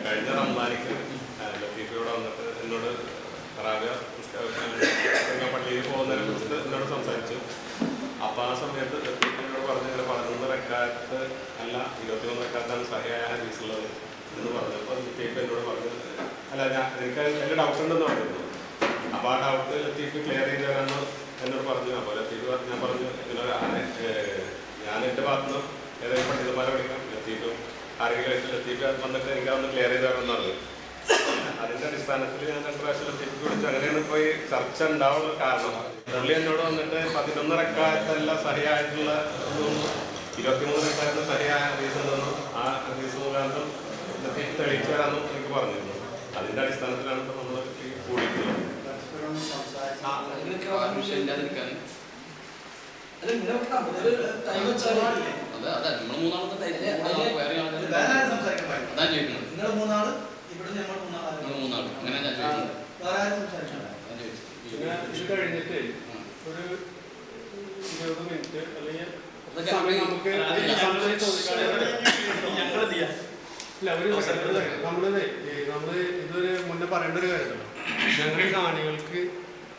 കഴിഞ്ഞ റംസാനിക്ക് ലത്തീഫയോടെ വന്നിട്ട് എന്നോട് റാബിയ പള്ളിയിൽ പോകുന്നതിനെ കുറിച്ചിട്ട് എന്നോട് സംസാരിച്ചു. അപ്പോൾ ആ സമയത്ത് ലത്തീഫയോട് പറഞ്ഞു, ഇങ്ങനെ 11 റക്അത്ത് അല്ല 21 റക്അത്താണ് സഹിയായ ഹദീസുള്ളത് എന്ന് പറഞ്ഞു. അപ്പോൾ ലത്തീഫ് എന്നോട് പറഞ്ഞു, അല്ല എനിക്ക് എൻ്റെ ഡൗട്ട് ഉണ്ടെന്ന് പറഞ്ഞിരുന്നു. അപ്പോൾ ആ ഡൗട്ട് ലത്തീഫ് ക്ലിയർ ചെയ്ത് തരാമെന്ന് എന്നോട് പറഞ്ഞു. അപ്പോൾ ലത്തീഫ് ഞാൻ പറഞ്ഞു, ഇങ്ങനെ ഞാൻ എൻ്റെ ഭാഗത്തുനിന്ന് ഏതെങ്കിലും പണ്ഡിതന്മാരെ വിളിക്കാം, ലത്തീഫും ആരെങ്കിലും ലത്തീഫ് വന്നിട്ട് എനിക്കതൊന്ന് ക്ലിയർ ചെയ്ത് തരാമെന്ന് പറഞ്ഞു. അതിൻ്റെ അടിസ്ഥാനത്തിൽ ഞാൻ 2 പ്രാവശ്യം ലത്തീഫിക്ക് വിളിച്ചു. അങ്ങനെയാണ് ഇപ്പോൾ ഈ ചർച്ച ഉണ്ടാവുന്ന കാരണം. പുള്ളി എന്നോട് വന്നിട്ട് 11 റക്അത്തല്ല സഹിയായിട്ടുള്ള 23 റക്അത്ത് സഹിയായ ഹദീസ് ഉണ്ടെന്നും ആ ഹദീസ് മുഖാന്തരം ലത്തീഫ് തെളിയിച്ചു തരാമെന്നും എനിക്ക് പറഞ്ഞിരുന്നു. അതിൻ്റെ അടിസ്ഥാനത്തിലാണ് ഇപ്പോൾ നമ്മൾ ഈ കൂടിയിട്ടുള്ളത്. ഇത് കഴിഞ്ഞിട്ട് ഒരു 20 മിനിറ്റ് അല്ലെങ്കിൽ നമുക്ക് നമ്മള് ഇതൊരു മുന്നേ പറയേണ്ട ഒരു കാര്യമല്ലോ. ഞങ്ങൾ കാണികൾക്ക്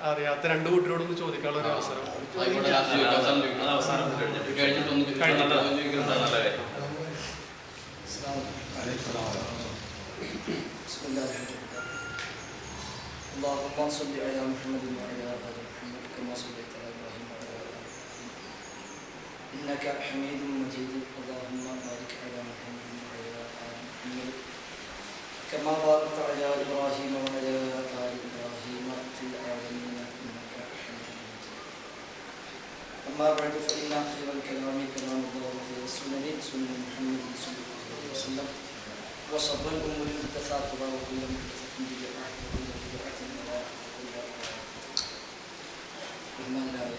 അറിയാത്ത 2 കൂട്ടരോടൊന്ന് ചോദിക്കാനുള്ള ഒരു അവസരം اللهم صل على محمد وعلى آل محمد كما صليت على إبراهيم وعلى آل إبراهيم إنك حميد مجيد. اللهم بارك على محمد وعلى آل محمد كما باركت على إبراهيم وعلى آل إبراهيم في العالمين إنك حميد مجيد. أما بعد فإن خير الكلام كلام الله وخير السنن سنن محمد صلى الله عليه وسلم وشر الأمور محدثاتها وكل محدثة بدعة وكل بدعة ضلالة وكل ضلالة. ബഹുമാനരായ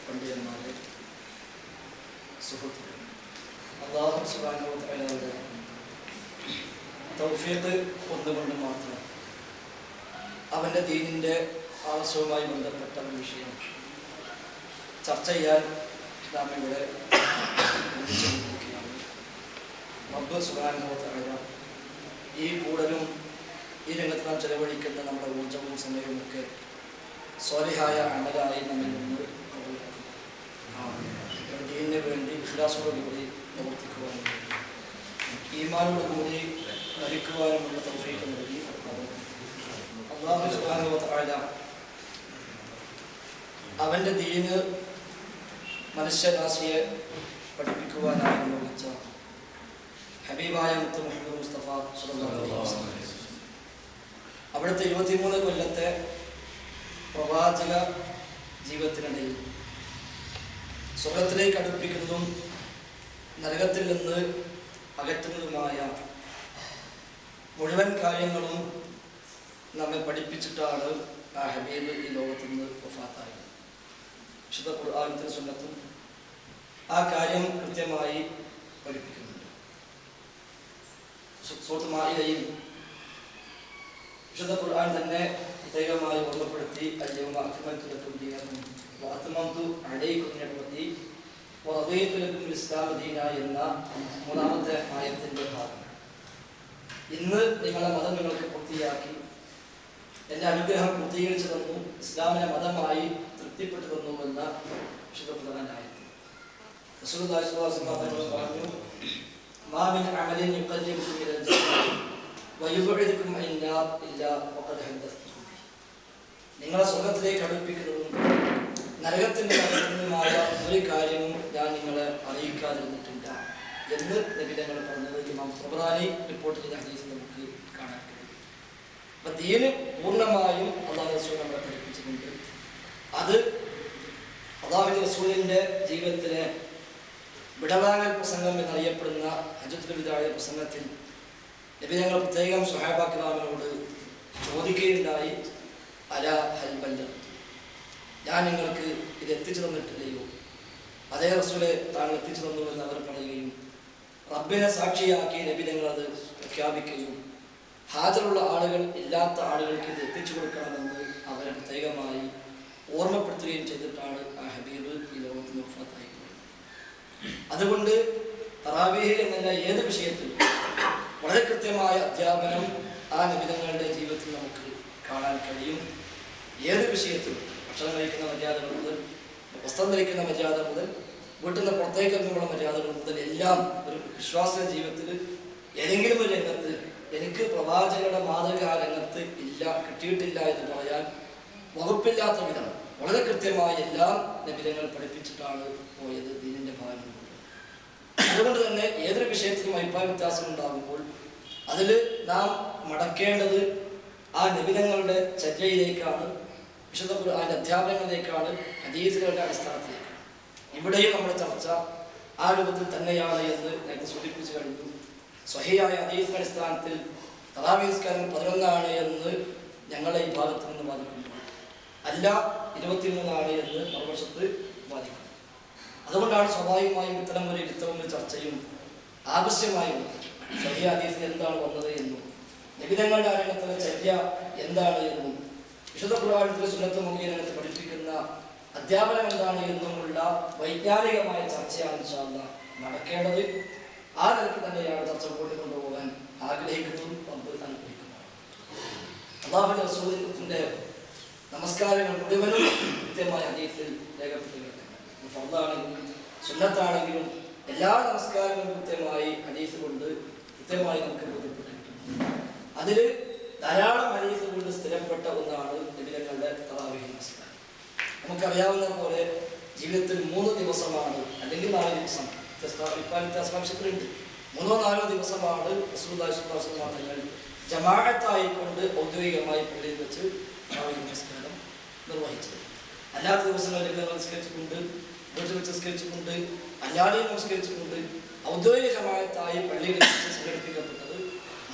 പണ്ഡിതന്മാരെ, സുഹൃത്തുക്കളെ, അല്ലാഹു സുബ്ഹാനഹു വ തആലയുടെ തൗഫീഖ് ഒന്നുകൊണ്ട് മാത്രം അവൻ്റെ ദീനിൻ്റെ ആവശ്യവുമായി ബന്ധപ്പെട്ട ഒരു വിഷയം ചർച്ച ചെയ്യാൻ നാം ഇവിടെ ഒന്നിച്ചിരിക്കുകയാണ്. റബ്ബ് സുബ്ഹാനഹു വ തആല ഈ കൂടലും ഈ രംഗത്ത് നാം ചെലവഴിക്കുന്ന നമ്മുടെ ഊർജ്ജവും സമയവും ഒക്കെ സ്വാലിഹായ അമലായി നമ്മിൽ നിന്ന് ദീനിന് വേണ്ടി ഇഖ്ലാസോടുകൂടി പ്രവർത്തിക്കുവാനും ഈമാനോടുകൂടി മരിക്കുവാനുമുള്ള തൗഫീഖ് നൽകി. അല്ലാഹു സുബ്ഹാനഹു വ തആല അവൻ്റെ ദീന് മനുഷ്യരാശിയെ പഠിപ്പിക്കുവാനായി നിയോഗിച്ച ഹബീബായ മുത്ത് മുഹമ്മദ് മുസ്തഫ സ്വല്ലല്ലാഹു അലൈഹി വസല്ലം അവിടുത്തെ 23 കൊല്ലത്തെ പ്രവാചക ജീവിതത്തിനിടയിൽ സ്വർഗത്തിലേക്ക് അടുപ്പിക്കുന്നതും നരകത്തിൽ നിന്ന് അകറ്റുന്നതുമായ മുഴുവൻ കാര്യങ്ങളും നമ്മെ പഠിപ്പിച്ചിട്ടാണ് ആ ഹബീബ് ഈ ലോകത്ത് നിന്ന് വഫാത്തായത്. വിശുദ്ധ ഖുർആനിലെ സുന്നത്തും ആ കാര്യം കൃത്യമായി പഠിപ്പിക്കുന്നുണ്ട്. സൂറത്ത് മാഇദയിൽ വിശുദ്ധ ഖുർആൻ തന്നെ പ്രത്യേകമായി ഓർമ്മപ്പെടുത്തി, അൽയൗമ അക്മൽതു ലക്കും ദീനക്കും വഅത്മംതു അലൈക്കും നിഅമതി വറദീതു ലക്കും ഇസ്ലാമ ദീന എന്ന 3-ാമത്തെ ആയത്തിന്റെ ഭാഗം. ഇന്ന് നിങ്ങളുടെ മതം നിങ്ങൾക്ക് പൂർത്തിയാക്കി, എൻ്റെ അനുഗ്രഹം പൂർത്തീകരിച്ചു തന്നു, ഇസ്ലാമിനെ മതമായി തൃപ്തിപ്പെട്ടു തന്നു എന്ന വിശുദ്ധ ഖുർആൻ ആയത്ത്. റസൂലുള്ളാഹി സ്വല്ലല്ലാഹു അലൈഹി വസല്ലം പറഞ്ഞു, മാ മിൻ അമലിൻ യുഖർരിബുക്കും ഇലൽ ജന്നത്തി വയുബ്ഇദുക്കും അൻ-നാർ ഇല്ലാ വഖദ് ഹദ്ദസ്തുക്കും ബിഹി. നിങ്ങളെ സ്വർഗ്ഗത്തിലേക്ക് അടുപ്പിക്കുന്നതും നരകത്തിന്റെ അകറ്റുന്നതുമായ ഒരു കാര്യവും ഞാൻ നിങ്ങളെ അറിയിക്കാതിരുന്നിട്ടില്ല എന്ന് നബി തങ്ങൾ പറഞ്ഞത് ഇമാം ത്വബറാനി റിപ്പോർട്ട് ചെയ്ത ഹദീസിൽ നമുക്ക് കാണാൻ കഴിയും. അപ്പം ദീന് പൂർണ്ണമായും അല്ലാഹു റസൂൽ നമ്മളെ പഠിപ്പിച്ചിട്ടുണ്ട്. അത് അല്ലാഹു റസൂലിൻ്റെ ജീവിതത്തിലെ വിടവാങ്ങൽ പ്രസംഗം എന്നറിയപ്പെടുന്ന ഹജ്ജത്തുൽ വിദാഇ പ്രസംഗത്തിൽ നബി തങ്ങൾ പ്രത്യേകം സ്വഹാബാ കിറാമിനോട് ചോദിക്കുകയുണ്ടായി, അലാ ഹൽ ബല്ലഗ്തു, ഞാൻ നിങ്ങൾക്ക് ഇത് എത്തിച്ചു തന്നിട്ടില്ലയോ? അതേ റസൂലെ, താങ്കൾ എത്തിച്ചു തന്നു എന്ന് അവർ പറയുകയും റബ്ബിനെ സാക്ഷിയാക്കി നബി തങ്ങൾ അത് പ്രഖ്യാപിക്കുകയും ഹാജറുള്ള ആളുകൾ ഇല്ലാത്ത ആളുകൾക്ക് ഇത് എത്തിച്ചു കൊടുക്കണമെന്ന് അവരെ പ്രത്യേകമായി ഓർമ്മപ്പെടുത്തുകയും ചെയ്തിട്ടാണ് ആ ഹബീബ് ഈ ലോകത്ത് വഫാത്തായി പോയത്. അതുകൊണ്ട് തറാവീഹ് എന്നല്ല ഏത് വിഷയത്തിലും വളരെ കൃത്യമായ അധ്യാപനം ആ നിബിധങ്ങളുടെ ജീവിതത്തിൽ നമുക്ക് കാണാൻ കഴിയും. ഏത് വിഷയത്തിലും ഭക്ഷണം കഴിക്കുന്ന മര്യാദകൾ മുതൽ, വസ്ത്രം ധരിക്കുന്ന മര്യാദ മുതൽ, വീട്ടിൽ നിന്ന് പുറത്തേക്ക് ഇറങ്ങുമ്പോൾ മര്യാദകൾ മുതൽ എല്ലാം ഒരു വിശ്വാസ ജീവിതത്തിൽ ഏതെങ്കിലും ഒരു രംഗത്ത് എനിക്ക് പ്രവാചകരുടെ മാതൃക ആ രംഗത്ത് കിട്ടിയിട്ടില്ല എന്ന് പറയാൻ വകുപ്പില്ലാത്ത വിധം വളരെ കൃത്യമായ എല്ലാം നബിതങ്ങൾ പഠിപ്പിച്ചിട്ടാണ് പോയത് ദീനിന്റെ ഭാഗം. അതുകൊണ്ട് തന്നെ ഏതൊരു വിഷയത്തിലും അഭിപ്രായ വ്യത്യാസം ഉണ്ടാകുമ്പോൾ അതിൽ നാം മടക്കേണ്ടത് ആ നബിതങ്ങളുടെ ചര്യയിലേക്കാണ്, വിശുദ്ധ ഖുർആന്റെ അധ്യാപനങ്ങളിലേക്കാണ്, ഹദീസുകളുടെ അടിസ്ഥാനത്തിലേക്കാണ്. ഇവിടെയും നമ്മുടെ ചർച്ച ആ രൂപത്തിൽ തന്നെയാണ് എന്ന് നേരത്തെ സൂചിപ്പിച്ചു കഴിഞ്ഞു. സ്വഹീഹായ ഹദീസിന്റെ അടിസ്ഥാനത്തിൽ തറാവീഹ് നിസ്കാരം 11 എന്ന് ഞങ്ങളുടെ ഈ ഭാഗത്ത് നിന്ന് വാദിക്കുന്നു, അല്ല 23 എന്ന് മറുവശത്ത് വാദിക്കുന്നു. അതുകൊണ്ടാണ് സ്വാഭാവികമായും ഇത്തരം ഒരു ഇരുത്തവും ചർച്ചയും ആവശ്യമായും സ്വഹീഹ് ഹദീസിൽ എന്താണ് വന്നത് എന്നും നബിതങ്ങളുടെ ആരംഭത്തിലെ ചര്യ എന്താണ് എന്നും വിശുദ്ധ ഖുർആനിലെ സുന്നത്ത് മുഖേന പഠിപ്പിക്കുന്ന അധ്യാപനം എന്താണ് എന്നുമുള്ള വൈജ്ഞാനികമായ ചർച്ചയാണ് ഇൻഷാ അല്ലാഹ് നടക്കേണ്ടത്. ആ നിലയ്ക്ക് തന്നെയാണ് ചർച്ച കൊണ്ടുപോകാൻ ആഗ്രഹിക്കുന്നതും അനുഗ്രഹിക്കുന്നത്. അല്ലാഹുവിന്റെ റസൂലിന്റെ നമസ്കാരങ്ങൾ മുഴുവനും കൃത്യമായ ഹദീസിൽ രേഖപ്പെടുത്തിയിട്ടുണ്ട്. ഫർദാണെങ്കിലും സുന്നത്താണെങ്കിലും എല്ലാ നമസ്കാരങ്ങളും കൃത്യമായി ഹദീസ് കൊണ്ട് കൃത്യമായി നമുക്ക് ബോധ്യപ്പെട്ടിട്ടുണ്ട്. അതിൽ ധാരാളം ഹദീസ് കൊണ്ട് സ്ഥിരപ്പെട്ട ഒന്നാണ് നബിതങ്ങളുടെ തറാവീഹ് നമസ്കാരം. നമുക്കറിയാവുന്ന പോലെ ജീവിതത്തിൽ 3 ദിവസമാണ് അല്ലെങ്കിൽ 4 ദിവസം വ്യത്യാസങ്ങളുണ്ട്. 3-4 ദിവസമാണ് റസൂലുള്ളാഹി സ്വല്ലല്ലാഹു അലൈഹി വസല്ലം തങ്ങൾ ജമാഅത്തായിക്കൊണ്ട് ഔദ്യോഗികമായി പള്ളിയിൽ വെച്ച് തറാവീഹ് നമസ്കാരം നിർവഹിച്ചത്. അല്ലാത്ത ദിവസങ്ങളിൽ നമസ്കരിച്ചുകൊണ്ട്, വീട്ടിൽ വെച്ച് നമസ്കരിച്ചുകൊണ്ട്, അല്ലാതെയും നമസ്കരിച്ചുകൊണ്ട് ഔദ്യോഗിക ജമാഅത്തായി പള്ളിയിൽ വെച്ച് സംഘടിപ്പിക്കപ്പെട്ടത്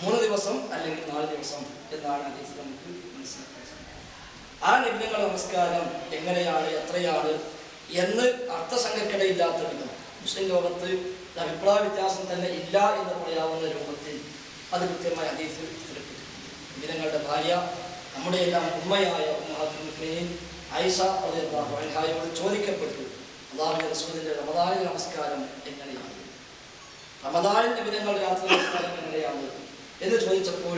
3 ദിവസം അല്ലെങ്കിൽ 4 ദിവസം എന്നാണ് ഹദീസ് നമുക്ക് മനസ്സിലാക്കാൻ സാധിക്കുന്നത്. ആ നബിതങ്ങളുടെ നമസ്കാരം എങ്ങനെയാണ്, എത്രയാണ് എന്ന് അർത്ഥസംഖ്യക്കിടയില്ലാത്ത വിധം മുസ്ലിം ലോകത്ത് അഭിപ്രായ വ്യത്യാസം തന്നെ ഇല്ല എന്ന് പറയാവുന്ന രൂപത്തിൽ അത് കൃത്യമായി ഹദീസിൽ സ്ഥിരപ്പെട്ടു. നബിതങ്ങളുടെ ഭാര്യ, നമ്മുടെ എല്ലാം ഉമ്മയായ ഉമ്മഹാത്തുൽ മുഅ്മിനീൻ ആയിഷ റളിയല്ലാഹു അൻഹയോട് ചോദിക്കപ്പെട്ടു, അല്ലാഹുവിന്റെ റസൂലിന്റെ റമദാനിലെ നമസ്കാരം എങ്ങനെയാണ്, റമദാനിൽ നബിതങ്ങൾ രാത്രി നമസ്കാരം എങ്ങനെയാണ് എന്ന് ചോദിച്ചപ്പോൾ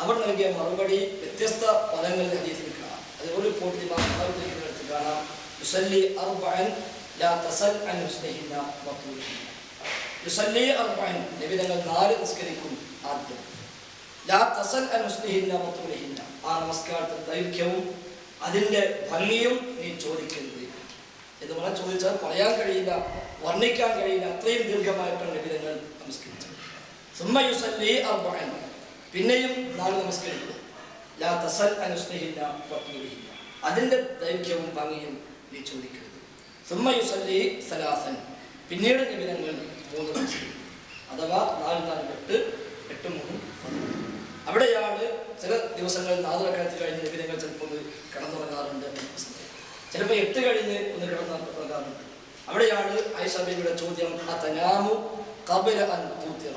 അവർ നൽകിയ മറുപടി വ്യത്യസ്ത പദങ്ങളിൽ ഹദീസിൽ കാണാം. അത് ഒരു റിപ്പോർട്ടിൽ എടുത്ത് കാണാം. യുസല്ലി അർബഅൻ ലാ തസൽ അൻ ഹുസ്നിഹിന്ന വതുലിഹിന്ന. യുസല്ലി അർബഅൻ നബിതങ്ങൾ 4 നിസ്കരിക്കും ആദ്യം. ലാ തസൽ അൻ ഹുസ്നിഹിന്ന വതുലിഹിന്ന, ആ നമസ്കാരത്തിന്റെ ദൈർഘ്യവും അതിന്റെ ഭംഗിയും നീ ചോദിക്കരുത് എന്ന് പറഞ്ഞാൽ, ചോദിച്ചാൽ പറയാൻ കഴിയില്ല, വർണ്ണിക്കാൻ കഴിയില്ല, അത്രയും ദീർഘമായിട്ടാണ് നബിതങ്ങൾ നമസ്കരിച്ചത്. സുമ്മ യുസല്ലി അർബഅൻ, പിന്നെയും 4 നമസ്കരിക്കും. ലാ തസൽ അൻ ഹുസ്നിഹിന്ന വതുലിഹിന്ന, അതിന്റെ ദൈർഘ്യവും ഭംഗിയും നീ ചോദിക്കരുത്. സുമ്മ യുസല്ലി സലാസൻ, പിന്നീട് നബിതങ്ങൾ 3 നമസ്കരിക്കും. അഥവാ 4-4 8 3 11. അവിടെയാണ് ചില ദിവസങ്ങളിൽ 4 റക്അത്ത് കഴിഞ്ഞ് നബിതങ്ങൾ ചിലപ്പോൾ കിടന്നുറങ്ങാറുണ്ട്, ചിലപ്പോൾ 8 കഴിഞ്ഞ് ഒന്ന് കിടന്നുറങ്ങാറുണ്ട്. അവിടെയാണ് ആയിഷ ബീവിയുടെ ചോദ്യം, അതനാമു ഖബല അൻ തൂത്തിറ,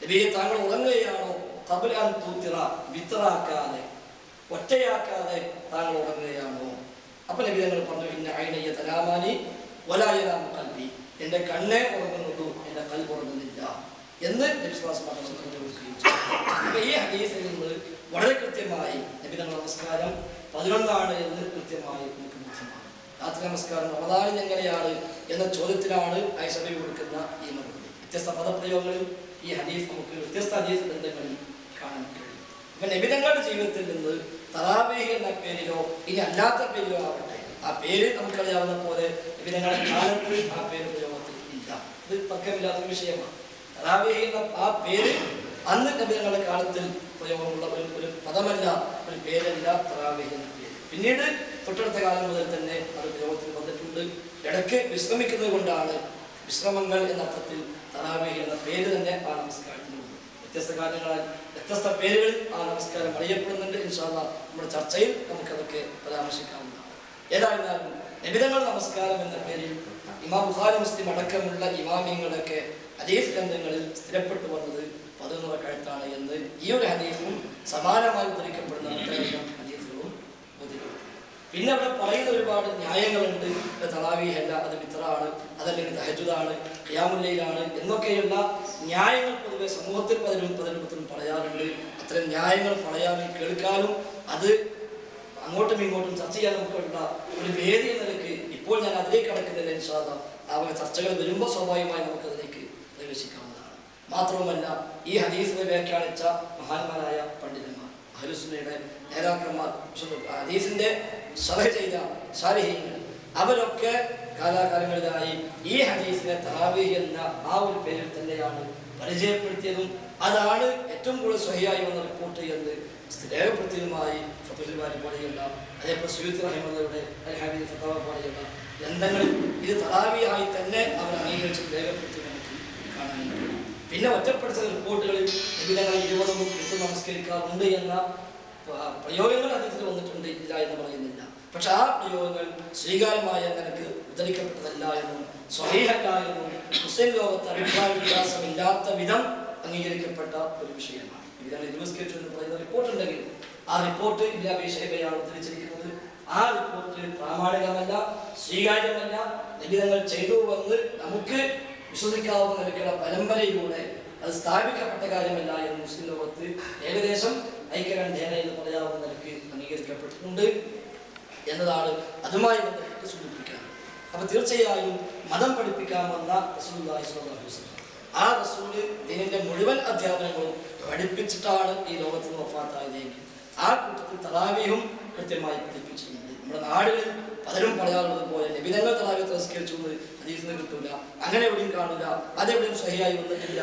നബിയെ താങ്കൾ ഉറങ്ങുകയാണോ, ഖബല അൻ തൂത്തിറ, വിത്റാക്കാതെ ഒറ്റയാക്കാതെ താങ്കൾ ഉറങ്ങുകയാണോ? അപ്പൊ നബിതങ്ങൾ പറഞ്ഞു, ഇന്ന ഐനയ്യ തനാമാനി വലാ യനാമു ഖൽബി, എന്റെ കണ്ണേ ഉറങ്ങുന്നുള്ളൂ, എന്റെ ഖൽബ് ഉറങ്ങുന്നില്ല എന്ന് നബി സ്വല്ലല്ലാഹു അലൈഹി വസല്ലം പറഞ്ഞു. ഈ ഹദീസിൽ നിന്ന് വളരെ കൃത്യമായി നബിതങ്ങളുടെ നമസ്കാരം 11 എന്ന് കൃത്യമായി നമുക്ക് ബോധ്യമാണ്. രാത്രി നമസ്കാരം റമദാനിൽ എങ്ങനെയാണ് എന്ന ചോദ്യത്തിലാണ് ആയിഷ ബീവി കൊടുക്കുന്ന ഈ മറുപടി. വ്യത്യസ്ത പദപ്രയോഗങ്ങളിൽ ഈ ഹദീസ് നമുക്ക് വ്യത്യസ്ത ഹദീസ് ബന്ധങ്ങളിൽ കാണാൻ കഴിയും. അപ്പൊ നബിതങ്ങളുടെ ജീവിതത്തിൽ നിന്ന് തറാവീഹ് എന്ന പേരിലോ ഇനി അല്ലാത്ത പേരിലോ ആവട്ടെ, ആ പേര് നമുക്കറിയാവുന്ന പോലെ നബിതങ്ങളുടെ കാലത്ത് ആ പേര് പ്രയോഗത്തിൽ ഇല്ല. ഇത് തർക്കമില്ലാത്ത വിഷയമാണ്. തറാവീഹ് എന്ന ആ പേര് അന്ന് നബിതങ്ങളുടെ കാലത്തിൽ പ്രയോഗമുള്ള ഒരു പദമല്ല, ഒരു പേരല്ല തറാവീഹ് എന്ന പേര്. പിന്നീട് തൊട്ടടുത്ത കാലം മുതൽ തന്നെ അത് പ്രയോഗത്തിൽ വന്നിട്ടുണ്ട്. ഇടയ്ക്ക് വിശ്രമിക്കുന്നത് കൊണ്ടാണ് വിശ്രമങ്ങൾ എന്ന അർത്ഥത്തിൽ തറാവീഹ് എന്ന പേര് തന്നെ ആ നമസ്കാരത്തിനുണ്ട്. വ്യത്യസ്ത കാര്യങ്ങളാൽ വ്യത്യസ്ത പേരുകളിൽ ആ നമസ്കാരം അറിയപ്പെടുന്നുണ്ട്. ഇൻഷാ അല്ലാഹ് നമ്മുടെ ചർച്ചയിൽ നമുക്കതൊക്കെ പരാമർശിക്കാവുന്നതാണ്. ഏതായിരുന്നാലും നബിതങ്ങളുടെ നമസ്കാരം എന്ന പേരിൽ ഇമാം ബുഖാരി, മുസ്ലിം അടക്കമുള്ള ഇമാമിയങ്ങളൊക്കെ ഹദീസ് ഗ്രന്ഥങ്ങളിൽ സ്ഥിരപ്പെട്ടു വന്നത് 11 റക്അത്താണ് എന്ന് ഈ ഒരു ഹദീസും സമാനമായി ഉദ്ധരിക്കപ്പെടുന്ന മറ്റേതെങ്കിലും ഹദീസുകളും ബോധിപ്പിക്കും. പിന്നെ അവിടെ പറയുന്ന ഒരുപാട് ന്യായങ്ങളുണ്ട്. തറാവീഹല്ല, അത് വിത്റാണ്, അതല്ലെങ്കിൽ തഹജ്ജുദാണ്, ഖിയാമുൽ ലൈലാണ് എന്നൊക്കെയുള്ള ന്യായങ്ങൾ പൊതുവെ സമൂഹത്തിൽ പലരും പറയാറുണ്ട്. അത്തരം ന്യായങ്ങൾ പറയാനും കേൾക്കാനും അത് അങ്ങോട്ടും ഇങ്ങോട്ടും ചർച്ച ചെയ്യാൻ നമുക്കുള്ള ഒരു വേദി എന്ന നിലയ്ക്ക് ഇപ്പോൾ ഞാൻ അതിലേക്ക് കടക്കുന്നില്ല. ഇൻഷാ അല്ലാഹ് ആ ചർച്ചകൾ വരുമ്പോൾ സ്വാഭാവികമായി നമുക്കതിലേക്ക് പ്രവേശിക്കാവുന്നതാണ്. മാത്രവുമല്ല, ഈ ഹദീസിനെ വ്യാഖ്യാനിച്ച മഹാന്മാരായ പണ്ഡിതന്മാർ, അഹ്ലുസുന്നയുടെ നേതാക്കന്മാർ, ഹദീസിന്റെ ശറഹ് ചെയ്ത ശാരിഹീങ്ങൾ, അവരൊക്കെ കാലാകാലങ്ങളിലായി ഈ ഹദീസിനെ തറാവീഹ് എന്ന ആ ഒരു പേരിൽ തന്നെയാണ് പരിചയപ്പെടുത്തിയതും അതാണ് ഏറ്റവും കൂടുതൽ സ്വഹിയായി വന്ന റിപ്പോർട്ട് എന്ന് രേഖപ്പെടുത്തിയതുമായി ഫത്ഹുൽ ബാരി പോലെയുള്ള, അതേപോലെ സുയൂത്തി റഹിമഹുള്ളയുടെ അൽ ഹദീസ് ഫതവ പോലെയുള്ള ഗ്രന്ഥങ്ങളിൽ ഇത് തറാവീഹായി തന്നെ അവർ അംഗീകരിച്ച് രേഖപ്പെടുത്തി നമുക്ക് കാണാൻ കഴിയും. പിന്നെ ഒറ്റപ്പെടുത്ത റിപ്പോർട്ടുകളിൽ നബിതങ്ങൾ 20 നമസ്കരിക്കാറുണ്ട് എന്ന പ്രയോഗങ്ങൾ ഹദീസിൽ വന്നിട്ടുണ്ട്, ഇല്ല എന്ന് പറയുന്നില്ല. പക്ഷെ ആ പ്രയോഗങ്ങൾ സ്വീകാര്യമായ നിനക്ക് ഉദ്ധരിക്കപ്പെട്ടതല്ല എന്നും സ്വഹീഹല്ല എന്നും മുസ്ലിം ലോകത്ത് അഭിപ്രായ വികാസമില്ലാത്ത വിധം അംഗീകരിക്കപ്പെട്ട ഒരു വിഷയമാണ്. നബിതങ്ങൾ നമസ്കരിച്ചു എന്ന് പറയുന്ന റിപ്പോർട്ട് ഉണ്ടെങ്കിൽ ആ റിപ്പോർട്ട് ഇല്ല വിഷയമാണ് ഉദ്ധരിച്ചിരിക്കുന്നത്. ആ റിപ്പോർട്ട് പ്രാമാണികമല്ല, സ്വീകാര്യമല്ല, നബിതങ്ങൾ ചെയ്തുവെന്ന് നമുക്ക് വിശ്വസിക്കാവുന്ന നിലയ്ക്കുള്ള പരമ്പരയിലൂടെ അത് സ്ഥാപിക്കപ്പെട്ട കാര്യമല്ല എന്ന് മുസ്ലിം ലോകത്ത് ഏകദേശം ഐക്യകണ്ഠേന എന്ന് പറയാവുന്ന നിലയ്ക്ക് അംഗീകരിക്കപ്പെട്ടിട്ടുണ്ട് എന്നതാണ് അതുമായി ബന്ധപ്പെട്ട് സൂചിപ്പിക്കാൻ. അപ്പൊ തീർച്ചയായും മതം പഠിപ്പിക്കാൻ വന്ന റസൂലുള്ളാഹി സ്വല്ലല്ലാഹു അലൈഹി വസല്ലം ആ റസൂല് ദീനിന്റെ മുഴുവൻ അധ്യാപനങ്ങളും പഠിപ്പിച്ചിട്ടാണ് ഈ ലോകത്ത് നിന്ന് വഫാത്തായതെങ്കിൽ ആ കൂട്ടത്തിൽ തറാവീഹും കൃത്യമായി പഠിപ്പിച്ചിട്ടുണ്ട്. നമ്മുടെ നാടുകളിൽ പലരും പറയാറുള്ളത് പോലെ നബിതങ്ങൾ തറാവീഹ് നമസ്കരിച്ചു ഹദീസിന് കിട്ടൂല, അങ്ങനെ എവിടെയും കാണൂല, അതെവിടെയും സ്വഹിയായി വന്നിട്ടില്ല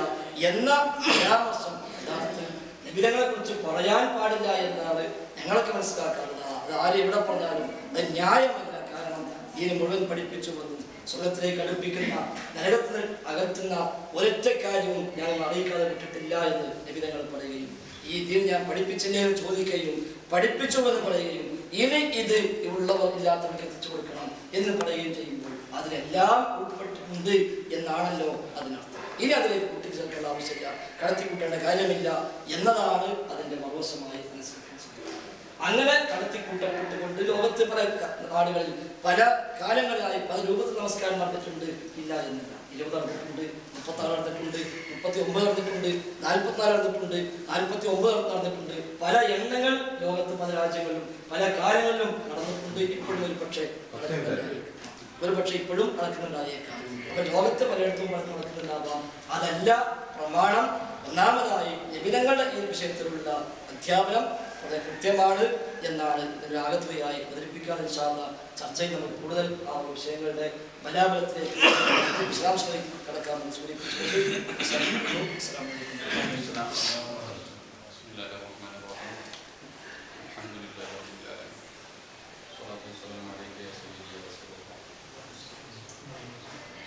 എന്ന പരാമർശം യഥാർത്ഥത്തിൽ നബിതങ്ങളെ കുറിച്ച് പറയാൻ പാടില്ല എന്നാണ് ഞങ്ങളൊക്കെ മനസ്സിലാക്കാറുള്ളത്. അത് ആരും എവിടെ പറഞ്ഞാലും അത് ന്യായമല്ല. കാരണം ഇതിനെ മുഴുവൻ പഠിപ്പിച്ചുവെന്നും സ്വർഗത്തിലേക്ക് അടുപ്പിക്കുന്ന നരകത്തിന് അകറ്റുന്ന ഒരൊറ്റ കാര്യവും ഞാൻ അറിയിക്കാതെ വിട്ടിട്ടില്ല എന്ന് നബിതങ്ങൾ പറയുകയും ഈ ദീൻ ഞാൻ പഠിപ്പിച്ചില്ലേ എന്ന് ചോദിക്കുകയും പഠിപ്പിച്ചുവെന്ന് പറയുകയും ഇനി ഇത് ഉള്ളവർ ഇല്ലാത്തവർക്ക് എത്തിച്ചു കൊടുക്കണം എന്ന് പറയുകയും ചെയ്യുമ്പോൾ അതിലെല്ലാം ഉൾപ്പെട്ടിട്ടുണ്ട് എന്നാണല്ലോ അതിനർത്ഥം. ഇനി അതിലേക്ക് കൂട്ടിച്ചേർക്കേണ്ട ആവശ്യമില്ല, കടത്തിക്കൂട്ടേണ്ട കാര്യമില്ല എന്നതാണ് അതിന്റെ മറുവശമായി മനസ്സിലാക്കാൻ സാധിക്കുന്നത്. അങ്ങനെ കടത്തിക്കൂട്ടപ്പെട്ടുകൊണ്ട് ലോകത്ത് പല നാടുകളിൽ പല കാലങ്ങളിലായി പല രൂപത്തിൽ നമസ്കാരം നടന്നിട്ടുണ്ട്, ഇല്ല എന്നില്ല. 20 നടന്നിട്ടുണ്ട്, 36 നടന്നിട്ടുണ്ട്, 39 നടന്നിട്ടുണ്ട്, 44 നടന്നിട്ടുണ്ട്, 49 നടന്നിട്ടുണ്ട്. പല എണ്ണങ്ങൾ ലോകത്ത് പല രാജ്യങ്ങളിലും പല കാലങ്ങളിലും നടന്നിട്ടുണ്ട്. ഇപ്പോഴും ഒരുപക്ഷെ ഇപ്പോഴും നടക്കുന്നുണ്ടായേക്കാം. അപ്പൊ ലോകത്ത് പലയിടത്തും നടക്കുന്നുണ്ടാകാം. അതല്ല പ്രമാണം. ഒന്നാമതായി നബിതങ്ങളുടെ ഈ വിഷയത്തിലുള്ള അധ്യാപനം വളരെ കൃത്യമാണ് എന്നാണ് ഇതിന്റെ ആകത്തുകയായി അവതരിപ്പിക്കാൻ ചർച്ചയിൽ നമുക്ക് കൂടുതൽ ആ വിഷയങ്ങളുടെ ബലാബലത്തിലേക്ക് വിശദാംശങ്ങളിലേക്ക് കടക്കാമെന്ന്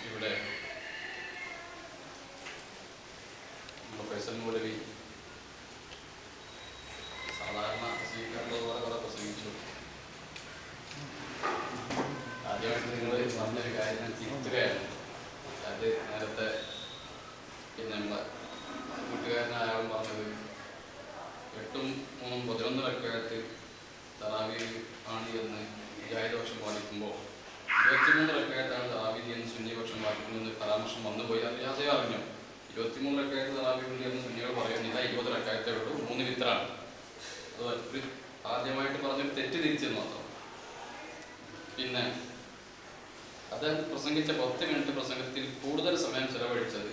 ഇവിടെ ഫൈസൽ മൗലവി സാധാരണ സ്വീകരണത്തോടെ കൂടെ പ്രസംഗിച്ചു. ആദ്യമായിട്ട് നിങ്ങൾ പറഞ്ഞൊരു കാര്യം ഞാൻ തിരുത്തുകയാണ്. അത് നേരത്തെ പിന്നെ നമ്മളെ കൂട്ടുകാരനായാലും പറഞ്ഞത് 8 3 11 റക്അത്ത് തറാവീഹ് ആണ് എന്ന് മുജാഹിദ് പാലിക്കുമ്പോൾ 23 റക്അത്താണ് തറാവീഹ് എന്ന് സുന്നി പക്ഷം പാലിക്കുന്നതെന്ന് പരാമർശം വന്നുപോയി. അറിയാതെ അറിഞ്ഞു 23 റക്അത്ത് തറാവീഹ് എന്ന് സുന്നികൾ പറയുന്നില്ല, 20 റക്അത്തേ ഉള്ളൂ, 3 വിത്റാണ്. അത് ആദ്യമായിട്ട് പറഞ്ഞൊരു തെറ്റ് തിരിച്ചെന്ന് മാത്രം. പിന്നെ അദ്ദേഹം പ്രസംഗിച്ച 10 മിനിറ്റ് പ്രസംഗത്തിൽ കൂടുതൽ സമയം ചെലവഴിച്ചത്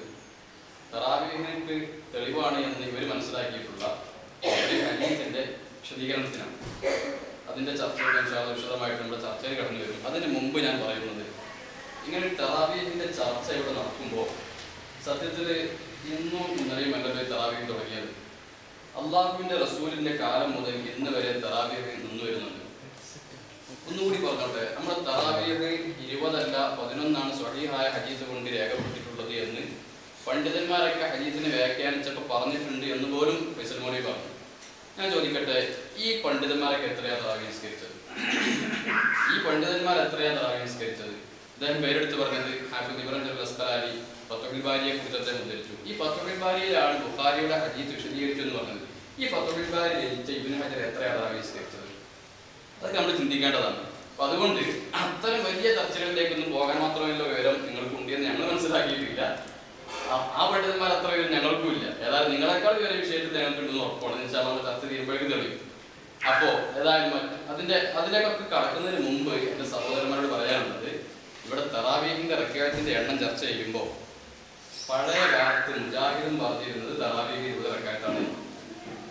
തറാവീഹിന് തെളിവാണ് എന്ന് ഇവർ മനസ്സിലാക്കിയിട്ടുള്ള ഒരു ഹദീസിന്റെ വിശദീകരണത്തിനാണ്. അതിന്റെ ചർച്ചകൾ വിശദമായിട്ട് നമ്മുടെ ചർച്ചയിൽ കടന്നു വരും. അതിന് മുമ്പ് ഞാൻ പറയുന്നത്, ഇങ്ങനെ തറാവീഹിന്റെ ചർച്ച ഇവിടെ നടക്കുമ്പോൾ സത്യത്തിൽ ഇന്നും ഇന്നലെയും അല്ലല്ലോ തറാവീഹ് തുടങ്ങിയത്. അള്ളാഹുവിന്റെ റസൂലിന്റെ കാലം മുതൽ ഇന്ന് വരെ തറാവീഹ് നിന്നു വരുന്നുണ്ട്. ഒന്നുകൂടി പറഞ്ഞോട്ടെ, നമ്മുടെ തറാവീഹ് 20 അല്ല 11 സ്വഹീഹായ ഹദീസ് കൊണ്ട് രേഖപ്പെട്ടിട്ടുള്ളത് എന്ന് പണ്ഡിതന്മാരൊക്കെ ഹദീസിനെ വ്യാഖ്യാനിച്ചപ്പോൾ പറഞ്ഞിട്ടുണ്ട് എന്ന് പോലും ഫൈസൽ മൗലവി പറഞ്ഞു. ഞാൻ ചോദിക്കട്ടെ, ഈ പണ്ഡിതന്മാരൊക്കെ എത്രയാ തറാവീഹ് നിസ്കരിച്ചത്? അദ്ദേഹം പേരെടുത്ത് പറഞ്ഞത് ഹാഫിദ് ഇബ്രാഹിം അൽ-അസ്ഖലാനി ഫത്ഹുൽ ബാരിയെ കുറിച്ച് അദ്ദേഹം ഉദ്ധരിച്ചു. ഈ ഫത്ഹുൽ ബാരിയിലാണ് ബുഖാരിയുടെ ഹദീസ് വിശദീകരിച്ചു എന്ന് പറഞ്ഞത്. ഈ ഫത്ഹുൽ ബാരി രചിച്ച ഇബ്നു ഹജർ എത്രയാ തറാവീഹ് നിസ്കരിച്ചത്? അതൊക്കെ നമ്മൾ ചിന്തിക്കേണ്ടതാണ്. അപ്പൊ അതുകൊണ്ട് അത്തരം വലിയ ചർച്ചകളിലേക്കൊന്നും പോകാൻ മാത്രമല്ല വിവരം നിങ്ങൾക്കുണ്ടെന്ന് ഞങ്ങൾ മനസ്സിലാക്കിയിട്ടില്ല. ആ പണ്ഡിതന്മാർ അത്ര വിവരം ഞങ്ങൾക്കും ഇല്ല. ഏതായാലും നിങ്ങളെക്കാൾ വിവരം വിഷയത്തിൽ ഞങ്ങൾക്കുണ്ടെന്ന് ഉറപ്പാണ്. നമ്മൾ ചർച്ച തീരുമ്പോഴേക്കും തെളിയും. അപ്പോ ഏതായാലും അതിലേക്കൊക്കെ കടക്കുന്നതിന് മുമ്പ് എന്റെ സഹോദരന്മാരോട് പറയാനുള്ളത്, ഇവിടെ തറാവീഹിന്റെ റക്അത്തിന്റെ എണ്ണം ചർച്ച ചെയ്യുമ്പോൾ പഴയ കാലത്ത് മുജാഹിദും പറഞ്ഞിരുന്നത് തറാവീഹ് 20 റക്അത്താണ്.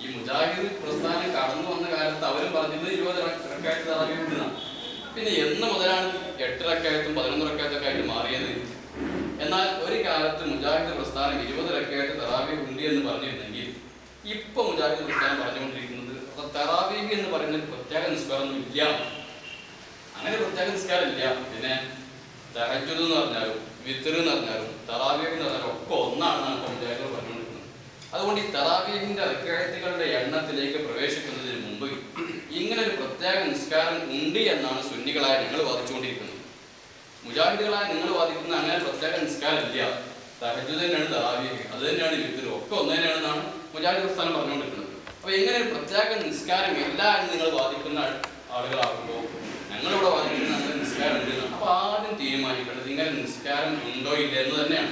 ഈ മുജാഹിദ് പ്രസ്ഥാനം കടന്നു വന്ന കാലത്ത് അവരും പറഞ്ഞിരുന്നത് 20 റക്അത്ത് തറാവീഹ് ഉണ്ടെന്നാണ്. പിന്നെ എന്ന് മുതലാണ് 8 റക്അത്തും 11 റക്അത്തൊക്കെ ആയിട്ട് മാറിയത്? എന്നാൽ ഒരു കാലത്ത് മുജാഹിദ് പ്രസ്ഥാനം 20 റക്അത്ത് തറാവീഹ് ഉണ്ട് എന്ന് പറഞ്ഞിരുന്നെങ്കിൽ ഇപ്പൊ മുജാഹിദ് പ്രസ്ഥാനം പറഞ്ഞുകൊണ്ടിരിക്കുന്നത് തറാവീഹ് എന്ന് പറയുന്ന പ്രത്യേക നിസ്കാരമൊന്നും ഇല്ല. അങ്ങനെ പ്രത്യേക നിസ്കാരം ഇല്ല. പിന്നെ തഹജ്ജുദ് എന്ന് പറഞ്ഞാലും വിത്ർ എന്ന് പറഞ്ഞാലും തറാവീഹ് എന്ന് പറഞ്ഞാലും ഒക്കെ ഒന്നാണെന്നാണ് ഇപ്പൊ മുജാഹിദ് പറഞ്ഞുകൊണ്ടിരിക്കുന്നത്. അതുകൊണ്ട് ഈ തറാവീഹിന്റെ റക്അത്തുകളുടെ എണ്ണത്തിലേക്ക് പ്രവേശിക്കുന്നതിന് മുമ്പ് ഇങ്ങനെ ഒരു പ്രത്യേക നിസ്കാരം ഉണ്ട് എന്നാണ് സുന്നികളായ നിങ്ങൾ വാദിച്ചുകൊണ്ടിരിക്കുന്നത്. മുജാഹിദുകളായ നിങ്ങൾ വാദിക്കുന്ന അങ്ങനെ പ്രത്യേക നിസ്കാരം ഇല്ല, തഹജ്ജുദ് തന്നെയാണ് തറാവീഹ്, അത് തന്നെയാണ് വിത്ർ, ഒക്കെ ഒന്ന് തന്നെയാണെന്നാണ് മുജാഹിദ് പ്രസ്ഥാനം പറഞ്ഞുകൊണ്ടിരിക്കുന്നത്. അപ്പൊ ഇങ്ങനെ ഒരു പ്രത്യേക നിസ്കാരം ഇല്ല എന്ന് നിങ്ങൾ വാദിക്കുന്ന ആളുകളാകുമ്പോൾ ഞങ്ങളിവിടെ വാദിക്കുന്ന അങ്ങനെ നിസ്കാരം ഉണ്ട്. അപ്പൊ ആദ്യം തീരുമാനിക്കേണ്ടത് ഇങ്ങനെ നിസ്കാരം ഉണ്ടോ ഇല്ല എന്ന് തന്നെയാണ്.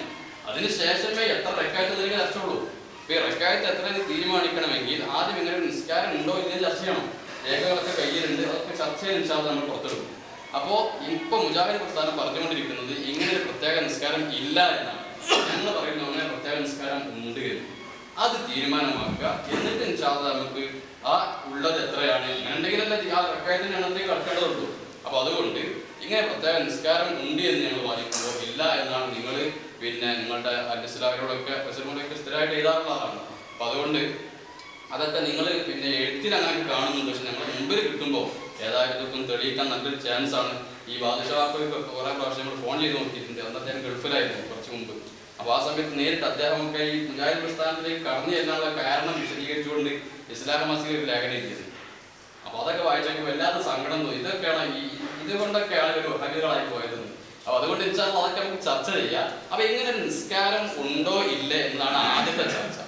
അതിനുശേഷമേ എത്ര റക്അത്ത് ഇതിലേക്ക് ചർച്ചയുള്ളൂ. ഇപ്പൊ ഈ റക്അത്ത് എത്ര തീരുമാനിക്കണമെങ്കിൽ ആദ്യം ഇങ്ങനെ ഒരു നിസ്കാരം ഉണ്ടോ ഇല്ലെന്ന് ചർച്ച ചെയ്യണം. രേഖകളൊക്കെ കയ്യിലുണ്ട്, അതൊക്കെ ചർച്ച ചെയ്ത് നമ്മൾ പുറത്തെടുക്കും. അപ്പോ ഇപ്പൊ മുജാഹിദ് പ്രസ്ഥാനം പറഞ്ഞുകൊണ്ടിരിക്കുന്നത് ഇങ്ങനെ ഒരു പ്രത്യേക നിസ്കാരം ഇല്ല എന്നാണ്. ഞങ്ങൾ പറയുന്നത് അങ്ങനെ പ്രത്യേക നിസ്കാരം ഉണ്ട്, അത് തീരുമാനമാക്കുക. എന്നിട്ട് ഇൻഷാല്ലാഹ് നമുക്ക് ആ ഉള്ളത് എത്രയാണ് ഉണ്ടെങ്കിലല്ലേ ആ റക്അത്തിന്റെ എണ്ണത്തേക്ക് കടക്കേണ്ടതുള്ളൂ. അപ്പൊ അതുകൊണ്ട് ഇങ്ങനെ പ്രത്യേക നിസ്കാരം ഉണ്ട് എന്ന് ഞങ്ങൾ വാദിക്കുമ്പോൾ ഇല്ല എന്നാണ് നിങ്ങൾ പിന്നെ നിങ്ങളുടെ അലിസ്ലാമിനോടൊക്കെ പ്രസിഡന്റിനോടൊക്കെ സ്ഥിരമായിട്ട് എഴുതാറുള്ളതാണ്. അപ്പൊ അതുകൊണ്ട് അതൊക്കെ നിങ്ങൾ പിന്നെ എഴുത്തിൽ അങ്ങനെ കാണുന്നുണ്ട്. പക്ഷെ ഞങ്ങൾ മുമ്പിൽ കിട്ടുമ്പോൾ ഏതായാലും ഇതൊക്കെ തെളിയിക്കാൻ നല്ലൊരു ചാൻസ് ആണ്. ഈ ബാദുഷാക്കൊക്കെ കുറെ പ്രാവശ്യം നമ്മൾ ഫോൺ ചെയ്ത് നോക്കിയിട്ടുണ്ട്. അന്നത്തെ ഞാൻ ഗൾഫിലായിരുന്നു കുറച്ച് മുമ്പ്. അപ്പൊ ആ സമയത്ത് നേരിട്ട് അദ്ദേഹമൊക്കെ ഈ മുജാഹിദ് പ്രസ്ഥാനത്തിലേക്ക് കടന്നു ചെല്ലാനുള്ള കാരണം വിശദീകരിച്ചുകൊണ്ട് ഇസ്ലാം മാസികയിൽ ഒരു ലേഖനം എഴുതിയത്. അപ്പൊ അതൊക്കെ വായിച്ചെങ്കിൽ വല്ലാത്ത സങ്കടം തോന്നി. ഇതൊക്കെയാണ് ഇതുകൊണ്ടൊക്കെയാണ് ഒരു ഹരികളായി പോയതെന്ന്. അപ്പൊ അതുകൊണ്ട് ഇൻഷാല്ലാഹ് അതൊക്കെ നമുക്ക് ചർച്ച ചെയ്യാം. അപ്പൊ ഇങ്ങനെ നിസ്കാരം ഉണ്ടോ ഇല്ലേ എന്നാണ് ആദ്യത്തെ ചർച്ച.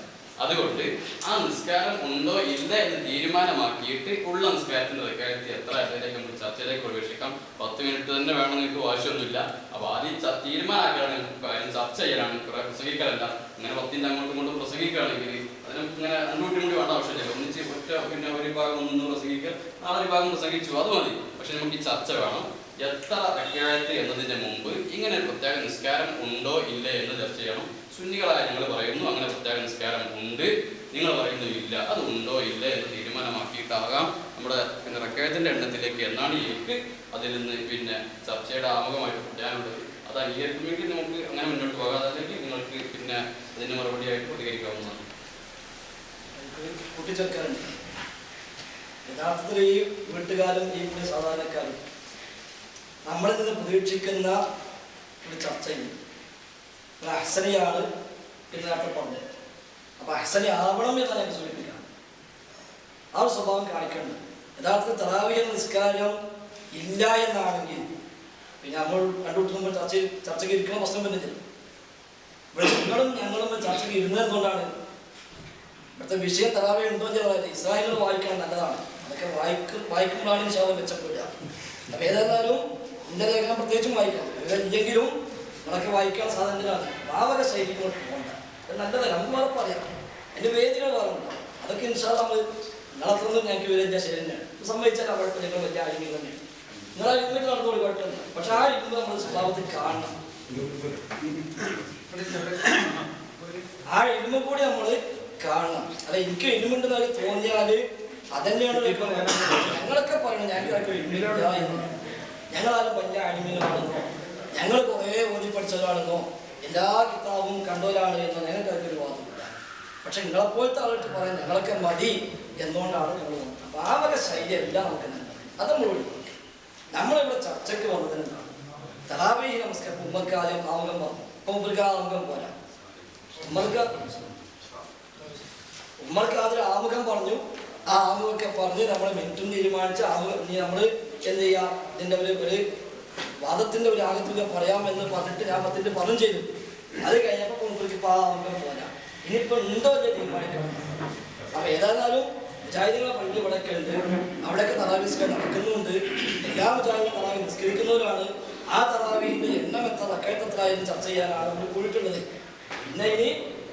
അതുകൊണ്ട് ആ നിസ്കാരം ഉണ്ടോ ഇല്ല എന്ന് തീരുമാനമാക്കിയിട്ട് ഉള്ള നിസ്കാരത്തിന്റെ റക്അത്ത് എത്ര അതിലേക്ക് നമുക്ക് ചർച്ചയിലേക്ക് പ്രവേശിക്കാം. 10 മിനിറ്റ് തന്നെ വേണം, നിങ്ങൾക്ക് ആവശ്യമൊന്നുമില്ല. അപ്പൊ ആദ്യം തീരുമാനമാക്കുകയാണ് കാര്യം, ചർച്ച ചെയ്യലാണ്, പ്രസംഗിക്കലല്ല. ഇങ്ങനെ 10 അങ്ങോട്ടും ഇങ്ങോട്ടും പ്രസംഗിക്കുകയാണെങ്കിൽ അതിന് ഇങ്ങനെ രണ്ടൂട്ടി കൂടി വേണ്ട ആവശ്യമില്ല. ഒന്നിച്ച് ഒറ്റ പിന്നെ ഒരു ഭാഗം ഒന്നും പ്രസംഗിക്കുക, നാളെ ഒരു ഭാഗം പ്രസംഗിച്ചു, അത് മതി. പക്ഷെ നമുക്ക് ഈ ചർച്ച വേണം. എത്ര റക്അത്ത് എന്നതിന്റെ മുമ്പ് ഇങ്ങനെ ഒരു പ്രത്യേക നിസ്കാരം ഉണ്ടോ ഇല്ലേ എന്ന് ചർച്ച ചെയ്യണം. സുന്നികളായ ഞങ്ങൾ പറയുന്നു അങ്ങനെ പ്രത്യേക നിസ്കാരം ഉണ്ട്, നിങ്ങൾ പറയുന്നു ഇല്ല. അത് ഉണ്ടോ ഇല്ല എന്ന് തീരുമാനമാക്കിയിട്ടാകാം നമ്മുടെ പിന്നെ റക്അത്തിന്റെ എണ്ണത്തിലേക്ക് എന്നാണ് എനിക്ക് അതിൽ നിന്ന് പിന്നെ ചർച്ചയുടെ ആമുഖമായിട്ട് പറയാനുള്ളത്. അത് അംഗീകരിക്കുമെങ്കിൽ നമുക്ക് അങ്ങനെ മുന്നോട്ട് പോകാം. അതല്ലെങ്കിൽ നിങ്ങൾക്ക് പിന്നെ അതിന് മറുപടിയായിട്ട് പ്രതികരിക്കാവുന്നതാണ്. കൂട്ടിച്ചേർക്കാറുണ്ട്. യഥാർത്ഥത്തിൽ ഈ വീട്ടുകാരും ഈ സാധാരണക്കാരും നമ്മളിൽ നിന്ന് പ്രതീക്ഷിക്കുന്ന ഒരു ചർച്ചയുണ്ട്. അഹ്സനിയാണ് എന്ന് നേരത്തെ പറഞ്ഞത്. അപ്പൊ അഹ്സനി ആവണം എന്നാണ് ഞങ്ങൾക്ക് സൂചിപ്പിക്കാം. ആ ഒരു സ്വഭാവം കാണിക്കേണ്ടത്. യഥാർത്ഥത്തിൽ തറാവീഹ് നിസ്കാരം ഇല്ല എന്നാണെങ്കിൽ പിന്നെ നമ്മൾ കണ്ടുപിടിക്കുമ്പോൾ ചർച്ചയ്ക്ക് ഇരിക്കുന്ന പ്രശ്നം വരുന്നില്ല. ഇവിടെ നിങ്ങളും ഞങ്ങളും ചർച്ചയ്ക്ക് ഇരുന്നത് എന്തുകൊണ്ടാണ്? ഇവിടുത്തെ വിഷയം തറാവീഹ് ഉണ്ടോ എന്ന് പറയുന്നത് ഇസ്രായേലുകൾ വായിക്കാൻ നല്ലതാണ്. അതൊക്കെ വായിക്കുമ്പോഴാണ് ഇൻഷാല്ലാഹ് മെച്ചപ്പെടുക. അപ്പൊ ഏതായാലും എൻ്റെ ലേഖനം പ്രത്യേകിച്ചും വായിക്കാം. ഇല്ലെങ്കിലും നമ്മളൊക്കെ വായിക്കാൻ സാധനത്തിലാണ്. ഭാവക ശൈലിക്കോട്ട് പോകണ്ട, അത് നല്ലതല്ല. നമുക്ക് വേറെ പറയാം, എൻ്റെ വേദികൾ വേറുണ്ടാവും. അതൊക്കെ ഇൻഷാല്ലാഹ് നമ്മൾ നടത്തുന്നത് ഞങ്ങൾക്ക് വിവരം ശരി തന്നെയാണ്. സംഭവിച്ചാൽ അവിടെ നിങ്ങൾ വലിയ ആരെങ്കിലും തന്നെയാണ്. നിങ്ങൾ ആ ഇരുന്നിട്ട് നടന്നോളൂ, കുഴപ്പമില്ല. പക്ഷെ ആ ഇരിക്കുമ്പോൾ നമ്മൾ സ്വഭാവത്തിൽ കാണണം. ആ ഇരുമ്പ് കൂടി നമ്മൾ കാണണം. അല്ല എനിക്ക് ഇരുമുണ്ടെന്ന് തോന്നിയാൽ അതന്നെയാണ് ഞങ്ങളൊക്കെ പറയണം. ഞങ്ങൾക്ക് ഇരുമില്ല എന്ന്. ഞങ്ങളാരും വലിയ അടിമകളാണെന്നോ ഞങ്ങൾ കുറേ ഓതി പഠിച്ചവരാണെന്നോ എല്ലാ കിതാബും കണ്ടവരാണ് എന്നോ ഞങ്ങൾക്ക് ഒരു വാദമില്ല. പക്ഷെ നിങ്ങളെപ്പോലത്തെ ആളുകൾ പറയാൻ ഞങ്ങളൊക്കെ മതി എന്നുകൊണ്ടാണ് ഞങ്ങൾ വന്നത്. അപ്പൊ ആ വക ശൈലി എല്ലാം നമുക്ക് നല്ലത്. അത് നമ്മൾ ഒഴിവാക്കി. നമ്മളിവിടെ ചർച്ചയ്ക്ക് വന്നതിനെന്താണ് തറാവീഹ് നമസ്കാരം. ഉമ്മർക്ക് ആദ്യം ആമുഖം പറഞ്ഞു. ഇപ്പൊ ഉമ്മർക്ക് ആമുഖം പോരാ. ഉമ്മർക്ക് ആദ്യം ആമുഖം പറഞ്ഞു. ആ ആമുഖമൊക്കെ പറഞ്ഞ് നമ്മൾ മിനിറ്റും തീരുമാനിച്ച് ആമുഖം നമ്മൾ എന്ത് ചെയ്യാം, ഇതിൻ്റെ ഒരു വാദത്തിന്റെ ഒരു ആകത്തുക പറയാമെന്ന് പറഞ്ഞിട്ട് ഞാൻ 10 പറഞ്ഞു ചെയ്തു. അത് കഴിഞ്ഞപ്പോൾ ഉമ്മർക്ക് ഇപ്പൊ ആ ആമുഖം പോരാ. ഇനിയിപ്പോ ഉണ്ടോ അല്ലേ തീരുമാനിക്കണം. അപ്പൊ ഏതായാലും മുജാഹിദുകളെ പള്ളി ഇവിടെയൊക്കെ ഉണ്ട്. അവിടെയൊക്കെ തറാവീഹ് നടക്കുന്നുണ്ട്. എല്ലാ മുജാഹിദും തറാവി നിസ്കരിക്കുന്നവരാണ്. ആ തറാവിന്റെ എണ്ണം എത്ര റക്കഅത്ത് എന്ന് ചർച്ച ചെയ്യാനാണ് നമ്മൾ കൂടിയിട്ടുള്ളത്. പിന്നെ ഇനി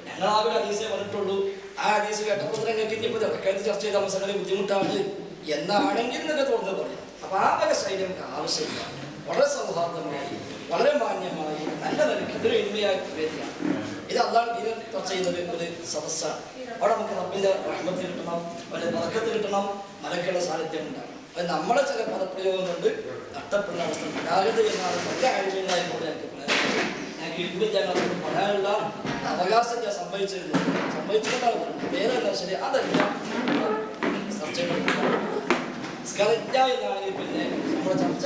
ഞങ്ങൾ ആ ഒരു ഹദീസേ പറഞ്ഞിട്ടുള്ളൂ. ആ ഹദീസ് കേട്ടപ്പോൾ നിങ്ങൾക്ക് ഇനിയിപ്പോൾ റക്കഅത്ത് ചർച്ച ചെയ്ത അവസരങ്ങൾ ബുദ്ധിമുട്ടാണ് എന്നാണെങ്കിൽ നിങ്ങൾക്ക് തുറന്ന് പറയാം. അപ്പൊ ആ വക ശൈലി നമുക്ക് ആവശ്യമില്ല. വളരെ സൗഹാർദ്ദമായി, വളരെ മാന്യമായി, നല്ല നിലയ്ക്ക് ഇതൊരു എളിമയായ വേദിയാണ്. ഇത് അള്ളാഹു ദീനിൽ ചർച്ച ചെയ്യുന്നത് ഒരു സദസ്സാണ്. അവിടെ നമുക്ക് റബ്ബിന്റെ റഹ്മത്ത് കിട്ടണം, ഒരു ബറക്കത്ത് കിട്ടണം, മലക്കുകളുടെ സാന്നിധ്യം ഉണ്ടാകണം. അത് നമ്മളെ ചില പദപ്രയോഗം കൊണ്ട് നഷ്ടപ്പെടുന്ന അവസ്ഥ ഉണ്ടാകരുത് എന്നാണ് നല്ല ആഴ്ചകളായിക്കൊണ്ട് ഞങ്ങൾക്ക് ഇവിടെ ഞങ്ങൾക്ക് പറയാനുള്ള അവകാശം ഞാൻ സംഭവിച്ചുകൊണ്ടാണ് പറഞ്ഞത്. വേറെ ശരി അതെല്ലാം ചർച്ചകൾ നിസ്കാരമില്ല എന്നാണെങ്കിൽ പിന്നെ നമ്മുടെ ചർച്ച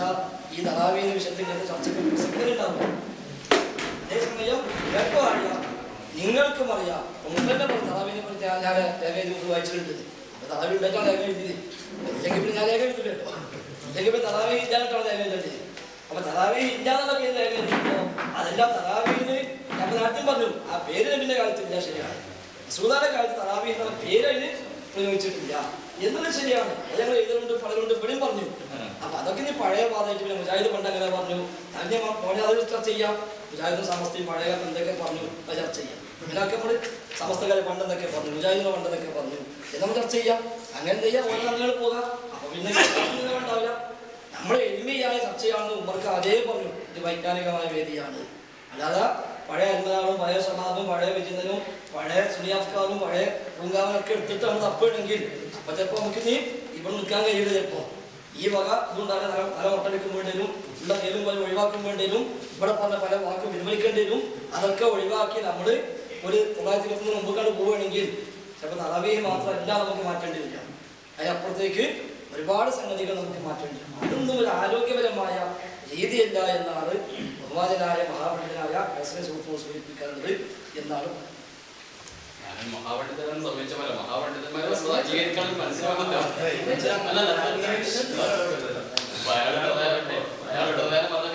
ഈ തറാവീന്റെ വിഷയത്തിൽ ചർച്ചയ്ക്ക് പ്രസക്തരുണ്ടാവും. അതേസമയം കേൾക്കും അറിയാം, നിങ്ങൾക്കും അറിയാം. മുമ്പന്നെ തറാവീനെ കുറിച്ച് ഞാൻ രേഖ എഴുതി വായിച്ചിട്ടുണ്ട്. അപ്പൊ തറാവി ഉണ്ടായിട്ടാണ് രേഖ എഴുതിയത്. ഇല്ലെങ്കിൽ പിന്നെ ഞാൻ രേഖ എഴുതില്ലല്ലോ. ഇല്ലെങ്കിൽ പിന്നെ തറാവി ഇല്ലാണ്ടാണ് രേഖ എഴുതേണ്ടത്. അപ്പൊ തറാവി ഇല്ലാന്നുള്ള പേര് രേഖ എഴുതിയപ്പോ അതെല്ലാം തറാവീന് ഞാൻ നേരത്തെ പറഞ്ഞു ആ പേര് നബിന്റെ കാലത്തില്ല. ശരിയാണ്, റസൂലുള്ളാഹിയുടെ കാലത്ത് തറാവി എന്നുള്ള പേര് അതിന് പ്രയോഗിച്ചിട്ടില്ല എന്നത് ശരിയാണ്. അത് ഞങ്ങൾ എഴുതുന്നുണ്ട്, പലരുണ്ട്, ഇവിടെയും പറഞ്ഞു. അപ്പൊ അതൊക്കെ ഇനി പഴയ പാതയായിട്ട് പിന്നെ മുജാഹിദ് പണ്ട് അങ്ങനെ പറഞ്ഞു. അതിനെ അത് ചർച്ച ചെയ്യാം. മുജാഹിദും സമസ്തയും പഴയ എന്തൊക്കെ പറഞ്ഞു അത് ചർച്ച ചെയ്യാം. ഇതിനൊക്കെ നമ്മൾ സമസ്തകാരെ പണ്ടെന്നൊക്കെ പറഞ്ഞു, മുജാഹിദിനെ പണ്ടെന്നൊക്കെ പറഞ്ഞു, ഇത് നമ്മൾ ചർച്ച ചെയ്യാം. അങ്ങനെ ചെയ്യാം, ഓരോ നന്ദികൾ പോകാം. അപ്പൊ പിന്നെ ഉണ്ടാവില്ല. നമ്മൾ എളിമയായ ചർച്ചയാണെന്ന് ഉമ്മർക്ക് അതേ പറഞ്ഞു. ഇത് വൈജ്ഞാനികമായ വേദിയാണ്. അല്ലാതെ പഴയ അൽമനാളും പഴയ സമാദും പഴയ വിചിന്തനും പഴയ സുനിയാഫ്കാറും പഴയ പൂങ്കാവനൊക്കെ എടുത്തിട്ട് നമ്മൾ തപ്പിടുമെങ്കിൽ അപ്പൊ ചിലപ്പോൾ നമുക്ക് ഇനി ഇവിടെ നിൽക്കാൻ കഴിയില്ല. ചിലപ്പോൾ ഈ വക ഇതുണ്ടാകുന്ന തല ഒട്ടടിക്കും വേണ്ടതിനും ഉള്ള കേലും പോലെ ഒഴിവാക്കും വേണ്ടതിനും ഇവിടെ പറഞ്ഞ പല വാക്കും വിനിമയിക്കേണ്ടി വരും. അതൊക്കെ ഒഴിവാക്കി നമ്മൾ ഒരു 920 മുമ്പ് പോവുകയാണെങ്കിൽ ചിലപ്പോൾ തലവേഹി മാത്രമല്ല നമുക്ക് മാറ്റേണ്ടി വരിക. അതിനപ്പുറത്തേക്ക് ഒരുപാട് സംഗതികൾ നമുക്ക് മാറ്റേണ്ടി വരും. അതൊന്നും ഒരു ആരോഗ്യപരമായ രീതിയല്ല എന്നാണ് ബഹുമാനായ മഹാപണ്ഡിതനായ സൂചിപ്പിക്കാറുള്ളത് എന്നാണ്. മഹാപണ്ഡിതൻ സംബന്ധിച്ച പോലെ മഹാപണ്ഡിതന്മാരെ അംഗീകരിക്കാൻ മനസ്സിലാവുന്നല്ലോ.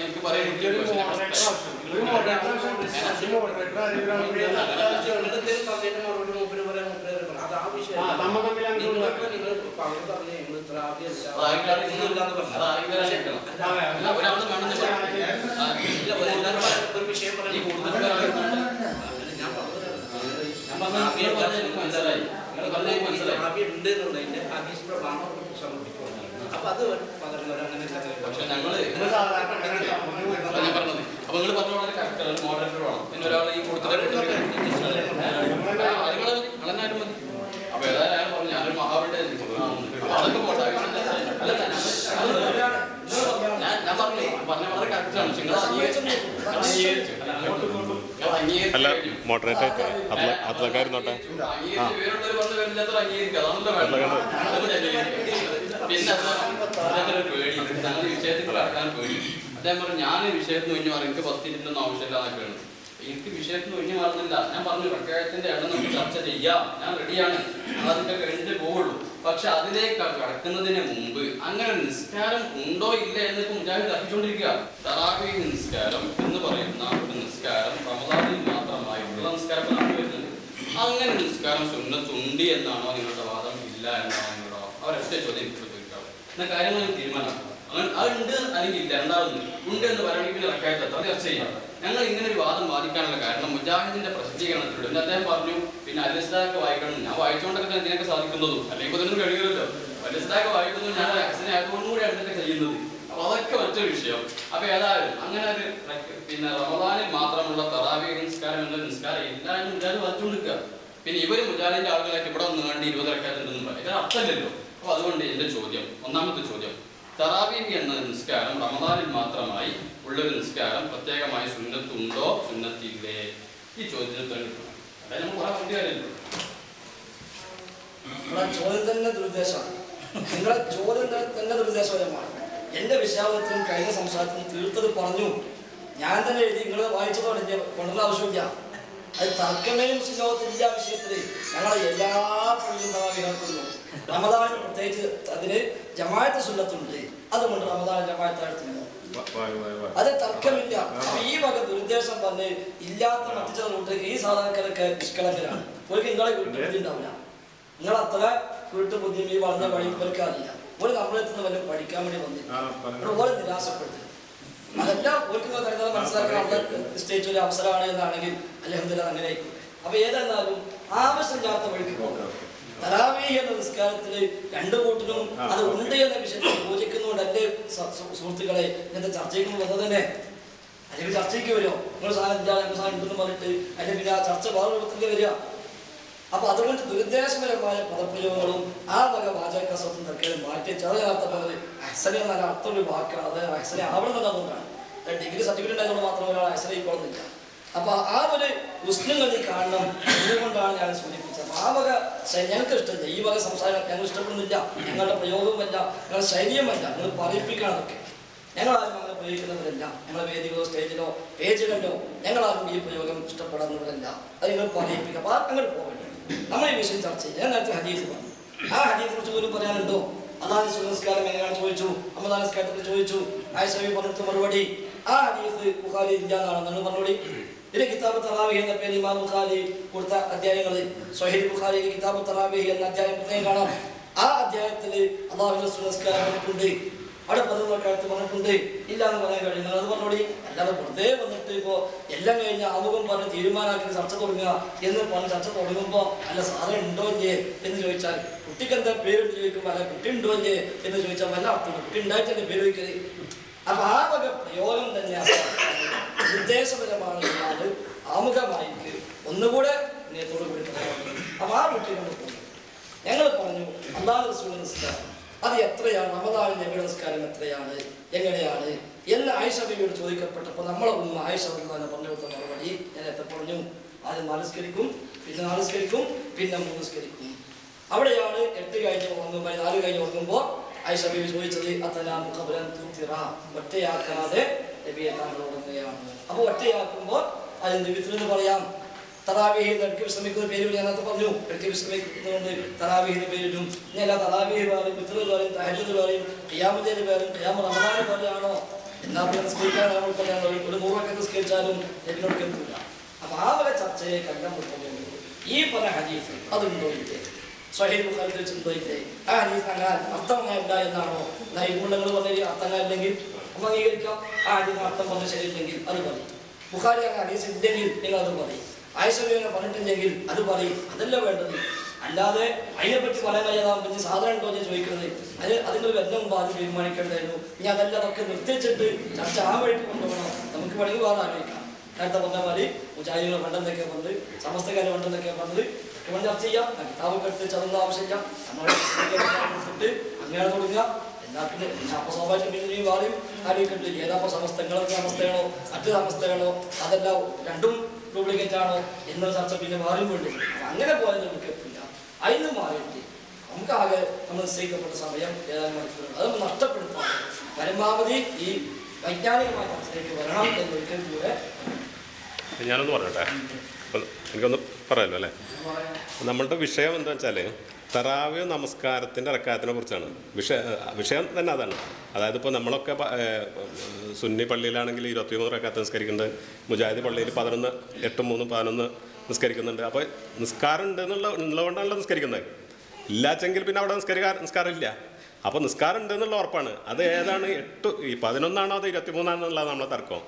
എനിക്ക് പറയാൻ അപ്പൊ അത് പക്ഷെ ഞങ്ങള് പറഞ്ഞത് അപ്പൊ നിങ്ങൾ പറഞ്ഞ വളരെ കറക്റ്റ് മോഡറേറ്റർ വേണം. പിന്നെ ഒരാൾ ഈ കൊടുത്തിട്ട് കളഞ്ഞാലും മതി. അപ്പൊ ഏതായാലും അയാൾ പറഞ്ഞു ഞാനൊരു മഹാപണ്ഡിതൻ അതൊക്കെ പോട്ടെ. ഞാൻ പറഞ്ഞ വളരെ കറക്റ്റാണ്. നിങ്ങൾ അംഗീകരിച്ചു അല്ല മോഡറേറ്റ് അത്ലക്കാരുന്നോട്ടെ. പിന്നെ പേടി ഞങ്ങൾ വിഷയത്തിൽ കടക്കാൻ പേടി. അദ്ദേഹം പറഞ്ഞു ഞാൻ വിഷയത്തിന് ഒഴിഞ്ഞു മാറി, എനിക്ക് 10 മിനിറ്റൊന്നും ആവശ്യമില്ല എന്നൊക്കെയാണ്. എനിക്ക് വിഷയത്തിന് ഒഴിഞ്ഞു മാറുന്നില്ല. ഞാൻ പറഞ്ഞു റക്കായത്തിന്റെ എണ്ണം നമുക്ക് ചർച്ച ചെയ്യാം, ഞാൻ റെഡിയാണ്, അതിന്റെ കഴിഞ്ഞിട്ട് പോവുള്ളൂ. പക്ഷെ അതിലേക്ക് കടക്കുന്നതിന് മുമ്പ് അങ്ങനെ നിസ്കാരം ഉണ്ടോ ഇല്ല എന്നിപ്പോ മുജാഹിദ് തർക്കിച്ചുകൊണ്ടിരിക്കുക. തറാവീഹ് നിസ്കാരം എന്ന് പറയുന്ന ഒരു നിസ്കാരം റമദാനിൽ മാത്രമായിട്ടുള്ള നിസ്കാരം വരുന്നത്. അങ്ങനെ നിസ്കാരം സുന്നത്തുണ്ട് എന്നാണോ നിങ്ങളുടെ വാദം, ഇല്ല എന്നാണോ നിങ്ങളുടെ വാദം? അവരൊറ്റ ചോദ്യം ചോദിക്കാവും. എന്ന കാര്യങ്ങൾ തീരുമാനമാക്കാം. അങ്ങനെ അതുണ്ട് അല്ലെങ്കിൽ ഇല്ല. രണ്ടാമത് ഉണ്ട് എന്ന് പറയുകയാണെങ്കിൽ റക്കായത്ത് എത്ര ചർച്ച ചെയ്യാം. ഞങ്ങൾ ഇങ്ങനെ ഒരു വാദം വാദിക്കാനുള്ള കാരണം മുജാഹിദിന്റെ പ്രസിദ്ധീകരണത്തിലൂടെ പിന്നെ അദ്ദേഹം പറഞ്ഞു പിന്നെ അലിസ്ലാക്ക് വായിക്കണം. ഞാൻ വായിച്ചുകൊണ്ടൊക്കെ ഇതിനൊക്കെ സാധിക്കുന്നതും അല്ലെങ്കിൽ ഇതൊന്നും കഴിയുമല്ലോ. അലിസ്ലാക്ക് വായിക്കുന്നത് ഞാൻ അക്സനെ ആയതുകൊണ്ടുകൂടിയാണ് ഇതൊക്കെ ചെയ്യുന്നത്. അപ്പൊ അതൊക്കെ മറ്റൊരു വിഷയം. അപ്പൊ ഏതായാലും അങ്ങനെ ഒരു പിന്നെ റമദാനിൽ മാത്രമുള്ള തറാവീഹ് നിസ്കാരം എന്നൊരു നിസ്കാരം ഇല്ല എന്ന് മുജാഹിദ് വാദിച്ചുകൊണ്ടിരിക്കുക. പിന്നെ ഇവര് മുജാഹിദിന്റെ ആളുകളായിട്ട് ഇവിടെ ഒന്ന് കണ്ട് 20 റക്അത്തുണ്ടെന്നും പറയും. ഇതിന് അർത്ഥമില്ലല്ലോ. അപ്പൊ അതുകൊണ്ട് എന്റെ ചോദ്യം, ഒന്നാമത്തെ ചോദ്യം, തറാവീഹ് എന്ന നിസ്കാരം റമദാനിൽ മാത്രമായി ഉള്ളൊരു നിസ്കാരം പ്രത്യേകമായി സുന്നത്തുണ്ടോ സുന്നത്തില്ലേ? ഈ ചോദ്യത്തിന് ഉത്തരം കിട്ടണം. അതായത് നമ്മൾ കുറെ പറഞ്ഞ കാര്യമല്ലോ. ചോദ്യം തന്നെ ദുരുദ്ദേശമാണ്. നിങ്ങളെ ചോദ്യം തന്നെ ദുരുദ്ദേശപരമാണ്. എന്റെ വിഷയാവത്തിനും കഴിഞ്ഞ സംസാരത്തിനും തീർത്തത് പറഞ്ഞു. ഞാൻ തന്നെ എഴുതി, നിങ്ങൾ വായിച്ചതോടെ കൊണ്ടുവന്ന ആവശ്യമില്ല. അത് തർക്കമേ മുസ്ലിം ലോകത്തില്ല വിഷയത്തിൽ ഞങ്ങളെ എല്ലാ പള്ളിയും തറാവീഹ് നടത്തുന്നു. റമദാനിൽ പ്രത്യേകിച്ച് അതിന് ജമാഅത്ത് സുന്നത്തുണ്ട്, അതുകൊണ്ട് റമദാൻ ജമാഅത്ത് നടത്തുന്നു. അത് തർക്കമില്ല. ഈ വക ദുരുദ്ദേശം പറഞ്ഞ് ഇല്ലാത്ത മറ്റു ചില റൂട്ടിലേക്ക് ഈ സാധാരണക്കാരൊക്കെ നിഷ്കളങ്കരാണ്. ഒരിക്കലും നിങ്ങളെ കുരുട്ട് ബുദ്ധി ഉണ്ടാവില്ല. നിങ്ങൾ അത്ര കുരുട്ട് ബുദ്ധിയും ഈ വളർന്ന വഴി ഇവർക്കറിയില്ല. ഒരു നമ്മളെത്തുന്ന വല്ലതും പഠിക്കാൻ വേണ്ടി വന്നില്ല, ഓരോ നിരാശപ്പെടുത്തി. അതെല്ലാം ഓർക്കുന്ന തരുന്നത് മനസ്സിലാക്കാനുള്ള നിശ്ചയിച്ച ഒരു അവസരമാണ് എന്നാണെങ്കിൽ അൽഹംദുലില്ലാഹ് അങ്ങനെ ആയിക്കോട്ടെ. അപ്പൊ ഏതെന്നാലും ആവശ്യമില്ലാത്ത വഴിക്ക് പോകണം. തറാവീഹ് എന്ന നിസ്കാരത്തില് രണ്ടു കൂട്ടിനും അത് ഉണ്ട് എന്ന വിഷയത്തിൽ യോജിക്കുന്നതുകൊണ്ടല്ലേ സുഹൃത്തുക്കളെ ഇന്നത്തെ ചർച്ചയ്ക്ക് വന്നത് തന്നെ. അല്ലെങ്കിൽ ചർച്ചയ്ക്ക് വരുമോ നിങ്ങൾ സാധനം ഇല്ല ഞങ്ങൾ സാധനം ഉണ്ടെന്ന് പറഞ്ഞിട്ട് അല്ലെങ്കിൽ പിന്നെ ആ ചർച്ച വേറെ രൂപത്തിൽ വരിക. അപ്പൊ അതുകൊണ്ട് ദുരുദ്ദേശപരമായ പദപ്രയോഗങ്ങളും ആ വക വാചക കസവത്തും തർക്കലും മാറ്റി ചെറിയാത്ത പോലെ അഹ്സന നല്ല അർത്ഥമുള്ള വാക്കാണ്. അത് അഹ്സന ആവണമെന്നത് അതുകൊണ്ടാണ്. ഡിഗ്രി സർട്ടിഫിക്കറ്റ് ആയതുകൊണ്ട് മാത്രം ഒരാൾ അഹ്സനയിക്കൊള്ളുന്നില്ല. അപ്പൊ ആ ഒരു ഉഷ്ണങ്ങൾ കാണണം എന്നുകൊണ്ടാണ് ഞാൻ സൂചിപ്പിച്ചത്. അപ്പൊ ആ വക ഞങ്ങൾക്ക് ഇഷ്ടമില്ല, ഈ വക സംസാരം ഞങ്ങൾ ഇഷ്ടപ്പെടുന്നില്ല, ഞങ്ങളുടെ പ്രയോഗവുമല്ല, ഞങ്ങളുടെ ശൈലിയുമല്ല, ഞങ്ങൾ പറയിപ്പിക്കണം. അതൊക്കെ ഞങ്ങളാരും അങ്ങനെ പ്രയോഗിക്കുന്നവരല്ല. ഞങ്ങളുടെ വേദികളോ സ്റ്റേജിലോ പേജുകളിലോ ഞങ്ങളാരും ഈ പ്രയോഗം ഇഷ്ടപ്പെടുന്നവരല്ല. അത് നിങ്ങൾ പറയിപ്പിക്കുക. അപ്പൊ അങ്ങോട്ട് പോകട്ടെ. നമ്മൾ ഈ വിഷയം ചർച്ച ചെയ്യാം. ഞാൻ നേരത്തെ ഹദീസ് പറഞ്ഞു. ആ ഹദീസിനെ കുറിച്ച് പോലും പറയാനുണ്ടോ? അള്ളാഹു സുബ്ഹാനഹു എങ്ങനെയാണ് ചോദിച്ചു, അമ്മദാന നിസ്കാരത്തിൽ ചോദിച്ചു, ആയിഷ ബീവി പറഞ്ഞിട്ട് മറുപടി ആ ഹദീസ് ബുഖാരി ഇല്ലാന്നാണ് നമ്മൾ മറുപടി. ഇതിന് കിതാബ് തറാവീഹ് എന്ന പേര് ഇമാം ബുഖാരി കൊടുത്ത അധ്യായങ്ങൾ സ്വഹീഹ് ബുഖാരിയിൽ കിതാബ് തറാവീഹ് എന്ന അധ്യായം പ്രത്യേകം കാണാം. ആ അധ്യായത്തിൽ അള്ളാഹുവിന്റെ നിസ്കാരം പറഞ്ഞിട്ടുണ്ട്, അവിടെ 11 റക്അത്ത് പറഞ്ഞിട്ടുണ്ട്, ഇല്ല എന്ന് പറയാൻ കഴിയുന്നത് അത് പറഞ്ഞോടി. അല്ലാതെ വെറുതെ വന്നിട്ട് ഇപ്പോ എല്ലാം കഴിഞ്ഞ് ആമുഖം പറഞ്ഞ് തീരുമാനമാക്കി ചർച്ച തുടങ്ങുക എന്ന് പറഞ്ഞ് ചർച്ച തുടങ്ങുമ്പോൾ അല്ല സാധനം ഉണ്ടോ ഇല്ലേ എന്ന് ചോദിച്ചാൽ, കുട്ടിക്ക് എന്താ പേരെന്ന് ചോദിക്കുമ്പോൾ അല്ല കുട്ടി ഉണ്ടോ ഇല്ലേ എന്ന് ചോദിച്ചാൽ വല്ല അർത്ഥമുണ്ട്. കുട്ടി ഉണ്ടായിട്ടല്ലേ പേര് വയ്ക്കല്. അപ്പൊ ആ വക പ്രയോഗം തന്നെയാണ് ഉദ്ദേശപരമാണ് എന്നാണ് ആമുഖമായിട്ട് ഒന്നുകൂടെ നേരത്തോട് കൂടി. അപ്പൊ ആ കുട്ടി കൊണ്ട് പോകും. ഞങ്ങൾ പറഞ്ഞു അല്ലാഹു റസൂൽ നിസ്കാരം അത് എത്രയാണ്, റമദാനിലെ നബിയുടെ നിസ്കാരം എത്രയാണ്, എങ്ങനെയാണ് എന്ന് ആയിഷ ബീവിയോട് ചോദിക്കപ്പെട്ടപ്പോൾ നമ്മളെ ഉമ്മ ആയിഷ റളിയല്ലാഹു അൻഹ പറഞ്ഞു കൊടുത്ത മറുപടി ഞാൻ എത്ര പറഞ്ഞു. ആദ്യം 4 നിസ്കരിക്കും, പിന്നെ 4 നിസ്കരിക്കും, പിന്നെ 3 നിസ്കരിക്കും. അവിടെയാണ് 8 കഴിഞ്ഞ് ഉറങ്ങുമ്പോൾ 4 കഴിഞ്ഞ് ഉറങ്ങുമ്പോൾ ആയിഷ ബീവി ചോദിച്ചത് അത്തനാം ഖബറൻ തുതിറ, ഒറ്റയാക്കാതെ നബിയെ താങ്കൾ ഉറങ്ങുകയാണ്. അപ്പോൾ ഒറ്റയാക്കുമ്പോൾ അതിന് വിത്ർ എന്ന് പറയാം. തറാവീഹ് ഇടയ്ക്ക് വിശ്രമിക്കുന്ന പേര് ഞാനകത്ത് പറഞ്ഞു. ഇടയ്ക്ക് വിശ്രമിക്കുന്നതുകൊണ്ട് തറാവീഹിന് പേരിടും. ഇനി അല്ല തറാവീഹ് വേറെയും വിത്ർ വേറെയും തഹജ്ജുദ് വേറെയും ഖിയാമുൽ ലൈൽ വേറെയും ഖിയാമുൽ റമദാൻ പോലെയാണോ എന്നാ പിന്നെ നിസ്കരിക്കാൻ നമ്മൾ പറയാൻ ഒരു 100 ഒക്കെ നിസ്കരിച്ചാലും നബിയോട് കേൾക്കില്ല. അപ്പൊ ആ വക ചർച്ചയെ കണ്ടം പോകുന്നു. ഈ പല ഹദീസ് അതുണ്ടോ ഇല്ലേ, സ്വഹീഹ് ബുഖാരിയിൽ വെച്ചിട്ടുണ്ടോ ഇല്ലേ, ആ ഹദീസ് അങ്ങനെ അർത്ഥമായില്ല എന്നാണോ നൈപുണ്യങ്ങൾ പറഞ്ഞ അർത്ഥങ്ങളില്ലെങ്കിൽ നമുക്ക് അംഗീകരിക്കാം. ആ ഹദീസിന് അർത്ഥം പറഞ്ഞ ശരിയില്ലെങ്കിൽ അത് പറയും. ബുഖാരി അങ്ങനെ ഹദീസ് ഇല്ലെങ്കിൽ നിങ്ങൾ അത് പറയും. ആയിഷ ബീവി പറഞ്ഞിട്ടില്ലെങ്കിൽ അത് പറയും. അതല്ല വേണ്ടത്. അല്ലാതെ അതിനെപ്പറ്റി പറയാൻ കഴിയാതെ സാധനം ഉണ്ടോ എന്ന് ചോദിക്കുന്നത് അതിനൊരു വല്ല മുമ്പ് ആദ്യം തീരുമാനിക്കേണ്ടതായിരുന്നു. ഇനി അതല്ല അതൊക്കെ നിർത്തിച്ചിട്ട് ചർച്ച ആ വഴിക്ക് കൊണ്ടുപോകണം. നമുക്ക് വേണമെങ്കിൽ വേറെ ആലോചിക്കാം. നേരത്തെ പറഞ്ഞ മാതിരി മുജാഹിദുകൾ പണ്ടെന്തൊക്കെയാ പറഞ്ഞത്, സമസ്തക്കാരെ പണ്ടെന്തൊക്കെയാ പറഞ്ഞത് ഒക്കെ ചർച്ച ചെയ്യാം. കിതാബൊക്കെ എടുത്ത് ചതുന്ന ആവശ്യമില്ല. നമ്മളെ കൊടുത്തിട്ട് അങ്ങനെ തുടങ്ങുക. എന്നാൽ പിന്നെ അപ്പൊ സ്വാഭാവികം പിന്നെ ഈ വാറിയും ആലോചിക്കട്ടെ ഏതാപ്പോ സമസ്തകളൊക്കെ സമസ്തയാണോ മറ്റു സമസ്തയാണോ അതെല്ലാം രണ്ടും ഡ്യൂപ്ലിക്കേറ്റ് ആണോ എന്നൊരു ചർച്ച പിന്നെ മാറി വേണ്ടി. അങ്ങനെ പോയത് നമുക്ക് എത്തില്ല. അതിന് മാറിയിട്ട് നമുക്കാകെ നമ്മൾ നിശ്ചയിക്കപ്പെട്ട സമയം ഏതാനും മണിക്കൂറുകൾ അത് നഷ്ടപ്പെടുത്താൻ പരമാവധി ഈ വൈജ്ഞാനികമായ ചർച്ചയിലേക്ക് വരണം എന്നൊരിക്കൽ കൂടെ ഞാനൊന്ന് പറഞ്ഞോട്ടെ. അപ്പം എനിക്കൊന്ന് പറയാമല്ലോ അല്ലേ. നമ്മളുടെ വിഷയം എന്താ വെച്ചാൽ തറാവീഹ് നമസ്കാരത്തിൻ്റെ റക്അത്തിനെ കുറിച്ചാണ്. വിഷയം തന്നെ അതാണ്. അതായത് ഇപ്പോൾ നമ്മളൊക്കെ സുന്നി പള്ളിയിലാണെങ്കിൽ 23 റക്അത്ത് നിസ്കരിക്കുന്നുണ്ട്. മുജാഹിദ് പള്ളിയിൽ 11, 8, 3, 11 നിസ്കരിക്കുന്നുണ്ട്. അപ്പോൾ നിസ്കാരം ഉണ്ട് ഉള്ളതുകൊണ്ടാണല്ലോ നിസ്കരിക്കുന്നത്. ഇല്ലാച്ചെങ്കിൽ പിന്നെ അവിടെ നിസ്കാരം ഇല്ല. അപ്പോൾ നിസ്കാരം ഉണ്ട് എന്നുള്ള ഉറപ്പാണ്. അത് ഏതാണ് 11 അത് 23 എന്നുള്ളത് നമ്മളെ തർക്കം.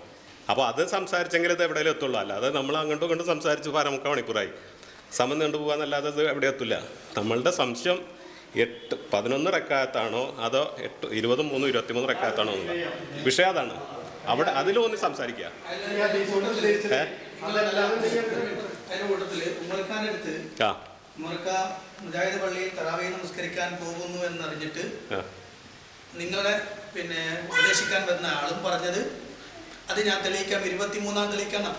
അപ്പോൾ അത് സംസാരിച്ചെങ്കിൽ ഇത് എവിടെയെങ്കിലും എത്തുള്ളൂ. അല്ല അത് നമ്മൾ അങ്ങോട്ടും ഇങ്ങോട്ടും സംസാരിച്ച് 12 മണിക്കൂറായി സമയം നീണ്ടു പോകാന്നല്ലാതെ അത് എവിടെ എത്തില്ല. നമ്മളുടെ സംശയം 11 റക്അത്താണോ അതോ 20, 3, 23 റക്അത്താണോ എന്നുള്ള വിഷയം അതാണ്. അവിടെ അതിലൊന്ന് സംസാരിക്കുക. മുജാഹിദ് പള്ളിയിൽ തറാവീഹ് നമസ്കരിക്കാൻ പോകുന്നു എന്നറിഞ്ഞിട്ട് നിങ്ങളെ പിന്നെ ഉപദേശിക്കാൻ വരുന്ന ആളും പറഞ്ഞത് അത് ഞാൻ തെളിയിക്കാം 23 തെളിയിക്കണം.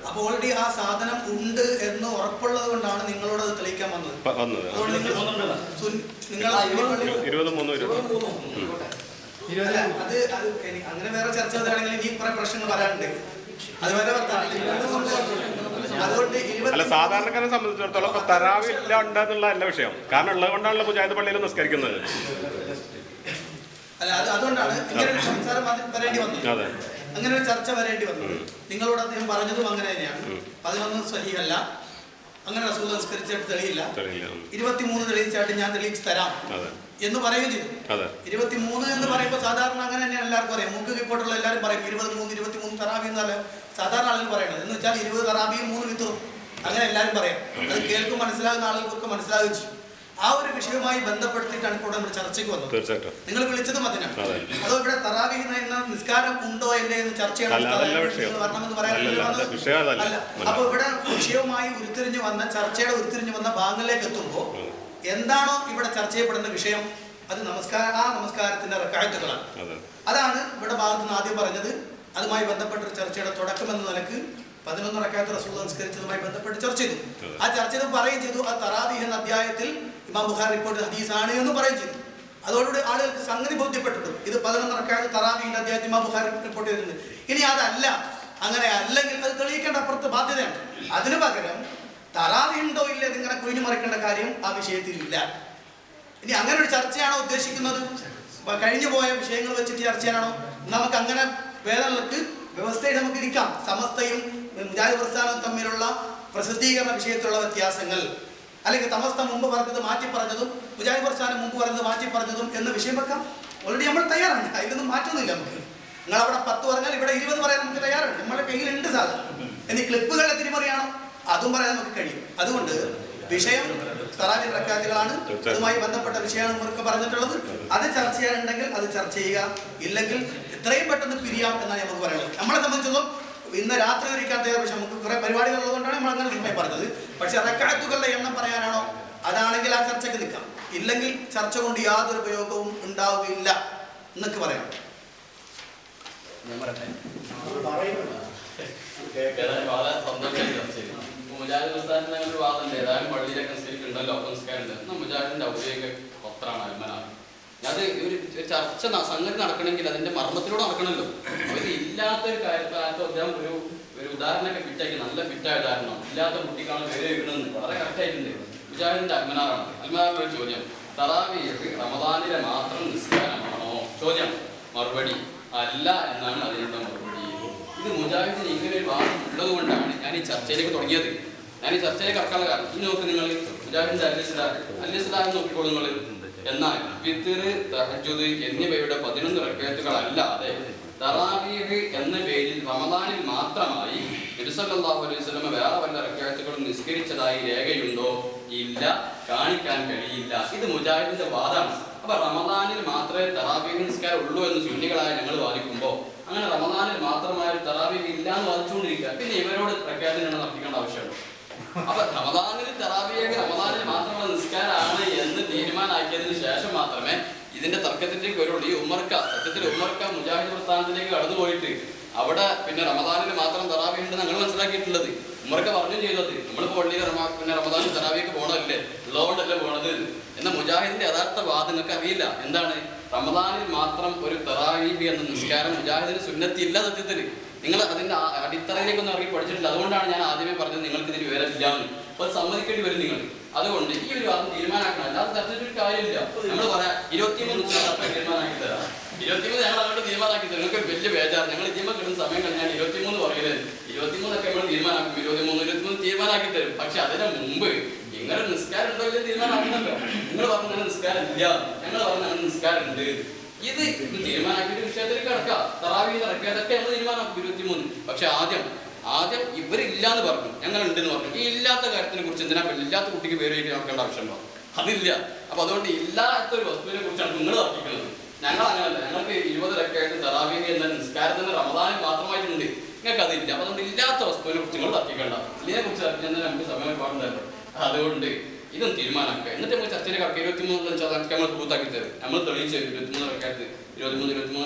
അപ്പൊ ഓൾറെഡി ആ സാധനം ഉണ്ട് എന്ന് ഉറപ്പുള്ളത് കൊണ്ടാണ് നിങ്ങളോട് അത് തെളിയിക്കാൻ വന്നത്. അങ്ങനെ വേറെ ചർച്ച ചെയ്താണെങ്കിൽ ഇനി കുറെ പ്രശ്നങ്ങൾ വരാനുണ്ട്. അത് വരെ അല്ല സാധാരണക്കാരെ സംബന്ധിച്ചിടത്തോളം ഇപ്പൊ തറാവീഹ് ഇല്ല ഉണ്ടെന്നുള്ള അല്ല വിഷയം. കാരണം ഉള്ളത് കൊണ്ടാണല്ലോ മുജാഹിദ് പള്ളിയിൽ നിസ്കരിക്കുന്നത്. അല്ല അതുകൊണ്ടാണ് ഇങ്ങനെ ഒരു സംസാരം വരേണ്ടി വന്നത്. അങ്ങനെ ഒരു ചർച്ച വരേണ്ടി വന്നത്. നിങ്ങളോട് അദ്ദേഹം പറഞ്ഞതും അങ്ങനെ തന്നെയാണ്. 11 സ്വഹീഹല്ല. അങ്ങനെ റസൂൽ നിസ്കരിച്ചിട്ട് തെളിയില്ല. 23 തെളിയിച്ചായിട്ട് ഞാൻ തെളിയിച്ച് തരാം എന്ന് പറയുകയും ചെയ്തു. 23 എന്ന് പറയുമ്പോൾ സാധാരണ അങ്ങനെ തന്നെയാണ് എല്ലാവർക്കും അറിയാം. മുക്ക് റിപ്പോർട്ടുള്ള എല്ലാവരും പറയും 23 തറാവി എന്നല്ല സാധാരണ ആളുകൾ പറയുന്നത്. എന്ന് വെച്ചാൽ 20 തറാവിയും 3 വിത്തറും അങ്ങനെ എല്ലാവരും പറയാം. അത് കേൾക്കും മനസ്സിലാകുന്ന ആളുകൾക്കൊക്കെ മനസ്സിലാകുകയും ചെയ്യും. ആ ഒരു വിഷയവുമായി ബന്ധപ്പെടുത്തിയിട്ടാണ് ഇപ്പോൾ നമ്മൾ ചർച്ചയ്ക്ക് വന്നത്. നിങ്ങൾ വിളിച്ചതും അതിനാണ്. അതോ ഇവിടെ തറാവീഹ് എന്ന നിസ്കാരം ഉണ്ടോ ഇല്ലേ എന്ന് ചർച്ച വരണമെന്ന് പറയാൻ അല്ല. അപ്പൊ ഇവിടെ വിഷയവുമായി ചർച്ചയുടെ ഉരുത്തിരിഞ്ഞു വന്ന ഭാഗങ്ങളിലേക്ക് എത്തുമ്പോൾ എന്താണോ ഇവിടെ ചർച്ച ചെയ്യപ്പെടുന്ന വിഷയം അത് നമസ്കാരത്തിന്റെ റക്അത്തുകളാണ്. അതാണ് ഇവിടെ ഭാഗത്ത് നിന്ന് ആദ്യം പറഞ്ഞത്. അതുമായി ബന്ധപ്പെട്ട ചർച്ചയുടെ തുടക്കം എന്ന നിലക്ക് 11 റക്അത്ത് റസൂൽ നിസ്കരിച്ചതുമായി ബന്ധപ്പെട്ട് ചർച്ച ചെയ്തു. ആ ചർച്ചയിൽ പറയുകയും ചെയ്തു ആ തറാവീഹ് എന്ന അധ്യായത്തിൽ ഇമാം ബുഖാരി റിപ്പോർട്ട് ഹദീസാണ് എന്ന് പറയുകയും ചെയ്തു. അതോടുകൂടി ആളുകൾക്ക് സംഗതി ബോധ്യപ്പെട്ടിട്ടും ഇത് 11 റക്അത്ത് തറാവീഹിന്റെ അധ്യായത്തിൽ ഇമാം ബുഖാരി റിപ്പോർട്ട് ചെയ്തിട്ടുണ്ട്. ഇനി അതല്ല, അങ്ങനെ അല്ലെങ്കിൽ അത് തെളിയിക്കേണ്ട അപ്പുറത്ത് ബാധ്യതയാണ്. അതിനു പകരം തറാവീഹ് ഉണ്ടോ ഇല്ലേ ഇതിങ്ങനെ കുഴിഞ്ഞു മറിക്കേണ്ട കാര്യം ആ വിഷയത്തിലില്ല. ഇനി അങ്ങനെ ഒരു ചർച്ചയാണോ ഉദ്ദേശിക്കുന്നത്? കഴിഞ്ഞു പോയ വിഷയങ്ങൾ വെച്ചിട്ട് ചർച്ച ചെയ്യാനാണോ? നമുക്ക് അങ്ങനെ വേദനകൾക്ക് വ്യവസ്ഥയിൽ നമുക്ക് ഇരിക്കാം. സമസ്തയും മുജാഹിദ് പ്രസ്ഥാനവും തമ്മിലുള്ള പ്രസിദ്ധീകരണ വിഷയത്തിലുള്ള വ്യത്യാസങ്ങൾ, അല്ലെങ്കിൽ സമസ്ത മുമ്പ് പറഞ്ഞത് മാറ്റി പറഞ്ഞതും മുജാഹിദ് പ്രസ്ഥാനം മുമ്പ് പറഞ്ഞത് മാറ്റി പറഞ്ഞതും എന്ന വിഷയം വെക്കാം. ഓൾറെഡി നമ്മൾ തയ്യാറാണ്. അതിലൊന്നും മാറ്റൊന്നുമില്ല. നമുക്ക് നിങ്ങൾ അവിടെ 10 പറഞ്ഞാൽ ഇവിടെ 20 പറയാൻ നമുക്ക് തയ്യാറാണ്. നമ്മുടെ കയ്യിലുണ്ട് സാധനം. ഇനി ക്ലിപ്പുകളുടെ തിരിമറിയാണോ അതും പറയാൻ നമുക്ക് കഴിയും. അതുകൊണ്ട് വിഷയം തറാവീഹ് റക്അത്തുകളാണ്. അതുമായി ബന്ധപ്പെട്ട വിഷയമാണ് നമുക്ക് പറഞ്ഞിട്ടുള്ളത്. അത് ചർച്ച ചെയ്യാനുണ്ടെങ്കിൽ അത് ചർച്ച ചെയ്യുക, ഇല്ലെങ്കിൽ എത്രയും പെട്ടെന്ന് പിരിയാം എന്നാണ് നമുക്ക് പറയുന്നത്. നമ്മളെ സംബന്ധിച്ചൊന്നും ഇന്ന് രാത്രി ഒരിക്കാൻ തയ്യാറ്. പക്ഷെ നമുക്ക് കുറെ പരിപാടികൾ ഉള്ളതുകൊണ്ടാണ് നമ്മൾ അങ്ങനെ സമയം പറഞ്ഞത്. പക്ഷെ റക്അത്തുകളുടെ എണ്ണം പറയാനാണോ? അതാണെങ്കിൽ ആ ചർച്ചയ്ക്ക് നിൽക്കാം. ഇല്ലെങ്കിൽ ചർച്ച കൊണ്ട് യാതൊരു ഉപയോഗവും ഉണ്ടാവുകയില്ല എന്നൊക്കെ പറയാം. മുജാഹിദ് പ്രസ്ഥാനത്തിന് അങ്ങനെ ഒരു വാദമുണ്ട്. ഏതായാലും പള്ളിയിലൊക്കെ നിസ്കരിക്കുന്നുണ്ടല്ലോ, അപ്പം നിസ്കാരമുണ്ട്. മുജാഹിദിന്റെ ഔദ്യോഗിക പത്രമാണ് അൽമനാർ. അത് ഒരു ചർച്ച സംഗതി നടക്കണമെങ്കിൽ അതിന്റെ മർമ്മത്തിലൂടെ നടക്കണമല്ലോ. അവർ ഇല്ലാത്തൊരു കാര്യത്താലത്ത് അദ്ദേഹം ഒരു ഉദാഹരണമൊക്കെ ഫിറ്റാക്കി, നല്ല ഫിറ്റായ ഉദാഹരണം. ഇല്ലാത്ത കുട്ടിക്കാണ് പേര് വെക്കണമെന്ന് വളരെ കറക്റ്റായിട്ടുണ്ട്. മുജാഹിദിന്റെ അൽമനാറാണ്. അൽമനാറിന്റെ ഒരു ചോദ്യം, തറാവീഹ് റമദാനിലെ മാത്രം നിസ്കാരമാണോ? ചോദ്യം. മറുപടി അല്ല എന്നാണ് അതിനുള്ള മറുപടി. ഇത് മുജാഹിദിന് ഇങ്ങനെ ഒരു വാദം ഉള്ളത് കൊണ്ടാണ് ഞാൻ ഈ ചർച്ചയിലേക്ക് തുടങ്ങിയത്. ഞാൻ ഈ ചർച്ചയിലേക്ക് ഇറക്കാനുള്ള കാരണം ഇനി നോക്ക്, നിങ്ങൾ മുജാഹിദിന്റെ അൽ-ഇസ്ലാം നോക്കിക്കോളൂ നിങ്ങൾ. എന്നാൽ വിത്ർ, തഹജ്ജുദ് എന്നിവയുടെ 11 റക്അത്തുകളല്ലാതെ തറാവീഹ് എന്ന പേരിൽ റമദാനിൽ മാത്രമായി നബി സല്ലല്ലാഹു അലൈഹി വസല്ലം വേറെ വല്ല റക്അത്തുകളും നിസ്കരിച്ചതായി രേഖയുണ്ടോ? ഇല്ല, കാണിക്കാൻ കഴിയില്ല. ഇത് മുജാഹിദിന്റെ വാദമാണ്. അപ്പൊ റമദാനിൽ മാത്രമേ തറാവീഹ് നിസ്കാരം ഉള്ളൂ എന്ന് സുന്നികളായ ഞങ്ങൾ വാദിക്കുമ്പോൾ അങ്ങനെ റമദാനിൽ മാത്രമായ തറാവീഹ് ഇല്ല എന്ന് വാദിച്ചുകൊണ്ടിരിക്കുക. പിന്നെ ഇവരോട് റക്അത്തിന് നടത്തിക്കേണ്ട ആവശ്യമുണ്ട്. അപ്പൊ റമദാനിൽ തറാവീഹ് റമദാനിൽ മാത്രമുള്ള നിസ്കാരമാണ് എന്ന് തീരുമാനമാക്കിയതിന് ശേഷം മാത്രമേ ഇതിന്റെ തർക്കത്തിലേക്ക് വരുള്ളൂ. ഈ സത്യത്തിൽ ഉമ്മർക്ക മുജാഹിദ് പ്രസ്ഥാനത്തിലേക്ക് കടന്നുപോയിട്ട് അവിടെ പിന്നെ റമദാനിൽ മാത്രം തറാവീഹ് ഉണ്ടെന്ന് ഞങ്ങൾ മനസ്സിലാക്കിയിട്ടുള്ളത്. ഉമ്മർക്ക പറഞ്ഞു ചെയ്തത് നമ്മളിപ്പോൾ പള്ളിയിൽ പിന്നെ റമദാനിൽ തറാവീഹ് പോകണമല്ലേ, ഉള്ളതുകൊണ്ടല്ലേ പോണത് എന്ന മുജാഹിദിന്റെ യഥാർത്ഥ വാദം നിങ്ങൾക്ക് അറിയില്ല. എന്താണ് റമദാനിൽ മാത്രം ഒരു തറാവീഹ് എന്ന നിസ്കാരം മുജാഹിദിന് സുന്നത്തില്ല. സത്യത്തിൽ നിങ്ങൾ അതിന്റെ അടിത്തറയിലേക്കൊന്നും ഇറങ്ങി പഠിച്ചിട്ടില്ല. അതുകൊണ്ടാണ് ഞാൻ ആദ്യമേ പറഞ്ഞത് നിങ്ങൾക്ക് ഇതിന് വിവരമില്ല എന്ന്. അപ്പോൾ അത് സമ്മതിക്കേണ്ടി വരും നിങ്ങൾ. അതുകൊണ്ട് ഈ ഒരു വാദം തീരുമാനമാക്കണം. അല്ലാതെ ചർച്ചയ്ക്ക് ഒരു കാര്യമില്ല. നമ്മൾ പറയാം 23 തീരുമാനമാക്കി തരാം. 23 ഞങ്ങൾ അങ്ങോട്ട് തീരുമാനമാക്കി തരാം. നിങ്ങൾക്ക് വലിയ ബേജാർ. ഞങ്ങൾ ഇതിമ കിട്ടുന്ന സമയം കഴിഞ്ഞാൽ 23 പറയരുത്. 23 നമ്മൾ തീരുമാനമാക്കും. 23 തീരുമാനമാക്കി തരും. പക്ഷെ അതിന് മുമ്പ് ഇങ്ങനെ നിസ്കാരം ഉണ്ടോ ഇല്ല തീരുമാനമാക്കണല്ലോ. നിങ്ങൾ പറഞ്ഞ അങ്ങനെ നിസ്കാരം ഇല്ല, ഞങ്ങൾ പറഞ്ഞ അങ്ങനെ നിസ്കാരം ഉണ്ട്. ഇത് തീരുമാനമാക്കിയിട്ട് വിഷയത്തിലേക്ക് കിടക്കാം. തറാവീഹ് റക്അത്തൊക്കെ നമ്മൾ തീരുമാനമാക്കും 23. പക്ഷെ ആദ്യം ഇവരില്ലാന്ന് പറഞ്ഞു, ഞങ്ങൾ ഉണ്ടെന്ന് പറഞ്ഞു. ഈ ഇല്ലാത്ത കാര്യത്തിനെ കുറിച്ച് എന്തിനാ ഇല്ലാത്ത കുട്ടിക്ക് പേര് നോക്കേണ്ട ആവശ്യമുണ്ടോ? അതില്ല. അപ്പൊ അതുകൊണ്ട് ഇല്ലാത്ത ഒരു വസ്തുവിനെ കുറിച്ചാണ് നിങ്ങൾ തർക്കിക്കുന്നത്. ഞങ്ങൾ അങ്ങനല്ല. ഞങ്ങൾക്ക് 20 റക്അത്ത് തറാവീഹ് എന്ന നിസ്കാരത്തിന് റമദാനിൽ മാത്രമായിട്ടുണ്ട്. നിങ്ങൾക്ക് അതില്ല. അപ്പൊ അതുകൊണ്ട് ഇല്ലാത്ത വസ്തുവിനെ കുറിച്ച് നിങ്ങൾ തർക്കിക്കേണ്ട. ഇതിനെ കുറിച്ച് തർക്കിക്കാൻ നമുക്ക് സമയം പാടുണ്ടല്ലോ. അതുകൊണ്ട് ഇതും തീരുമാനമാക്കുക. എന്നിട്ട് നമുക്ക് ചർച്ചയിലേക്ക് കടക്കുക. 23 നമ്മൾ പൂർത്താക്കി തരും. നമ്മൾ തെളിയിച്ചു തരും 23 റക്അത്ത് 23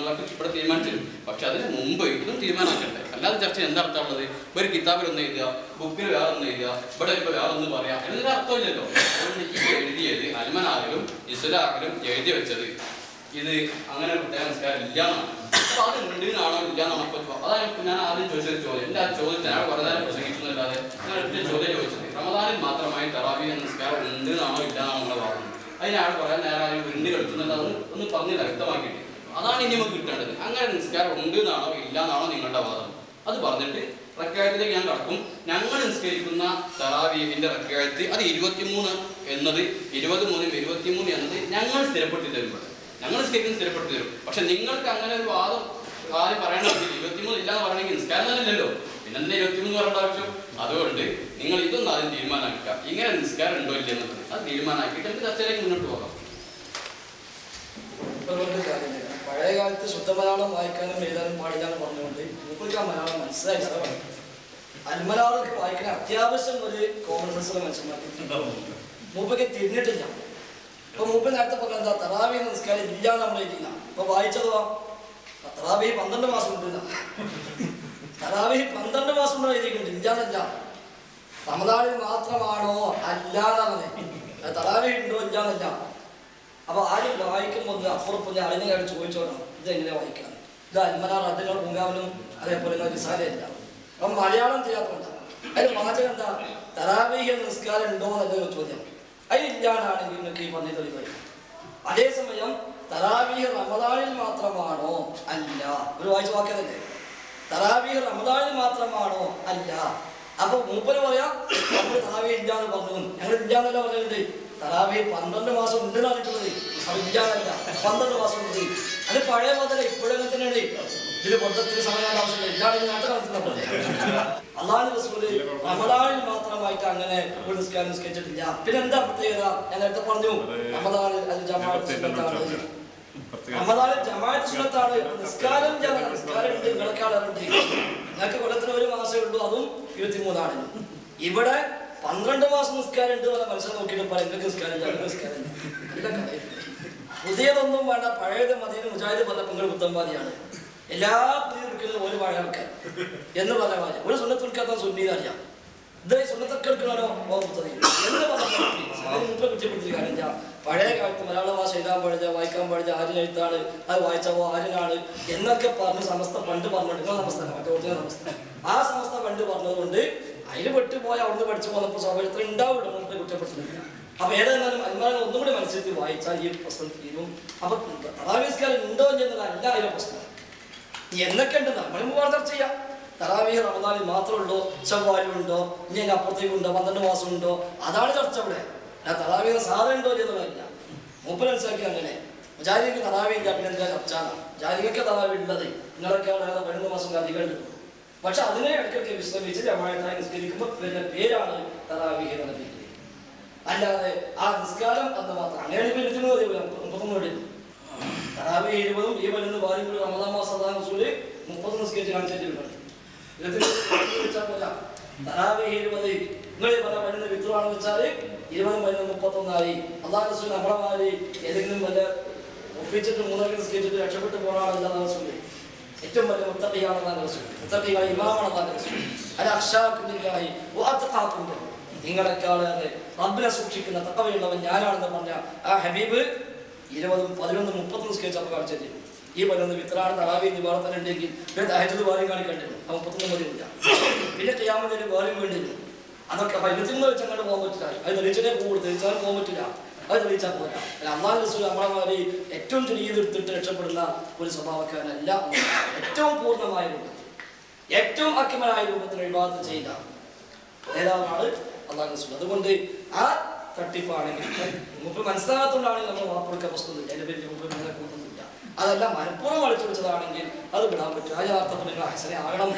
ഇവിടെ തീരുമാനിച്ചു തരും. പക്ഷെ അതിന് മുമ്പ് ഇതും തീരുമാനമാക്കണ്ടേ? അല്ലാതെ ചർച്ച എന്താ അർത്ഥമുള്ളത്? ഒരു കിതാബിൽ ഒന്ന് എഴുതുക, ബുക്കിൽ വേറെ ഒന്ന് എഴുതുക, ഇവിടെ ഇപ്പോൾ വേറെ ഒന്ന് പറയാം. എന്നൊരു അർത്ഥമില്ലല്ലോ. അതുകൊണ്ട് ഈ എഴുതിയത് അൽമനാറിലും ഇസ്ലാഹിലും എഴുതി വെച്ചത് ഇത് അങ്ങനെ ഒരു പ്രത്യേക നിസ്കാരം ഇല്ലാന്നാണ്. അപ്പൊ അത് ഉണ്ടെന്നാണോ ഇല്ലാന്നാണോ? അതാണ് ഞാൻ ആദ്യം ചോദിച്ചൊരു ചോദ്യം. എൻ്റെ ആ ചോദ്യത്തിന് ഞാൻ കുറേ നേരം പ്രസംഗിച്ചതല്ലാതെ ഞാൻ ഒറ്റ ചോദ്യം ചോദിച്ചത്, റമദാനിൽ മാത്രമായി തറാവീഹ് എന്ന നിസ്കാരം ഉണ്ടെന്നാണോ ഇല്ലാന്നാണോ നമ്മളെ വാദം. അതിനാൾ പറയാൻ നേരം ഉരുണ്ട് കളിക്കുന്നുണ്ട്. ഒന്ന് പറഞ്ഞില്ല, വ്യക്തമാക്കിയിട്ട്. അതാണ് ഇനി നമുക്ക് കിട്ടേണ്ടത്. അങ്ങനെ നിസ്കാരം ഉണ്ട് എന്നാണോ ഇല്ല എന്നാണോ നിങ്ങളുടെ വാദം? അത് പറഞ്ഞിട്ട് റക്അത്തിലേക്ക് ഞാൻ കടക്കും. ഞങ്ങൾ നിസ്കരിക്കുന്ന തറാവീഹിന്റെ റക്അത്ത് അത് 23 എന്നത് 23 23 എന്നത് ഞങ്ങൾ സ്ഥിരപ്പെടുത്തി തരും. ഞങ്ങൾ നിസ്കരിക്കുന്ന സ്ഥിരപ്പെടുത്തി തരും. പക്ഷെ നിങ്ങൾക്ക് അങ്ങനെ ഒരു വാദം കാര്യം പറയണമെങ്കിൽ 23 ഇല്ലാന്ന് പറയണമെങ്കിൽ നിസ്കാരം തന്നെ ഇല്ലല്ലോ, പിന്നെ എന്തിനാ 23 പറയേണ്ട ആവശ്യം? അതുകൊണ്ട് നിങ്ങൾ ഇതൊന്നും ആദ്യം തീരുമാനമാക്കുക. ഇങ്ങനെ നിസ്കാരം ഉണ്ടോ ഇല്ല എന്നത് അത് തീരുമാനമാക്കിയിട്ട് നമുക്ക് ചർച്ചയിലേക്ക് മുന്നോട്ട് പോകാം. പഴയ കാലത്ത് ശുദ്ധ മലയാളം വായിക്കാനും എഴുതാനും പാടില്ലാന്ന് പറഞ്ഞുകൊണ്ട് മൂപ്പർക്ക് ആ മലയാളം മനസ്സിലായി. അൽമലാറൊക്കെ വായിക്കാൻ അത്യാവശ്യം ഒരു കോമൺ സെൻസുള്ള മനുഷ്യന്മാർക്ക് മൂപ്പയ്ക്ക് തിരിഞ്ഞിട്ടില്ല. ഇപ്പൊ മൂപ്പ നേരത്തെ പറഞ്ഞ എന്താ തറാവി നിസ്കാരം ഇല്ലാന്ന് നമ്മൾ എഴുതില്ല. ഇപ്പൊ വായിച്ചതോ തറാവി 12 മാസം ഉണ്ട്. തറാവി 12 മാസം കൊണ്ട് എഴുതിയിട്ടുണ്ട്, ഇല്ലാന്നല്ല. റമദാനിൽ മാത്രമാണോ അല്ലാന്നാണ്. തറാവി ഉണ്ടോ ഇല്ലാന്നല്ല. അപ്പൊ ആരും വായിക്കുമ്പോൾ അപ്പുറപ്പം അതിനെ കാര്യം ചോദിച്ചോണം ഇതെങ്ങനെ വായിക്കാണ്. ഇത് അൽമനാർ അതിനോട് പൂങ്കാവനും അതേപോലെ റിസാലയല്ല. അപ്പം മലയാളം ചെയ്യാത്തതുകൊണ്ടാണ്. അതിന് വാചകം എന്താ തറാവീഹ് നിസ്കാരം ഉണ്ടോ എന്നല്ല ചോദ്യം. അതിലില്ലാന്നാണെങ്കിൽ നിങ്ങൾക്ക് ഈ പറഞ്ഞ തെളിവായി. അതേസമയം തറാവീഹ് റമദാനിൽ മാത്രമാണോ അല്ല, ഒരു വായിച്ച വാക്യതല്ലേ. തറാവീഹ് റമദാനിൽ മാത്രമാണോ അല്ല. അപ്പൊ മൂപ്പര് പറയാം നമ്മൾ തറാവീഹ് ഇല്ലാന്ന് പറഞ്ഞു, ഞങ്ങൾ ഇല്ലാന്നല്ല പറഞ്ഞിട്ടുണ്ട്. തറാവീഹ് 12 മാസം ഉണ്ട് പറഞ്ഞിട്ടുള്ളത്, അത് ഇല്ലാന്നല്ല, 12 മാസം ഉണ്ട്. അത് പഴയ മുതല ഇപ്പോഴങ്ങനെ തന്നെയാണ്. ഇതിന് പൊട്ടത്തിന് സമയം ആവശ്യമില്ല, ഇല്ലാണെങ്കിൽ നേരത്തെ കളത്തില്ല. അള്ളാഹു റസൂല് റമദാനിൽ മാത്രമായിട്ട് അങ്ങനെ ഒരു നിസ്കാരം നിസ്കരിച്ചിട്ടില്ല. പിന്നെ എന്താ പ്രത്യേകത? ഞാൻ നേരത്തെ പറഞ്ഞു റമദാനിൽ അത് ജമാഅത്ത് സുന്നത്താണ്. റമദാനിൽ ജമാഅത്ത് സുന്നത്താണ്. നിസ്കാരം നിസ്കാരം ഉണ്ട്, വിളക്കാടുണ്ട്. ഞങ്ങൾക്ക് കൊല്ലത്തിന് 1 മാസമേ ഉള്ളൂ, അതും 23 ഇവിടെ 12 മാസം നിസ്കാരം ഉണ്ട് പറഞ്ഞ മനുഷ്യൻ നോക്കിയിട്ട് പറയാം നിങ്ങൾക്ക് നിസ്കാരം ഇല്ല, നിസ്കാരം ഇല്ല. പുതിയതൊന്നും വേണ്ട, പഴയത് മതിയെന്ന് മുജാഹിദ് പറഞ്ഞ നിങ്ങൾ പുത്തമ്പാദിയാണ്. എല്ലാ പുതിയ എടുക്കുന്നത് ഒരു പഴയ ആൾക്കാർ എന്ന് പറഞ്ഞ പോലെ ഒരു സുന്നത്തെടുക്കാത്ത സുന്നീത് അറിയാം. ഇത് സുന്നത്തൊക്കെ എടുക്കണോ പുത്തതി എന്ന് പറഞ്ഞ മുമ്പ് കുറ്റപ്പെടുത്തിയ കാര്യം. പഴയ കാലത്ത് മലയാള ഭാഷ എഴുതാൻ പാടില്ല, വായിക്കാൻ പാടില്ല, ആരും എഴുത്താണ്, അത് വായിച്ചവോ ആരിനാണ് എന്നൊക്കെ പറഞ്ഞ് സമസ്ത പണ്ട് പറഞ്ഞിട്ട് സമസ്ത മറ്റേ ഒറിജിനൽ സമസ്ത ആ സമസ്ത പണ്ട് പറഞ്ഞതുകൊണ്ട് അതിൽ പെട്ടുപോയി അവിടുന്ന് പഠിച്ചു പോകുന്നപ്പോൾ സ്വാഭാവികത്തിൽ ഉണ്ടാവില്ല, മുമ്പ് കുറ്റപ്പെടുത്തുന്നില്ല. അപ്പൊ ഏതായാലും അൽമാനെ ഒന്നും കൂടി മനസ്സിലാക്കി വായിച്ചാൽ ഈ പ്രശ്നം തീരും. അപ്പൊ തറാവീഹ് ഉണ്ടോ എന്നതല്ല അതിലെ പ്രശ്നം. എന്നൊക്കെ ഉണ്ട് നമ്മൾ മുമ്പ് ചർച്ച ചെയ്യാം. തറാവീഹ് റമദാനിൽ മാത്രമേ ഉള്ളൂ, ചൊവ്വാലുണ്ടോ, ഇനി അതിന്റെ അപ്പുറത്തേക്ക് ഉണ്ടോ, 12 മാസം ഉണ്ടോ, അതാണ് ചർച്ച ഇവിടെ. തറാവീഹ് സാധനം ഉണ്ടോ എന്നുള്ളതല്ല. മൂപ്പർ മനസ്സിലാക്കി അങ്ങനെ ജാതിക്ക് തറാവീഹ് ഇല്ല, പിന്നെ എന്താ ചർച്ച? ജാതികൊക്കെ തറാവീഹ് ഉള്ളത് നിങ്ങളൊക്കെ 12 മാസം അധികം ഉണ്ട്. പക്ഷെ അതിനെ ഇടയ്ക്കൊക്കെ വിശ്രമിച്ച് ജമാഅത്തായി നിസ്കരിക്കുമ്പോൾ പിന്നെ പേരാണ് തറാവീഹ് എന്ന പേര്. അല്ലാതെ ആ നിസ്കാരം എന്ന് മാത്രം അങ്ങനെ 33 തറാവീഹ് 20 ഈ വരുന്ന ഭാര്യകൾ റമദാൻ മാസം 30 നിസ്കരിച്ച് കാണിച്ചിട്ടുണ്ട്. തറാവീഹ് 20 നിങ്ങൾ പറഞ്ഞ വരുന്ന വിത്രുവാണെന്ന് വെച്ചാൽ 20 വരുന്ന 31 അള്ളാഹു റസൂൽ നമ്മളെ മാതിരി ഏതെങ്കിലും വല്ല ഒപ്പിച്ചിട്ട് 3 നിസ്കരിച്ചിട്ട് രക്ഷപ്പെട്ടു പോകാണെന്നാണ് റസൂൽ. ഏറ്റവും വലിയ മുത്തഖിയാണെന്നാണ് റസൂൽ. മുത്തഖിയായ ഇമാമാണെന്നാണ് റസൂൽ. അല അഖ്ശാകുല്ലാഹി വഅത്ഖാകും, നിങ്ങളെക്കാളേറെ റബ്ബിനെ സൂക്ഷിക്കുന്ന തഖവയുള്ളവൻ ഞാനാണെന്ന് പറഞ്ഞ ആ ഹബീബ് 20, 11, 30 നിസ്കരിച്ചപ്പോൾ കാണിച്ചിട്ട് ഈ പറയുന്ന വിത്രാണ് തറാവീഹ് നിവാർത്തനം ഉണ്ടെങ്കിൽ പിന്നെ തഹജ്ജുദ് വേറെയും കാണിക്കേണ്ടിരും. 31 മതിയില്ല, പിന്നെ ഖിയാമത്തിന് വേറെയും വേണ്ടിയിരുന്നു. അതൊക്കെ 23 വെച്ച് അങ്ങോട്ട് പോകാൻ പറ്റില്ല. അത് തെളിയിച്ചേ പോകും, തെളിയിച്ചാൽ പോകാൻ പറ്റില്ല, അത് തെളിയിച്ചാൽ പോരാ. അള്ളാഹു റസൂൽ നമ്മളെ മാതിരി ഏറ്റവും ചെറിയതെടുത്തിട്ട് രക്ഷപ്പെടുന്ന ഒരു സ്വഭാവക്കാരനല്ല. ഏറ്റവും പൂർണ്ണമായ രൂപത്തിൽ, ഏറ്റവും അക്മലായ രൂപത്തിൽ ഇബാദത്ത് ചെയ്ത നേതാവാണ് അള്ളാഹു റസൂൽ. അതുകൊണ്ട് ആ തട്ടിപ്പാണെങ്കിൽ മുമ്പ് മനസ്സിലാകാത്തതുകൊണ്ടാണെങ്കിൽ നമ്മൾ വാപ്പെടുക്കാൻ പ്രശ്നമൊന്നുമില്ല. അതിന്റെ പേരിൽ മുമ്പ് നിങ്ങളെ കൂട്ടുന്നില്ല. അതല്ല മനഃപൂർവ്വം അടിച്ചു പിടിച്ചതാണെങ്കിൽ അത് വിടാൻ പറ്റും. ആ യഥാർത്ഥത്തിൽ നിങ്ങൾ ഹസനെ ആകണം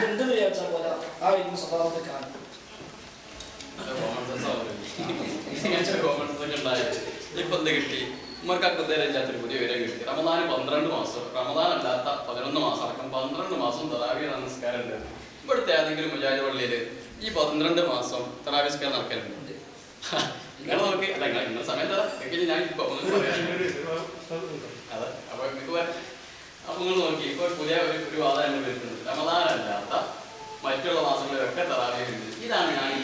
ഉണ്ടെന്ന് വിചാരിച്ചാൽ പോലെ ആ ഈ സ്വഭാവത്തെ കാണും. ഇപ്പൊ എന്ത് കിട്ടി? ഉമ്മർക്കാക്കത്തേരില്ലാത്തൊരു പുതിയ വിവരം കിട്ടി. റമദാന് 12 മാസം, റമദാൻ അല്ലാത്ത 11 മാസം അടക്കം 12 മാസം തറാവീഹ് നമസ്കാരം ഉണ്ട്. ഇവിടുത്തെ ഏതെങ്കിലും മുജാഹിദ് പള്ളിയിൽ ഈ 12 മാസം തറാവീഹ് നിസ്കാരം നടക്കലുണ്ട്? നിങ്ങൾ നോക്കി അല്ല നിങ്ങൾ സമയത്ത് ഞാൻ ഇപ്പൊ പറയാം. അതെ അപ്പൊ നിങ്ങൾക്ക് അപ്പൊ നിങ്ങൾ നോക്കി ഇപ്പൊ പുതിയ ഒരു വാദം തന്നെ വരുന്നത് റമദാൻ അല്ലാത്ത മറ്റുള്ള മാസങ്ങളിലൊക്കെ തറാവീഹ് ഉണ്ട്. ഇതാണ് ഞാൻ ഈ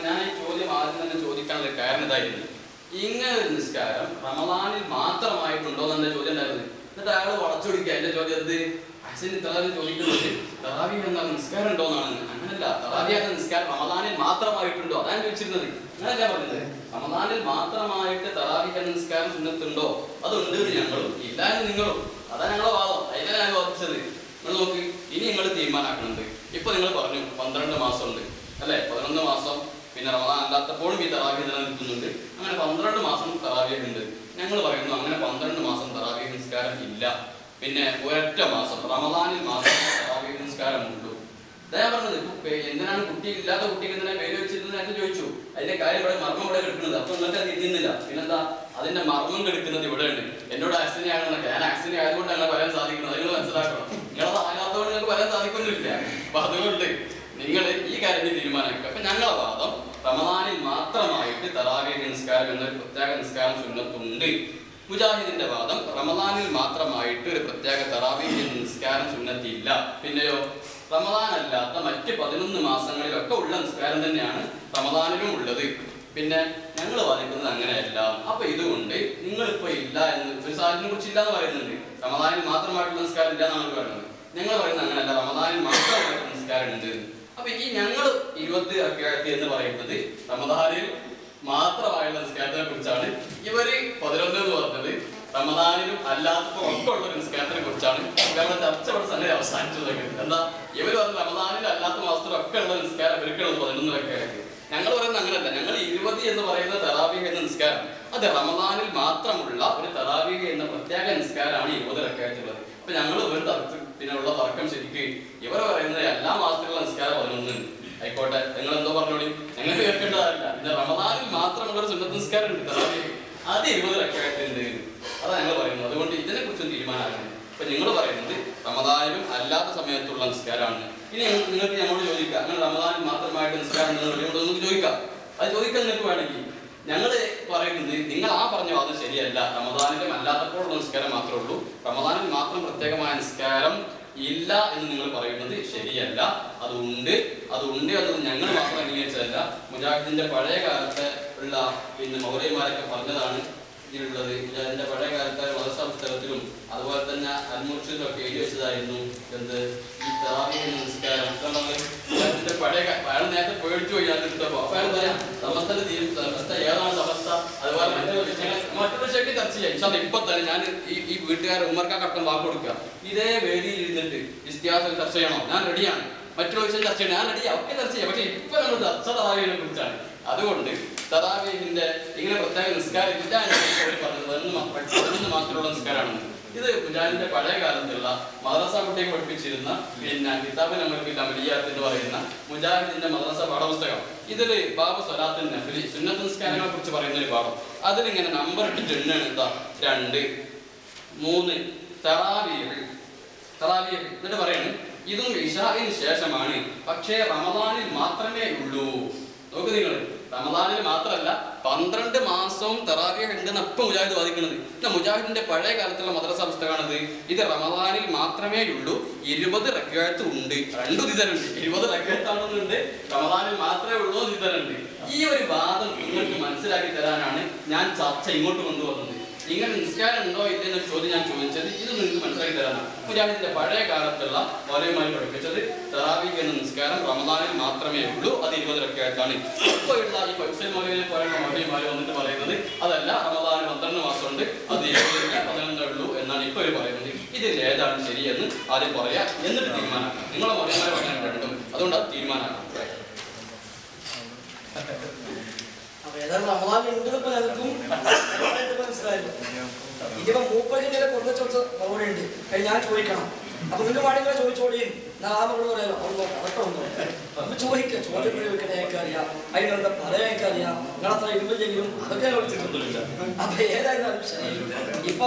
ഞാൻ ഈ ചോദ്യം ആദ്യം തന്നെ ചോദിക്കാനുള്ള കാരണം ഇതായിരുന്നു. ഇങ്ങനെ ഒരു നിസ്കാരം റമദാനിൽ മാത്രമായിട്ടുണ്ടോ എന്നെ ചോദ്യം ഉണ്ടായിരുന്നത്. എന്നിട്ട് അയാൾ വളച്ചൊടിക്കുക. എന്റെ ചോദ്യം എന്ത് ഹസൻ തറാവീഹ് ചോദിക്കുന്നത് തറാവീഹ് എന്നാൽ നിസ്കാരം ഉണ്ടോ എന്നാണ്. അങ്ങനല്ല, തറാവീഹ് എന്ന നിസ്കാരം റമദാനിൽ മാത്രമായിട്ടുണ്ടോ അതാണ് ചോദിച്ചിരുന്നത്. അങ്ങനല്ല പറഞ്ഞത്. റമദാനിൽ മാത്രമായിട്ട് തറാവീഹ് എന്ന നിസ്കാരം സുന്നത്തുണ്ടോ? അതുണ്ട് ഞങ്ങളും ഇല്ലാന്ന് നിങ്ങളും. അതാണ് ഞങ്ങളെ വാദം. അതിനാണ് ഞാൻ വാദിച്ചത്. നിങ്ങൾ നോക്ക്, ഇനി നിങ്ങൾ തീരുമാനാക്കണത് ഞങ്ങൾ പറഞ്ഞു 12 മാസം ഉണ്ട് അല്ലേ, 11 മാസം പിന്നെ റമദാൻ അല്ലാത്തപ്പോഴും ഈ തറാവീഹ് നിലനിൽക്കുന്നുണ്ട്. അങ്ങനെ 12 മാസം തറാവീഹ് ഉണ്ട്. ഞങ്ങൾ പറയുന്നു അങ്ങനെ 12 മാസം തറാവീഹ് നിസ്കാരം ഇല്ല. പിന്നെ ഒരൊറ്റ മാസം റമദാനിൽ മാത്രം തറാവീഹ് നിസ്കാരമുള്ളൂ. ഞാൻ പറഞ്ഞത് എന്തിനാണ് കുട്ടി ഇല്ലാത്ത കുട്ടിക്ക് എന്തിനാ പേര് വെച്ചിരുന്നത് എന്ന് ചോദിച്ചു. അതിന്റെ കാര്യം ഇവിടെ മർമ്മം ഇവിടെ കിടക്കുന്നത്. അപ്പൊ നിങ്ങൾക്ക് അത് തിരിയുന്നില്ല. പിന്നെന്താ അതിന്റെ മർമ്മം കെടുക്കുന്നത് ഇവിടെ ഉണ്ട്. എന്നോട് ആക്സിഡന്റ് ആണെന്നൊക്കെ, ഞാൻ ആക്സിഡന്റ് ആയതുകൊണ്ട് ഞങ്ങൾ പറയാൻ സാധിക്കുന്നത് നിങ്ങൾ മനസ്സിലാക്കണം. നിങ്ങളത് ആകാത്തതുകൊണ്ട് നിങ്ങൾക്ക് പറയാൻ സാധിക്കുന്നില്ല. അപ്പൊ അതുകൊണ്ട് നിങ്ങൾ ഈ കാര്യത്തിൽ തീരുമാനിക്കുക. അപ്പൊ ഞങ്ങളുടെ വാദം റമദാനിൽ മാത്രമായിട്ട് തറാവീഹ് നിസ്കാരം എന്നൊരു പ്രത്യേക നിസ്കാരം സുന്നത്തുണ്ട്. മുജാഹിദിന്റെ വാദം റമദാനിൽ മാത്രമായിട്ട് ഒരു പ്രത്യേക തറാവീഹ് നിസ്കാരം സുന്നത്തില്ല. പിന്നെയോ റമദാൻ അല്ലാത്ത മറ്റ് 11 മാസങ്ങളിലൊക്കെ ഉള്ള നിസ്കാരം തന്നെയാണ് റമദാനിലും ഉള്ളത്. പിന്നെ ഞങ്ങൾ വാദിക്കുന്നത് അങ്ങനെയല്ല. അപ്പൊ ഇതുകൊണ്ട് നിങ്ങളിപ്പോ ഇല്ല എന്ന് ഒരു സാഹചര്യത്തെ കുറിച്ച് ഇല്ല എന്ന് പറയുന്നുണ്ട്. റമദാനിൽ മാത്രമായിട്ടുള്ള നിസ്കാരം ഇല്ല എന്നാണ് പറയുന്നത്. ഞങ്ങൾ പറയുന്നത് അങ്ങനെയല്ല, റമദാനിൽ മാത്രമായിട്ടുള്ള നിസ്കാരം ഉണ്ട്. അപ്പൊ ഈ ഞങ്ങൾ 20 റക്അത്ത് എന്ന് പറയുന്നത് റമദാനിൽ മാത്രമായുള്ള നിസ്കാരത്തിനെ കുറിച്ചാണ്. ഇവര് 11 എന്ന് പറഞ്ഞത് റമദാനിലും അല്ലാത്തപ്പോൾ ഒക്കെ ഉള്ള നിസ്കാരത്തിനെ കുറിച്ചാണ്. ഞങ്ങളുടെ ചർച്ച ഇവിടെ സംഗതി അവസാനിച്ചു. എന്താ ഇവർ പറഞ്ഞ റമദാനിൽ അല്ലാത്ത മാസത്തിലും ഒക്കെ ഉള്ള നിസ്കാരം ഇവർക്കുള്ളത് 11 റക്അത്ത്. ഞങ്ങൾ പറയുന്നത് അങ്ങനെയല്ല. ഞങ്ങൾ 20 എന്ന് പറയുന്ന തറാവീഹ് എന്ന നിസ്കാരം അത് റമദാനിൽ മാത്രമുള്ള ഒരു തറാവീഹ് എന്ന പ്രത്യേക നിസ്കാരമാണ് 20 റക്അത്തുള്ളത്. അപ്പൊ ഞങ്ങൾ ഒരു പിന്നെയുള്ള തർക്കം ശരിക്ക് ഇവർ പറയുന്നത് എല്ലാ മാസത്തിലുള്ള നിസ്കാരം 11 ആയിക്കോട്ടെ. നിങ്ങൾ എന്തോ പറഞ്ഞോളി, ഞങ്ങൾ കേൾക്കേണ്ടതല്ല. പിന്നെ റമദാനിൽ മാത്രമുള്ള ഒരു സുന്നത്ത് നിസ്കാരം ഉണ്ട് തറാവീഹ്, അത് 20 റക്അത്തുണ്ട്. അതാണ് ഞങ്ങൾ പറയുന്നത്. അതുകൊണ്ട് ഇതിനെ കുറിച്ചും തീരുമാനമാക്കണം. അപ്പൊ നിങ്ങൾ പറയുന്നത് റമദാനിലും അല്ലാത്ത സമയത്തുള്ള നിസ്കാരമാണ്. ഇനി നിങ്ങൾക്ക് ഞങ്ങളോട് ചോദിക്കാം, അങ്ങനെ റമദാനിൽ മാത്രമായിട്ട് നിസ്കാരം നിങ്ങൾക്ക് ചോദിക്കാം. അത് ചോദിക്കാൻ നിങ്ങൾക്ക് വേണമെങ്കിൽ ഞങ്ങൾ പറയുന്നത് നിങ്ങൾ ആ പറഞ്ഞ വാദം ശരിയല്ല. റമദാനിലും അല്ലാത്തപ്പോഴുള്ള നിസ്കാരം മാത്രമേ ഉള്ളൂ, റമദാനിൽ മാത്രം പ്രത്യേകമായ നിസ്കാരം ഇല്ല എന്ന് നിങ്ങൾ പറയുന്നത് ശരിയല്ല. അതുണ്ട് അത് ഞങ്ങൾ മാത്രം അംഗീകരിച്ചതല്ല. മുജാഹിദിന്റെ പഴയ കാലത്തെ ഉള്ള പിന്നെ മൗലവിമാരൊക്കെ പറഞ്ഞതാണ് ഇതിലുള്ളത്. മുജാഹിദിന്റെ പഴയ കാലത്തെ മദ്രസ പുസ്തകത്തിലും അതുപോലെ തന്നെ അൽമുർഷിദിലും ഒക്കെ എഴുതി വെച്ചതായിരുന്നു എന്ത് ഈ തറാവീഹ് നിസ്കാരം. മുജാഹിദിന്റെ പഴയ അയാൾ നേരത്തെ പേടിച്ചു പോയി. ഞാൻ എടുത്തപ്പോ അപ്പൊ അയാൾ പറയാം സമസ്തന്റെ അവസ്ഥ ഏതാണ് അവസ്ഥ, അതുപോലെ മറ്റൊരു വിഷയത്തിൽ ചർച്ച ചെയ്യാം. ഇപ്പൊ തന്നെ ഞാൻ ഈ വീട്ടുകാരെ ഉമ്മർക്കാക്കട്ടം വാക്ക് കൊടുക്കുക. ഇതേ വേദിയിൽ ഇരുന്നിട്ട് ഇസ്തിഹാസം ചർച്ച ചെയ്യണോ? ഞാൻ റെഡിയാണ്. മറ്റൊരു വിഷയം ചർച്ച ചെയ്യണം, ഞാൻ റെഡിയാണ്. ഒക്കെ ചർച്ച ചെയ്യാം. പക്ഷെ ഇപ്പൊ നമ്മൾ ചർച്ച തറാവീഹിനെ കുറിച്ചാണ്. അതുകൊണ്ട് തറാവീഹിന്റെ ഇങ്ങനെ പ്രത്യേക നിസ്കാരം ഇല്ല എന്ന് പറഞ്ഞത് 11 മാസത്തിലുള്ള നിസ്കാരമാണെന്ന്. ഇത് മുജാഹിദിന്റെ പഴയ കാലത്തുള്ള മദ്രസ കുട്ടിയെ പഠിപ്പിച്ചിരുന്ന പിന്നെ കിതാബുൽ അമൽ അമലിയാത്ത് എന്ന് പറയുന്ന മുജാഹിദിന്റെ മദ്രസ പാഠപുസ്തകം. ഇതില് ബാബു സ്വലാത്തുൽ നഫ്ലി സുന്നത്ത് നിസ്കാരങ്ങളെ കുറിച്ച് പറയുന്ന ഒരു പാഠം. അതിലിങ്ങനെ നമ്പർ ഇട്ടിട്ട് എണ്ണാണ് എന്താ 2, 3 തറാവീഹ് എന്നിട്ട് പറയാണ് ഇതും ഇശാഇന് ശേഷമാണ്, പക്ഷേ റമദാനിൽ മാത്രമേ ഉള്ളൂ. നോക്ക് നിങ്ങൾ, റമദാനിൽ മാത്രമല്ല 12 മാസവും തറാവീഹ് ഉണ്ടെന്ന് ഇപ്പം മുജാഹിദ് വാദിക്കുന്നത്. മുജാഹിദിന്റെ പഴയ കാലത്തുള്ള മദ്രസ പുസ്തകമാണിത്. ഇത് റമദാനിൽ മാത്രമേ ഉള്ളൂ, 20 റക്അത്ത് ഉണ്ട്. 2 ദിനമുണ്ട്. 20 റക്അത്താണെന്നുണ്ട്, റമദാനിൽ മാത്രമേ ഉള്ളൂ ദിനമുണ്ട്. ഈ ഒരു വാദം നിങ്ങൾക്ക് മനസ്സിലാക്കി തരാനാണ് ഞാൻ ചർച്ച ഇങ്ങോട്ട് കൊണ്ടുവന്നത്. ഇങ്ങനെ നിസ്കാരം ഉണ്ടോ ഇല്ലെന്നൊരു ചോദ്യം ഞാൻ ചോദിച്ചത് ഇത് നിങ്ങൾക്ക് മനസ്സിലാക്കി തരാനാണ്. മുജാഹിദിന്റെ പഴയ കാലത്തുള്ള മൗലവിമാർ പഠിപ്പിച്ചത് തറാവീഹ് എന്ന നിസ്കാരം റമദാനിൽ മാത്രമേ ഉള്ളൂ, അത് 20 റക്അത്താണ്. ഇപ്പോൾ ഉള്ള ഈ ഫൈസൽ മൗലവിനെ പോലുള്ള മൗലവിമാർ വന്നിട്ട് പറയുന്നത് അതല്ല, റമദാൻ 12 മാസമുണ്ട്, അത് 11 ഉള്ളൂ എന്നാണ് ഇപ്പോൾ പറയുന്നത്. ഇതിൽ ഏതാണ് ശരിയെന്ന് ആദ്യം പറയാം, എന്നിട്ട് തീരുമാനമാക്കാം. നിങ്ങളെ മൗലവിമാരെ പറയാൻ രണ്ടും, അതുകൊണ്ട് അത് തീരുമാനമാക്കാം. ഏതായാലും റമദാൻ ഉണ്ടെന്നിപ്പോ ഞങ്ങൾക്കും മനസ്സിലായില്ല. ഇതിപ്പോ മൂപ്പതിന്റെ കുറച്ച് മറുപടിയുണ്ട്. ഞാൻ ചോദിക്കണം. അപ്പൊ നിങ്ങൾക്ക് വേണമെങ്കിൽ ചോദിച്ചോളിയും ഞാൻ ആ മറുപടി പറയാലോ. അതൊക്കെ ഉണ്ടോ നമുക്ക് ചോദിക്കാം. ചോദ്യം ചോദിക്കണേ എനിക്കറിയാം, അതിനെന്താ പറയാൻ എനിക്കറിയാം. നിങ്ങളത്ര ഇരുമ്പില്ലെങ്കിലും അതൊക്കെ ഞാൻ വിളിച്ചിട്ടുണ്ട്. അപ്പൊ ഏതായാലും ശരി. ഇപ്പൊ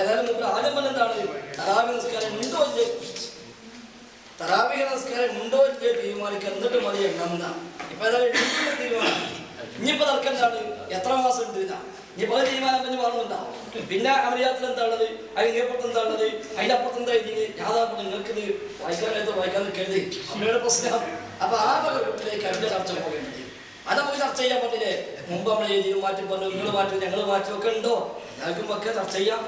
ഏതായാലും മുമ്പ് ആദ്യം പറഞ്ഞ എന്താണ് തറാവീഹ് നിസ്കാരം ഉണ്ടോ ഇല്ലേ, തറാവീഹ് നിസ്കാരം ഉണ്ടോ ഇല്ലേ തീരുമാനിക്കുക, എന്നിട്ട് മതി എണ്ണം. ഇപ്പൊ ഏതായാലും തീരുമാനം. ഇനിയിപ്പോ തർക്കം എന്താണ്, എത്ര മാസം ഉണ്ട് ഇതാ ഇനിയിപ്പോ തീരുമാനം പറഞ്ഞ് പറഞ്ഞിട്ടുണ്ടാവും. പിന്നെ അമലിയാത്തിൽ എന്താ ഉള്ളത്, അതിന് അപ്പുറത്ത് എന്താ ഉള്ളത്, അതിന്റെ അപ്പുറത്ത് എന്താ എഴുതി യാഥാർത്ഥ നിങ്ങൾക്ക് ഇത് വായിക്കാൻ നിൽക്കരുത്, അമ്മയുടെ പ്രശ്നം. അപ്പൊ ആ വീട്ടിലേക്ക് അതിന്റെ ചർച്ച പോകേണ്ടത് അത് നമുക്ക് ചർച്ച ചെയ്യാൻ പറ്റില്ലേ. മുമ്പ് നമ്മൾ എഴുതിയും മാറ്റി പറഞ്ഞു, നിങ്ങൾ മാറ്റി ഞങ്ങൾ മാറ്റി ഒക്കെ ഉണ്ടോ, എല്ലാവർക്കും ഒക്കെ ചർച്ച ചെയ്യാം.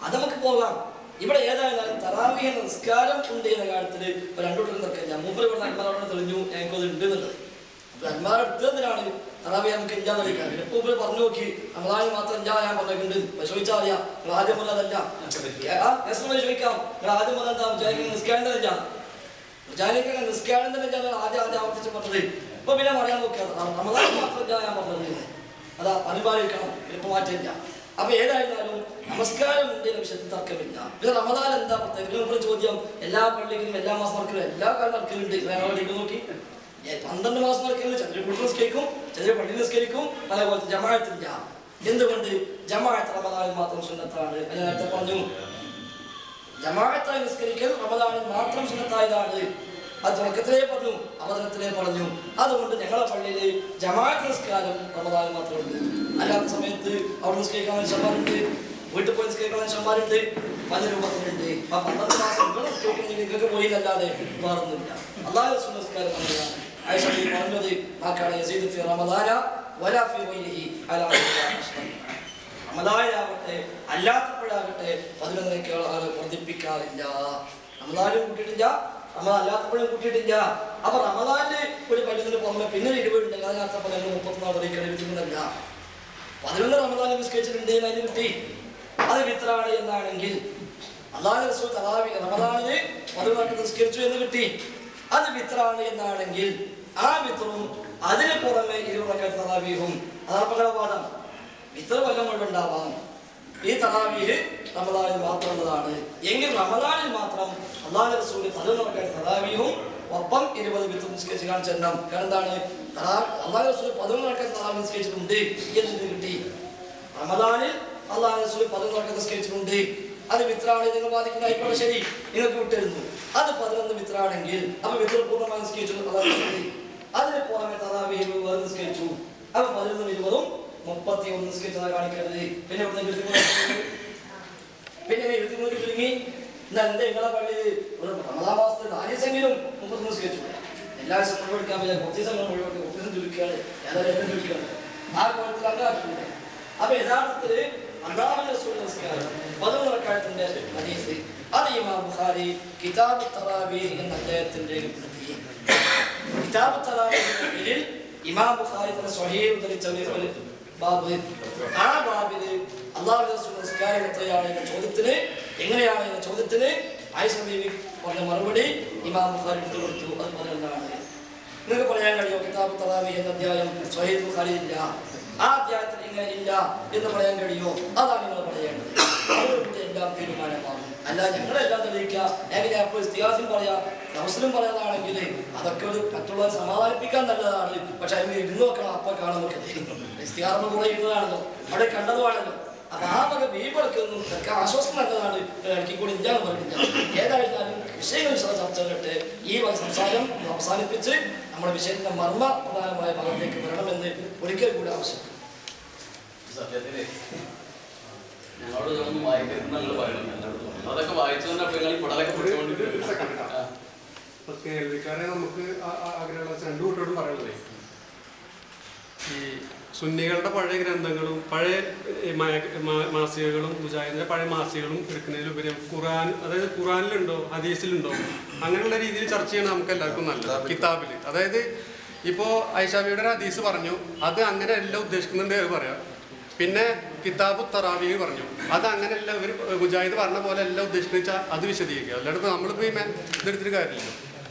അത് നമുക്ക് പോകാം. ഇവിടെ ഏതായാലും തറാവീഹ് നിസ്കാരം ഉണ്ട് എന്ന കാര്യത്തിൽ ഇപ്പൊ രണ്ടുകൂട്ടരും തർക്കമില്ല. മുമ്പ് ഇവിടെ അന്മാരോട് തെളിഞ്ഞു ഞങ്ങൾക്ക് അത് ഉണ്ട് എന്നുള്ളത്. അന്മാരെടുത്തതിനാണ് തറാവീഹ് നമുക്ക് ഇല്ലാതെ കഴിക്കാൻ. എപ്പോൾ പറഞ്ഞു നോക്കി റമദാനിൽ മാത്രം ഇല്ല ഞാൻ പറഞ്ഞിട്ടുണ്ട്. ചോദിച്ചാൽ അറിയാം നിങ്ങൾ ആദ്യം പറഞ്ഞതല്ല. ചോദിക്കാം നിങ്ങൾ ആദ്യം പറഞ്ഞാൽ നിസ്കാരം ഇല്ല. മുജാഹിദിന്റെ നിസ്കാരം തന്നെ ഞാൻ ആദ്യം ആവർത്തിച്ച് പറഞ്ഞത്. ഇപ്പൊ പിന്നെ പറയാൻ നോക്കിയത് റമദാൻ മാത്രമല്ല ഞാൻ പറഞ്ഞത്, അതാ പരിപാലിക്കണം, എളുപ്പമാറ്റില്ല. അപ്പൊ ഏതായിരുന്നാലും നമസ്കാരം ഇന്ത്യയുടെ വിഷയത്തിൽ തർക്കമില്ല. പിന്നെ റമദാൻ എന്താ പ്രത്യേക ചോദ്യം? എല്ലാ പള്ളികളും എല്ലാ മാസം നടക്കലും എല്ലാ കാലം നടക്കലുണ്ട്. പള്ളിക്ക് നോക്കി 12 മാസം നടക്കലും ചിലർ വീട്ടിൽ നിസ്കരിക്കും, ചിലർ പള്ളി നിസ്കരിക്കും, അതേപോലെ ജമാഅത്തില്ല. എന്തുകൊണ്ട്? ജമാഅത്ത് റമദാനിൽ മാത്രം സുന്നത്താണ്. ഞാൻ നേരത്തെ പറഞ്ഞു, ജമാഅത്തായി നിസ്കരിക്കൽ റമദാനിൽ മാത്രം സുന്നത്തായതാണ്. അത് തുടക്കത്തിലേ പറഞ്ഞു, അവതരണത്തിലേ പറഞ്ഞു. അതുകൊണ്ട് ഞങ്ങളെ പള്ളിയിൽ ജമാഅത്ത് നിസ്കാരം റമദാനിൽ മാത്രമേ ഉള്ളൂ. അല്ലാത്ത സമയത്ത് അവിടെ നിസ്കരിക്കാൻ ശമ്പലുണ്ട്, വീട്ടിൽ പോയി നിസ്കരിക്കാൻ ശമ്പലുണ്ട്, പല രൂപത്തിലുണ്ട്. ആ 12 മാസം നിസ്കരിക്കണമെങ്കിൽ നിങ്ങൾക്ക് പോയി എന്നല്ലാതെ വേറൊന്നുമില്ല. അല്ലാഹു റസൂൽ നിസ്കാരം അങ്ങനെയാണ്. ആയിഷ ബീവി പറഞ്ഞത് മാക്കാന യസീദു ഫി റമദാന വലാ ഫി ഗൈരിഹി അലാ റമദാനിലാവട്ടെ അല്ലാത്തപ്പോഴാകട്ടെ 11 വർദ്ധിപ്പിക്കാറില്ല. റമദാനും കൂട്ടിയിട്ടില്ല, റമദാൻ അല്ലാത്തപ്പോഴും കൂട്ടിയിട്ടില്ല. അപ്പൊ റമദാനില് ഒരു പള്ളിന് പുറമെ പിന്നെ 20 ഉണ്ടെങ്കിൽ അതിനർത്ഥം 34 ഇരുപത്തിമൂന്നല്ല. 11 റമദാനിൽ നിസ്കരിച്ചിട്ടുണ്ട്, അതിന് കിട്ടി. അത് വിത്രാണ് എന്നാണെങ്കിൽ അല്ലാഹു റസൂൽ തറാവി റമദാനില് 11 നിസ്കരിച്ചു എന്ന് കിട്ടി. അത് വിത്രാണ് എന്നാണെങ്കിൽ ആ വിത്രും അതിന് പുറമെ 20 തറാവീഹും അതാണ് വാദം. വിത്ര കൊല്ലം കൊണ്ടുണ്ടാവാം. ഈ തറാവീഹ് റമദാനിൽ മാത്രമുള്ളതാണ് എങ്കിൽ റമദാനിൽ മാത്രം അല്ലാഹു റസൂൽ 11 തറാവീഹും ഒപ്പം 20 വിത്രും നിസ്കരിച്ച് കാണിച്ചെണ്ണം. കാരണം എന്താണ്? അല്ലാഹു റസൂൽ 11 തറാവീഹ് നിസ്കരിച്ചിട്ടുണ്ട് എന്ന് കിട്ടി. റമദാനിൽ അല്ലാഹു റസൂൽ 11 നിസ്കരിച്ചിട്ടുണ്ട്, അത് വിത്രാണ് നിങ്ങൾ വാദിക്കുന്ന ആയിക്കോട്ടെ, ശരി, നിങ്ങൾക്ക് വിട്ടിരുന്നു. അത് 11 വിത്രാണെങ്കിൽ അപ്പൊ വിത്ര പൂർണ്ണമായി നിസ്കരിച്ചു. അതിന് പുറമെ തറാവീഹ് വേറെ നിസ്കരിച്ചു. അപ്പൊ 11 20 31 നിസ്കരിച്ചതാണ് കാണിക്കേണ്ടത്. പിന്നെ 23 ചുരുങ്ങി. എന്താ നിങ്ങളെ പള്ളി റമദാൻ മാസത്തിൽ 4 ദിവസമെങ്കിലും 30 നിസ്കരിച്ചു. എല്ലാ ദിവസവും മുഴുവെടുക്കാൻ പറ്റില്ല, കുറച്ച് ദിവസം മുഴുവൻ, കുറച്ച് ദിവസം ചുരുക്കുകയാണ്, ഏതായാലും എല്ലാം ചുരുക്കുകയാണ്. ആ കോലത്തിൽ അങ്ങനെ ആക്കിയിട്ടുണ്ട്. അപ്പൊ യഥാർത്ഥത്തില് അല്ലാഹുവിന്റെ റസൂൽ നിസ്കാരം 11 റക്അത്തിന്റെ ഹദീസ് അത് ഇമാം ബുഖാരി കിതാബ് തറാവീഹ് എന്ന അദ്ദേഹത്തിന്റെ രേഖപ്പെടുത്തി. കിതാബ് തറാവീഹ് എന്ന പേരിൽ ഇമാം ബുഖാരി തന്റെ സ്വഹീഹ് ഉദ്ധരിച്ച ഒരു ബാബ്. ആ ബാബില് അല്ലാഹുവിന്റെ റസൂൽ നിസ്കാരം എത്രയാണ് എന്ന ചോദ്യത്തിന്, എങ്ങനെയാണ് എന്ന ചോദ്യത്തിന് ആയിഷ ബീവി പറഞ്ഞ മറുപടി ഇമാം ബുഖാരി എടുത്തു കൊടുത്തു. അത് പറഞ്ഞതാണ്. നിങ്ങൾക്ക് പറയാൻ കഴിയുമോ കിതാബ് തറാവീഹ് എന്ന അധ്യായം സ്വഹീഹ് ബുഖാരി ഇല്ല, ആ അധ്യായത്തിൽ ഇങ്ങനെ ഇല്ല എന്ന് പറയാൻ കഴിയുമോ? അതാണ് നിങ്ങൾ പറയേണ്ടത്. അതോടുകൂടി എല്ലാം തീരുമാനമാകും. അല്ല ഞങ്ങളെല്ലാം തെളിയിക്കുക, എങ്ങനെ അപ്പോൾ ഇസ്തിഹാസം പറയാ, തഫ്സീലും പറയാതാണെങ്കിൽ അതൊക്കെ ഒരു മറ്റുള്ളവരെ സമാധാനിപ്പിക്കാൻ നല്ലതാണ്. പക്ഷെ അതിന് ഇരുന്ന് നോക്കണം, അപ്പൊ കാണാൻ നോക്കുന്നത് ഇസ്തിഹാസം കൂടെ ഇരുന്നതാണല്ലോ, അവിടെ കണ്ടതുമാണല്ലോ. അപ്പൊ ആ വക വീപെടുക്കൊന്നും ആശ്വാസം നല്ലതാണ്, കൂടി ഇല്ലാന്ന് പറഞ്ഞില്ല. ഏതായിരുന്നാലും വിഷയങ്ങൾ ചർച്ച കേട്ട് ഈ വക സംസാരം അവസാനിപ്പിച്ച് നമ്മുടെ വിഷയത്തിന്റെ മർമ്മ പ്രധാനമായ ഭാഗത്തേക്ക് വരണമെന്ന് ഒരിക്കൽ കൂടി ആവശ്യം. സത്യത്തില് ഞങ്ങളോട് ഇതൊന്നും വായിക്കരുതെന്ന് ഞങ്ങൾ പറയുന്നത്, അതൊക്കെ വായിച്ചുകൊണ്ടാണ് നിങ്ങൾ ഇപ്പോഴൊക്കെ കേൾവിക്കാരെ നമുക്ക് ആഗ്രഹമുള്ള 2 കൂട്ടരോടും പറയുന്നത്, ഈ സുന്നികളുടെ പഴയ ഗ്രന്ഥങ്ങളും പഴയ മാസികകളും മുജാഹിദിന്റെ പഴയ മാസികകളും എടുക്കുന്നതിലുപരി ഖുർആൻ, അതായത് ഖുർആനിലുണ്ടോ ഹദീസിലുണ്ടോ അങ്ങനെയുള്ള രീതിയിൽ ചർച്ച ചെയ്യണം നമുക്ക് എല്ലാവർക്കും നല്ലത്. കിതാബിൽ അതായത് ഇപ്പോൾ ഐഷാബിയുടെ ഒരു ഹദീസ് പറഞ്ഞു, അത് അങ്ങനെ എല്ലാം ഉദ്ദേശിക്കുന്നുണ്ട് പറയാം. പിന്നെ കിതാബു തറാവീഹ് പറഞ്ഞു, അത് അങ്ങനെയല്ല ഒരു മുജാഹിദ് പറഞ്ഞ പോലെ എല്ലാം ഉദ്ദേശിക്കുന്ന അത് വിശദീകരിക്കുക. അല്ലാണ്ട് നമ്മളിപ്പോൾ ഈ ഇതെടുത്തിട്ട് കാര്യമില്ല.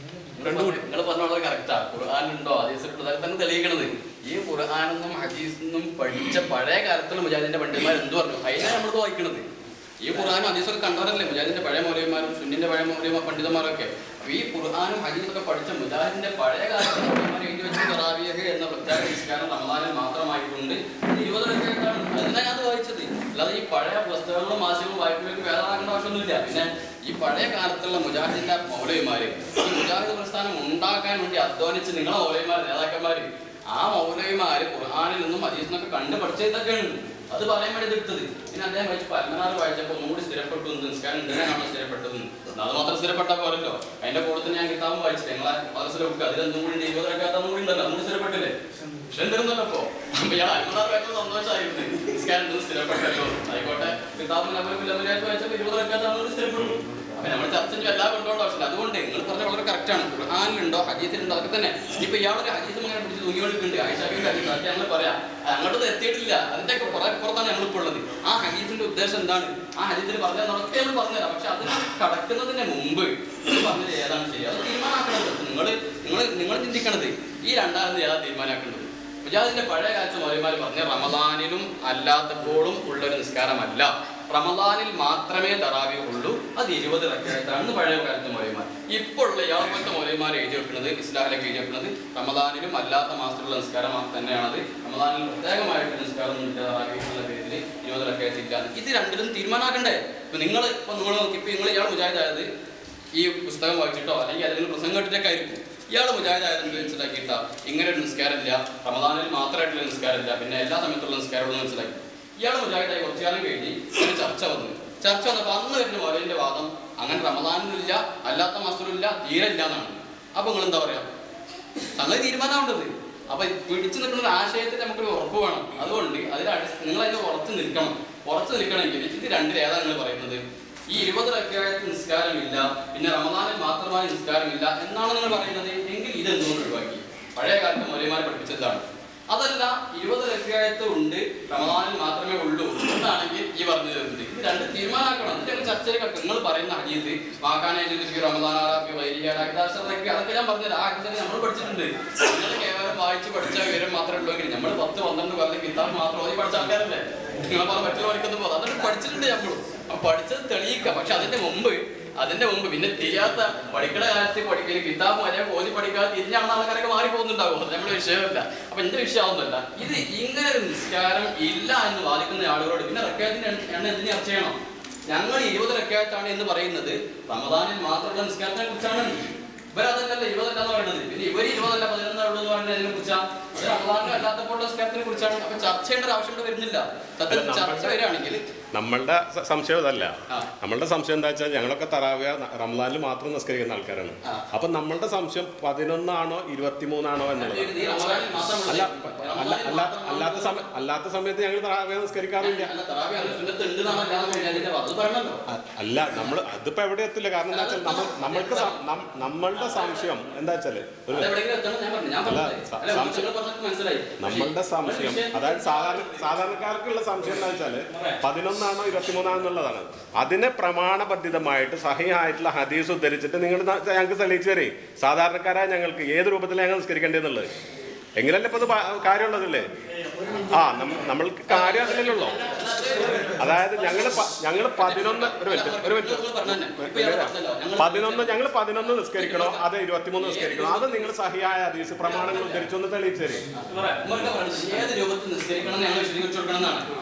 നിങ്ങൾ പറഞ്ഞത് കറക്റ്റാ. ഖുർആാനുണ്ടോ ഹദീസിലുണ്ടോ അതൊക്കെ തന്നെ തെളിയിക്കണത്. ഈ ഖുർആാനെന്നും ഹദീസെന്നും പഠിച്ച പഴയ കാലത്തുള്ള മുജാഹിദിന്റെ പണ്ഡിതന്മാർ എന്ത് പറഞ്ഞു അതിനാണ് നമ്മൾ വായിക്കണത്. ഈ ഖുർആാനും ഹദീസൊക്കെ കണ്ടവരല്ലേ മുജാഹിദിന്റെ പഴയ മൗലവിമാരും സുന്നിന്റെ പഴയ പണ്ഡിതന്മാരൊക്കെ. അപ്പൊ ഈ ഖുർആാനും ഹദീസൊക്കെ പഠിച്ച മുജാഹിദിന്റെ പഴയ കാലത്ത് എഴുതി വെച്ച തറാവീഹ് എന്ന പ്രത്യേക നിസ്കാരം റമദാനിൽ മാത്രമായിട്ടുണ്ട്. 20 റക്അത്താണ്. അതിനാണ് ഞാൻ വായിച്ചത്. അല്ലാതെ ഈ പഴയ പുസ്തകങ്ങളും മാസികകളും വായിക്കുമ്പോഴേക്കും വേദനാക്കേണ്ട ആവശ്യമൊന്നുമില്ല. പിന്നെ ഈ പഴയ കാലത്തുള്ള മുജാഹിദിന്റെ മൗലവിമാര് ഈ മുജാഹിദ് പ്രസ്ഥാനം ഉണ്ടാക്കാൻ വേണ്ടി അധ്വാനിച്ച് നിങ്ങളെ മൗലവിമാർ നേതാക്കന്മാര് ആ മൗലവിമാര് ഖുർആനിൽ നിന്നും ഹദീസിൽ നിന്നൊക്കെ കണ്ടു പഠിച്ചതൊക്കെയാണ്. അത് പറയാൻ വേണ്ടി എടുത്തത്. പിന്നെ അദ്ദേഹം വായിച്ച് പരമനാറ് വായിച്ചപ്പോൾ ഒന്നുകൂടി സ്ഥിരപ്പെട്ടു, നിസ്കാരം എന്തിനാണോ സ്ഥിരപ്പെട്ടത്, അത് മാത്രം സ്ഥിരപ്പെട്ടാൽ പോരല്ലോ. അതിന്റെ കൂട്ടത്തിൽ ഞാൻ കിതാബും വായിച്ചിട്ട് ഞങ്ങളെ മദ്രസയിലെ ബുക്ക് അതിലെന്തും കൂടി 20 റക്അത്തും കൂടി ഉണ്ടല്ലോ, അതും സ്ഥിരപ്പെട്ടില്ലേ. പക്ഷെ എന്തിരുന്നല്ലോ ഇപ്പൊ ഇയാൾ 50 റക്അത്ത് സന്തോഷമായിരുന്നു, നിസ്കാരം എന്തും സ്ഥിരപ്പെട്ടല്ലോ. ആയിക്കോട്ടെ, കിതാബും വായിച്ചപ്പോൾ 20 റക്അത്ത് സ്ഥിരപ്പെട്ടു. അപ്പൊ നമ്മൾ ചർച്ച എല്ലാ കൊണ്ടുപോകേണ്ട ആവശ്യമില്ല. അതുകൊണ്ട് നിങ്ങൾ പറഞ്ഞ വളരെ കറക്റ്റാണ്. ഖുർആനിലുണ്ടോ ഹദീസിലുണ്ടോ അതൊക്കെ തന്നെ. ഇനിയിപ്പോ ഇയാളൊരു ഹദീസും അങ്ങനെ പിടിച്ച് തൂങ്ങിക്കൊടുക്കുന്നുണ്ട്, ആയിഷാബിന്റെ ഹദീസ്, അതൊക്കെ ഞങ്ങൾ പറയാം അങ്ങോട്ടത് എത്തിയിട്ടില്ല, അതിന്റെ കുറെ പുറത്താണ് ഞങ്ങളിപ്പോൾ ഉള്ളത്. ആ ഹദീസിന്റെ ഉദ്ദേശം എന്താണ്, ആ ആ ഹദീസിൽ പറഞ്ഞതൊക്കെ നമ്മൾ പറഞ്ഞുതരാം. പക്ഷെ അതിന് കടക്കുന്നതിന് മുമ്പ് പറഞ്ഞത് ഏതാണ് ശരി അത് തീരുമാനമാക്കേണ്ടത്. നിങ്ങൾ ചിന്തിക്കണത് ഈ രണ്ടാമത് ഏതാണ് തീരുമാനമാക്കേണ്ടത്. മുജാഹിദിന്റെ പഴയ കാലത്ത് മൗലവിമാർ പറഞ്ഞ റമദാനിലും അല്ലാത്തപ്പോഴും ഉള്ളൊരു നിസ്കാരമല്ല, റമദാനിൽ മാത്രമേ തറാവീഹ് ഉള്ളൂ, അത് 20 റക്അത്താണെന്ന് പഴയ കാലത്ത് മൗലവിമാർ. ഇപ്പോൾ ഉള്ള യാതൊക്കെ മൗലവിമാർ എഴുതി വെക്കുന്നത്, ഇസ്ലാമിലേക്ക് എഴുതി വെക്കുന്നത് റമദാനിലും അല്ലാത്ത മാസത്തിലുള്ള നിസ്കാരം തന്നെയാണത്. റമദാനിൽ പ്രത്യേകമായിട്ട് നിസ്കാരം തറാവീഹുള്ള പേരിൽ 20 റക്അത്ത് ഇല്ല. ഇത് രണ്ടിലും തീരുമാനമാക്കണ്ടേ? ഇപ്പൊ നിങ്ങൾ നോക്കി, ഇപ്പൊ നിങ്ങൾ ഇയാൾ മുജാഹിദായത് ഈ പുസ്തകം വായിച്ചിട്ടോ അല്ലെങ്കിൽ ഏതെങ്കിലും പ്രസംഗം കേട്ടിട്ടൊക്കെ ആയിരിക്കും. ഇയാൾ മുജാഹിദായത് മനസ്സിലാക്കിയിട്ടാ ഇങ്ങനെ ഒരു നിസ്കാരമില്ല, റമദാനിൽ മാത്രമായിട്ടുള്ള നിസ്കാരമില്ല, പിന്നെ എല്ലാ സമയത്തുള്ള നിസ്കാരമുള്ള മനസ്സിലാക്കി. ഇയാൾ മുജാഹിദായി കുറച്ചു കാലം കഴിഞ്ഞ് ഒരു ചർച്ച വന്നപ്പോൾ അന്ന് വരുന്ന മൗലവിന്റെ വാദം അങ്ങനെ റമദാനിലില്ല, അല്ലാത്ത മാസത്തിലില്ല, തീരെ ഇല്ല എന്നാണ്. അപ്പൊ നിങ്ങൾ എന്താ പറയാ? സംഗതി തീരുമാനമാവേണ്ടത്. അപ്പൊ പിടിച്ചു നിൽക്കുന്ന ഒരു ആശയത്തിൽ നമുക്കൊരു ഉറപ്പ് വേണം. അതുകൊണ്ട് നിങ്ങൾ അതിന് ഉറച്ചു നിൽക്കണമെങ്കിൽ ഇത് രണ്ടിൽ ഏതാണ് നിങ്ങൾ പറയുന്നത്? ഈ 20 റക്അത്ത് നിസ്കാരമില്ല, പിന്നെ റമദാനിൽ മാത്രമായി നിസ്കാരമില്ല എന്നാണ് നിങ്ങൾ പറയുന്നത്. എങ്കിൽ ഇതെന്തുകൊണ്ട് ഒഴിവാക്കി? പഴയ കാലത്ത് മൗലവിമാരെ പഠിപ്പിച്ചതാണ്. അതല്ല 20 റക്അത്ത് ഉണ്ട്, റമദാനിൽ മാത്രമേ ഉള്ളൂ എന്നാണെങ്കിൽ ഈ പറഞ്ഞു തരുന്നത്. ഇത് രണ്ട് തീരുമാനമാക്കണം. എന്നിട്ട് ചർച്ചയിലൊക്കെ നിങ്ങൾ പറയുന്ന ഹദീസ് അതൊക്കെ ഞാൻ പറഞ്ഞത് ആ ഹദീസ് നമ്മൾ പഠിച്ചിട്ടുണ്ട്. നിങ്ങൾ കേവലം വായിച്ച് പഠിച്ച വിവരം മാത്രമേ ഉള്ളൂങ്കിൽ നമ്മൾ 10-12 കൊല്ലം കിതാബ് മാത്രം ഓതി പഠിച്ച ആൾക്കാരല്ലേ. നിങ്ങൾ പറഞ്ഞ മറ്റുള്ള പഠിക്കുന്നത് പോകും. അതൊക്കെ പഠിച്ചിട്ടുണ്ട് നമ്മളും. പഠിച്ചത് തെളിയിക്കാം. പക്ഷെ അതിന്റെ മുമ്പ് പിന്നെ തിരിയാത്ത പഠിക്കണ കാലത്ത് പഠിക്കുന്ന കിതാബ് വരെ ഓതി പഠിക്കാതെ തിരിഞ്ഞാണെന്ന് ആൾക്കാരൊക്കെ മാറി പോകുന്നുണ്ടാവും. അത് നമ്മുടെ വിഷയമല്ല. അപ്പൊ എന്റെ വിഷയമാവുന്നല്ല. ഇത് ഇങ്ങനെ ഒരു നിസ്കാരം ഇല്ല എന്ന് വാദിക്കുന്ന ആളുകളോട് പിന്നെ റക്അത്തിന്റെ എണ്ണം എന്തിനു ചർച്ച ചെയ്യണം? ഞങ്ങൾ 20 റക്അത്താണ് എന്ന് പറയുന്നത് റമദാനിൽ മാത്രമുള്ള നിസ്കാരത്തിനെ കുറിച്ചാണ്. ഇവരതല്ലല്ലോ 20 എന്ന് പറയുന്നത്. പിന്നെ ഇവർ 20 അല്ല 11 ഉള്ളൂ എന്ന് പറയുന്നത് അതിനെ കുറിച്ചാണ്. അത് റമദാനിലും അല്ലാത്തപ്പോഴുള്ള നിസ്കാരത്തിനെ കുറിച്ചാണ്. അപ്പൊ ചർച്ച ചെയ്യേണ്ട ഒരു ആവശ്യം വരുന്നില്ല. ചർച്ച വരികയാണെങ്കിൽ നമ്മളുടെ സംശയം അതല്ല. നമ്മളുടെ സംശയം എന്താ വെച്ചാൽ ഞങ്ങളൊക്കെ തറാവിയ റമദാനിൽ മാത്രം നിസ്കരിക്കുന്ന ആൾക്കാരാണ്. അപ്പൊ നമ്മളുടെ സംശയം 11 ആണോ 23 ആണോ എന്നുള്ളത്. അല്ലാത്ത സമയത്ത് ഞങ്ങൾ തറാവിയ നിസ്കരിക്കാറില്ല. അല്ല, നമ്മൾ അതിപ്പോ എവിടെ എത്തില്ല. കാരണം എന്താ വെച്ചാൽ നമ്മളുടെ സംശയം എന്താ വെച്ചാല് നമ്മളുടെ സംശയം, അതായത് സാധാരണക്കാർക്കുള്ള സംശയം എന്താ വെച്ചാല് 11 ആണോ 23 എന്നുള്ളതാണ്. അതിനെ പ്രമാണബദ്ധിതമായിട്ട് സഹിഹായിട്ടുള്ള ഹദീസ് ഉദ്ധരിച്ചിട്ട് നിങ്ങൾ ഞങ്ങൾക്ക് തെളിയിച്ചു തരേ. സാധാരണക്കാരായ ഞങ്ങൾക്ക് ഏത് രൂപത്തിൽ ഞങ്ങൾ നിസ്കരിക്കേണ്ടതെന്നുള്ളത് എങ്കിലല്ലേ ഇപ്പൊ അത് കാര്യമുള്ളതല്ലേ? നമ്മൾക്ക് കാര്യം അതിലല്ലോ. അതായത് ഞങ്ങൾ 11 നിസ്കരിക്കണോ അത് 23 നിസ്കരിക്കണോ? അത് നിങ്ങൾ സഹിയായ ഹദീസ് പ്രമാണങ്ങൾ ഉദ്ധരിച്ചൊന്ന് തെളിയിച്ചു തരും.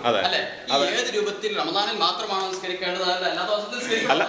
അതെ, ഏത് രൂപത്തിൽ റമദാനിൽ മാത്രമാണ് നിസ്കരിക്കേണ്ടത്, എല്ലാ ദിവസവും അല്ല.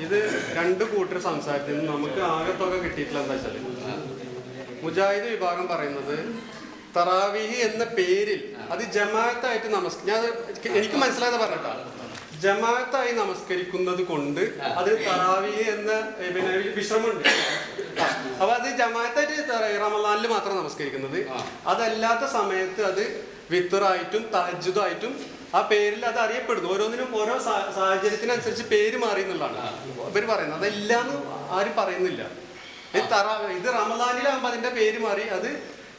ഇത് രണ്ട് കൂട്ടർ സംസാരത്തിൽ നമുക്ക് ആകത്തൊക്കെ കിട്ടിയിട്ടില്ല. എന്താ വെച്ചാല് മുജാഹിദ് വിഭാഗം പറയുന്നത് തറാവീഹ് എന്ന പേരിൽ അത് ജമാഅത്തായിട്ട് എനിക്ക് മനസ്സിലായത് പറഞ്ഞിട്ടാ, ജമാഅത്തായി നമസ്കരിക്കുന്നത് കൊണ്ട് അത് തറാവീഹ് എന്ന പിന്നെ വിശ്രമമുണ്ട്. അപ്പൊ അത് ജമാഅത്തായിട്ട് റമദാനിൽ മാത്രം നമസ്കരിക്കുന്നത്. അതല്ലാത്ത സമയത്ത് അത് വിത്തറായിട്ടും തഹജ്ജുദായിട്ടും ആ പേരിൽ അത് അറിയപ്പെടുന്നു. ഓരോന്നിനും ഓരോ സാഹചര്യത്തിനനുസരിച്ച് പേര് മാറി എന്നുള്ളതാണ് ഇവർ പറയുന്നത്. അതെല്ലാന്ന് ആരും പറയുന്നില്ല. ഇത് റമദാനിലാകുമ്പോൾ അതിന്റെ പേര് മാറി അത്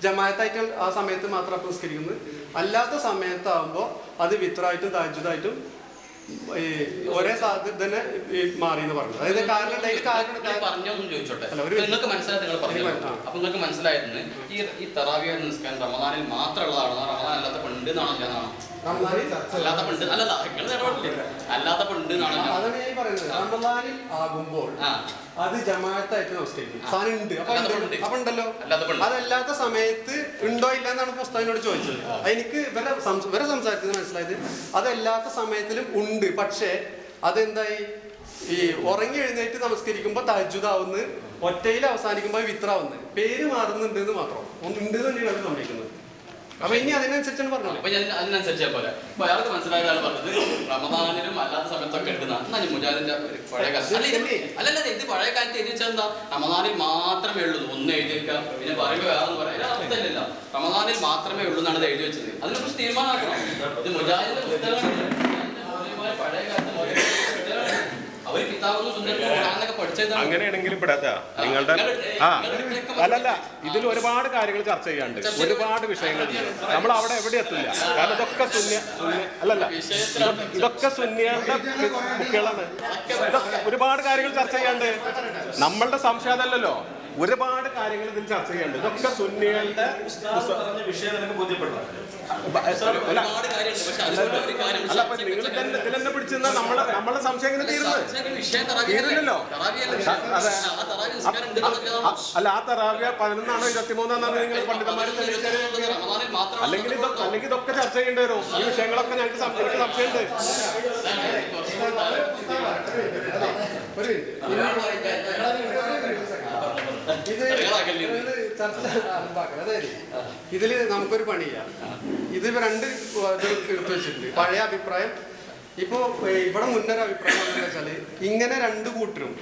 ജമാഅത്തായിട്ട് ആ സമയത്ത് മാത്രം നമസ്കരിക്കുന്നത്. അല്ലാത്ത സമയത്താകുമ്പോൾ അത് വിത്തറായിട്ടും തഹജ്ജുദായിട്ടും ഒരേ തന്നെ മാറി എന്ന് പറഞ്ഞു. അതായത് നിങ്ങൾക്ക് മനസ്സിലായിരുന്നു ഈ തറാവിയ നിസ്കാരം റമദാനിൽ മാത്രമുള്ളതാണോ, റമദാൻ അല്ലാത്ത പണ്ട് എന്നാണോ? അല്ലാത്ത പണ്ട് അല്ലല്ല, അല്ലാത്ത പണ്ട് എന്നാണോ? അതാണ് ഞാൻ പറയുന്നത്. റമദാനിൽ ആകുമ്പോൾ അത് ജമാഅത്തായിട്ട് നമസ്കരിക്കും. സാധനം ഉണ്ട് അപ്പൊ ഉണ്ടല്ലോ. അതല്ലാത്ത സമയത്ത് ഉണ്ടോ ഇല്ല എന്നാണ് പുസ്തകനോട് ചോദിച്ചത്. എനിക്ക് ഇവരെ സംസാരത്തിന് മനസ്സിലായത് അതല്ലാത്ത സമയത്തിലും ഉണ്ട്. പക്ഷേ അതെന്തായി, ഈ ഉറങ്ങി എഴുന്നേറ്റ് നമസ്കരിക്കുമ്പോ തഹജ്ജുദാവുന്ന്, ഒറ്റയിൽ അവസാനിക്കുമ്പോൾ വിത്രാവുന്ന്, പേര് മാറുന്നുണ്ട് എന്ന് മാത്രം. ഒന്നുണ്ട് തന്നെയാണ് സംഭവിക്കുന്നത്. അപ്പൊ ഇനി അതിനനുസരിച്ചാണ് പറഞ്ഞത്. അപ്പൊ ഞാൻ അതിനനുസരിച്ചാ പോലെ അപ്പൊ അയാൾക്ക് മനസ്സിലായതാണ് പറഞ്ഞത് റമദാനിലും അല്ലാത്ത സമയത്തൊക്കെ എടുക്കുന്ന എന്നാ മുജാഹിദിന്റെ പഴയ കാലത്ത് അല്ലല്ല ഇത് പഴയ കാലത്ത് എഴുതി വെച്ചാൽ എന്താ റമദാനിൽ മാത്രമേ ഉള്ളൂ ഒന്ന് എഴുതിയേക്കാം പിന്നെ പറയുമ്പോൾ വേറെന്ന് പറയാം അർത്ഥമില്ല റമദാനിൽ മാത്രമേ ഉള്ളൂ എന്നാണ് ഇത് എഴുതി വെച്ചത് അതിനെക്കുറിച്ച് തീരുമാനമാക്കണം. ഇത് മുജാഹിദിന്റെ പുസ്തകമാണ് പഴയ കാലത്ത് അവർ കിതാബൊന്നും സുന്ദരനൊക്കെ പഠിച്ചത്. അങ്ങനെയാണെങ്കിൽ പെടാത്ത നിങ്ങളുടെ അല്ലല്ല ഇതിൽ ഒരുപാട് കാര്യങ്ങൾ ചർച്ച ചെയ്യാണ്ട് ഒരുപാട് വിഷയങ്ങളുണ്ട്. നമ്മൾ അവിടെ എവിടെ എത്തില്ല. കാരണം ഇതൊക്കെ അല്ലല്ല ഇതൊക്കെ സുന്നികളുടെ കുട്ടികളാണ്. ഇതൊക്കെ ഒരുപാട് കാര്യങ്ങൾ ചർച്ച ചെയ്യാണ്ട്. നമ്മളുടെ സംശയം അതല്ലല്ലോ. ഒരുപാട് കാര്യങ്ങൾ ഇതിൽ ചർച്ച ചെയ്യാണ്ട്. ഇതൊക്കെ സുന്നികളുടെ വിഷയം എനിക്ക് ബോധ്യപ്പെട്ടു. അല്ല അപ്പൊ നിങ്ങൾ ഇതിലെന്നെ പിടിച്ചിരുന്ന നമ്മളെ സംശയം ഇങ്ങനെ തീരുന്നല്ലോ. അല്ല ആ തറാവിയ 11 23 നിങ്ങൾ പണ്ഡിതന്മാർ അല്ലെങ്കിൽ ഇതൊക്കെ ചർച്ച ചെയ്യേണ്ടി വരും. ഈ വിഷയങ്ങളൊക്കെ ഞങ്ങൾക്ക് സംശയമുണ്ട്. ഇതില് നമുക്കൊരു പണിയില്ല. ഇത് രണ്ട് എടുത്തു വെച്ചിട്ടുണ്ട്. പഴയ അഭിപ്രായം ഇപ്പൊ ഇവിടെ മുന്നൊരു അഭിപ്രായം എന്താ വെച്ചാല് ഇങ്ങനെ രണ്ടു കൂട്ടരും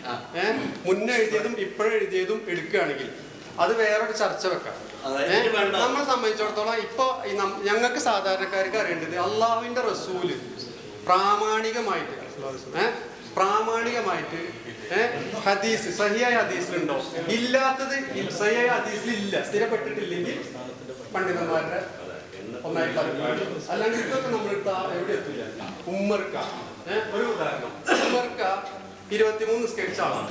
മുന്നേ എഴുതിയതും ഇപ്പോഴെഴുതിയതും എടുക്കുകയാണെങ്കിൽ അത് വേറൊരു ചർച്ച വെക്കാം. നമ്മളെ സംബന്ധിച്ചിടത്തോളം ഇപ്പൊ ഞങ്ങൾക്ക് സാധാരണക്കാർക്ക് അറിയേണ്ടത് അള്ളാഹുവിന്റെ റസൂല് പ്രാമാണികമായിട്ട് ഹദീസ് സഹിയായ ഹദീസിലുണ്ടോ? ഇല്ലാത്തത് സഹിയായ ഹദീസിൽ ഇല്ല, സ്ഥിരപ്പെട്ടിട്ടില്ലെങ്കിൽ പണ്ഡിതന്മാരുടെ ഒന്നായി പറഞ്ഞു. അല്ലാണ്ട് ഇതൊക്കെ നമ്മൾ എവിടെ എത്തില്ല. ഉമ്മർക്ക ഒരു ഉദാഹരണം, ഉമ്മർക്ക 23 നിസ്കരിച്ച ആളാണ്.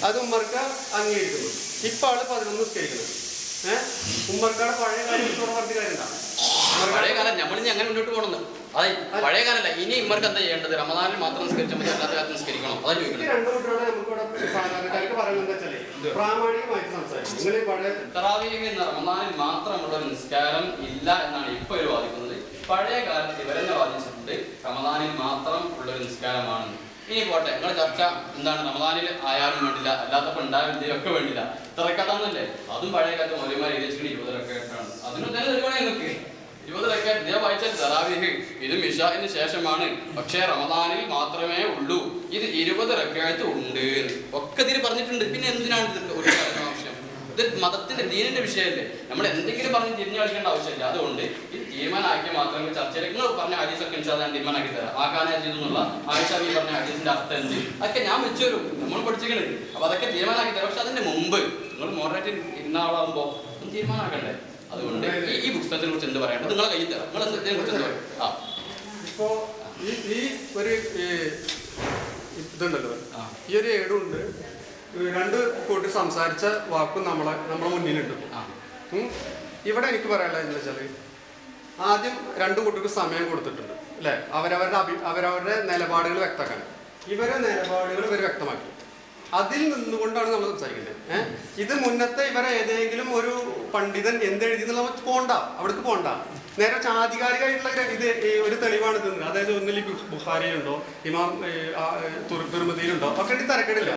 അത് ഉമ്മർക്ക അംഗീകരിക്കുന്നു. ഇപ്പൊ ആള് 11 നിസ്കരിക്കുന്നു. ഉമ്മർക്കാട് പഴയ കാര്യത്തോടെ പറഞ്ഞ കാര്യം പഴയ കാലം നമ്മളിനി അങ്ങനെ മുന്നോട്ട് പോകണം. അതായത് പഴയ കാലല്ല, ഇനി ഇമ്മർക്ക് എന്താ ചെയ്യേണ്ടത്? റമദാനിൽ മാത്രം നിസ്കരിച്ചാൽ മതി, അല്ലാത്ത കാലത്ത് നിസ്കരിക്കണം. അതാ തറാവീഹ് എന്ന റമദാനിൽ മാത്രമുള്ള ഒരു നിസ്കാരം ഇല്ല എന്നാണ് ഇപ്പൊ ഇവർ വാദിക്കുന്നത്. പഴയ കാലത്ത് ഇവരെന്നെ വാദിച്ചിട്ടുണ്ട് റമദാനിൽ മാത്രം ഉള്ള ഒരു നിസ്കാരമാണ്. ഇനി പോട്ടെ, നിങ്ങളുടെ ചർച്ച എന്താണ്? റമദാനിൽ ആയാലും വേണ്ടില്ല, അല്ലാത്തപ്പോൾ ഉണ്ടാവില്ല വേണ്ടില്ല. ഇത്രക്കത്താന്നല്ലേ? അതും പഴയ കാലത്ത് മൗലവിമാർ എഴുതി വെച്ചിട്ട് 20 റക്അത്താണ്. അതിനും തന്നെ ഒരുപാട് നിങ്ങൾക്ക് 20 റക്അത്ത് ഇതേ വായിച്ചാൽ തറാവീഹ് ഇതും ഇശാഇന് ശേഷമാണ്, പക്ഷേ റമദാനിൽ മാത്രമേ ഉള്ളൂ. ഇത് 20 റക്അത്ത് ഉണ്ട് ഒക്കെ ഇതിൽ പറഞ്ഞിട്ടുണ്ട്. പിന്നെ എന്തിനാണ് ഇത് ഒരു ആവശ്യം? ഇത് മതത്തിന്റെ ദീനിന്റെ വിഷയമല്ലേ. നമ്മൾ എന്തെങ്കിലും പറഞ്ഞ് തിരിഞ്ഞു കളിക്കേണ്ട ആവശ്യമില്ല. അതുകൊണ്ട് ഇത് തീരുമാനമാക്കിയ മാത്രമേ ചർച്ചയിലേക്ക് നിങ്ങൾ പറഞ്ഞ ഹദീസൊക്കെ ഞാൻ തീരുമാനമാക്കി തരാം. ആക്കാനാ ചെയ്തെന്നുള്ള ആയിഷ ബി പറഞ്ഞ ഹദീസിന്റെ അർത്ഥം എന്ത് അതൊക്കെ ഞാൻ വെച്ചു തരും. നമ്മൾ പഠിച്ചിരിക്കണേ. അപ്പൊ അതൊക്കെ തീരുമാനമാക്കി തരാം. പക്ഷെ അതിന്റെ മുമ്പ് നിങ്ങൾ മോഡറേറ്റ് ഇരുന്ന ആളാകുമ്പോ ഒന്ന് തീരുമാനമാക്കണ്ടേ? അതുകൊണ്ട് ഈ പുസ്തകത്തിനെ കുറിച്ച് എന്ത് പറയണ്ടത് നിങ്ങളെ കയ്യിൽ തരാം. നിങ്ങൾ ഇതിനെ കുറിച്ച് എന്ത് പറയും? ഇപ്പോ ഈ ഒരു ഇതുണ്ടല്ലോ, ഈ ഒരു ഏടുണ്ട്. രണ്ട് കൂട്ടി സംസാരിച്ച വാക്കും നമ്മളെ മുന്നിലുണ്ട്. ഇവിടെ എനിക്ക് പറയാനുള്ളത് എന്താ വെച്ചാല് ആദ്യം രണ്ടു കൂട്ടർക്ക് സമയം കൊടുത്തിട്ടുണ്ട് അല്ലെ, അവരവരുടെ നിലപാടുകൾ വ്യക്തമാക്കാൻ. ഇവരെ നിലപാടുകൾ ഇവർ വ്യക്തമാക്കി. അതിൽ നിന്നുകൊണ്ടാണ് നമ്മൾ സംസാരിക്കുന്നത്. ഇത് മുന്നത്തെ ഇവരെ ഏതെങ്കിലും ഒരു പണ്ഡിതൻ എന്തെഴുതി നമ്മൾ പോണ്ട, അവിടേക്ക് പോണ്ട. നേരെ ആധികാരികമായിട്ടുള്ള ഇത് ഒരു തെളിവാണ് തന്നത്. അതായത് ഒന്നിൽ ബുഖാരിയിലുണ്ടോ, ഇമാം തുർമുദിയിലുണ്ടോ ഒക്കെ തിരക്കിടില്ല.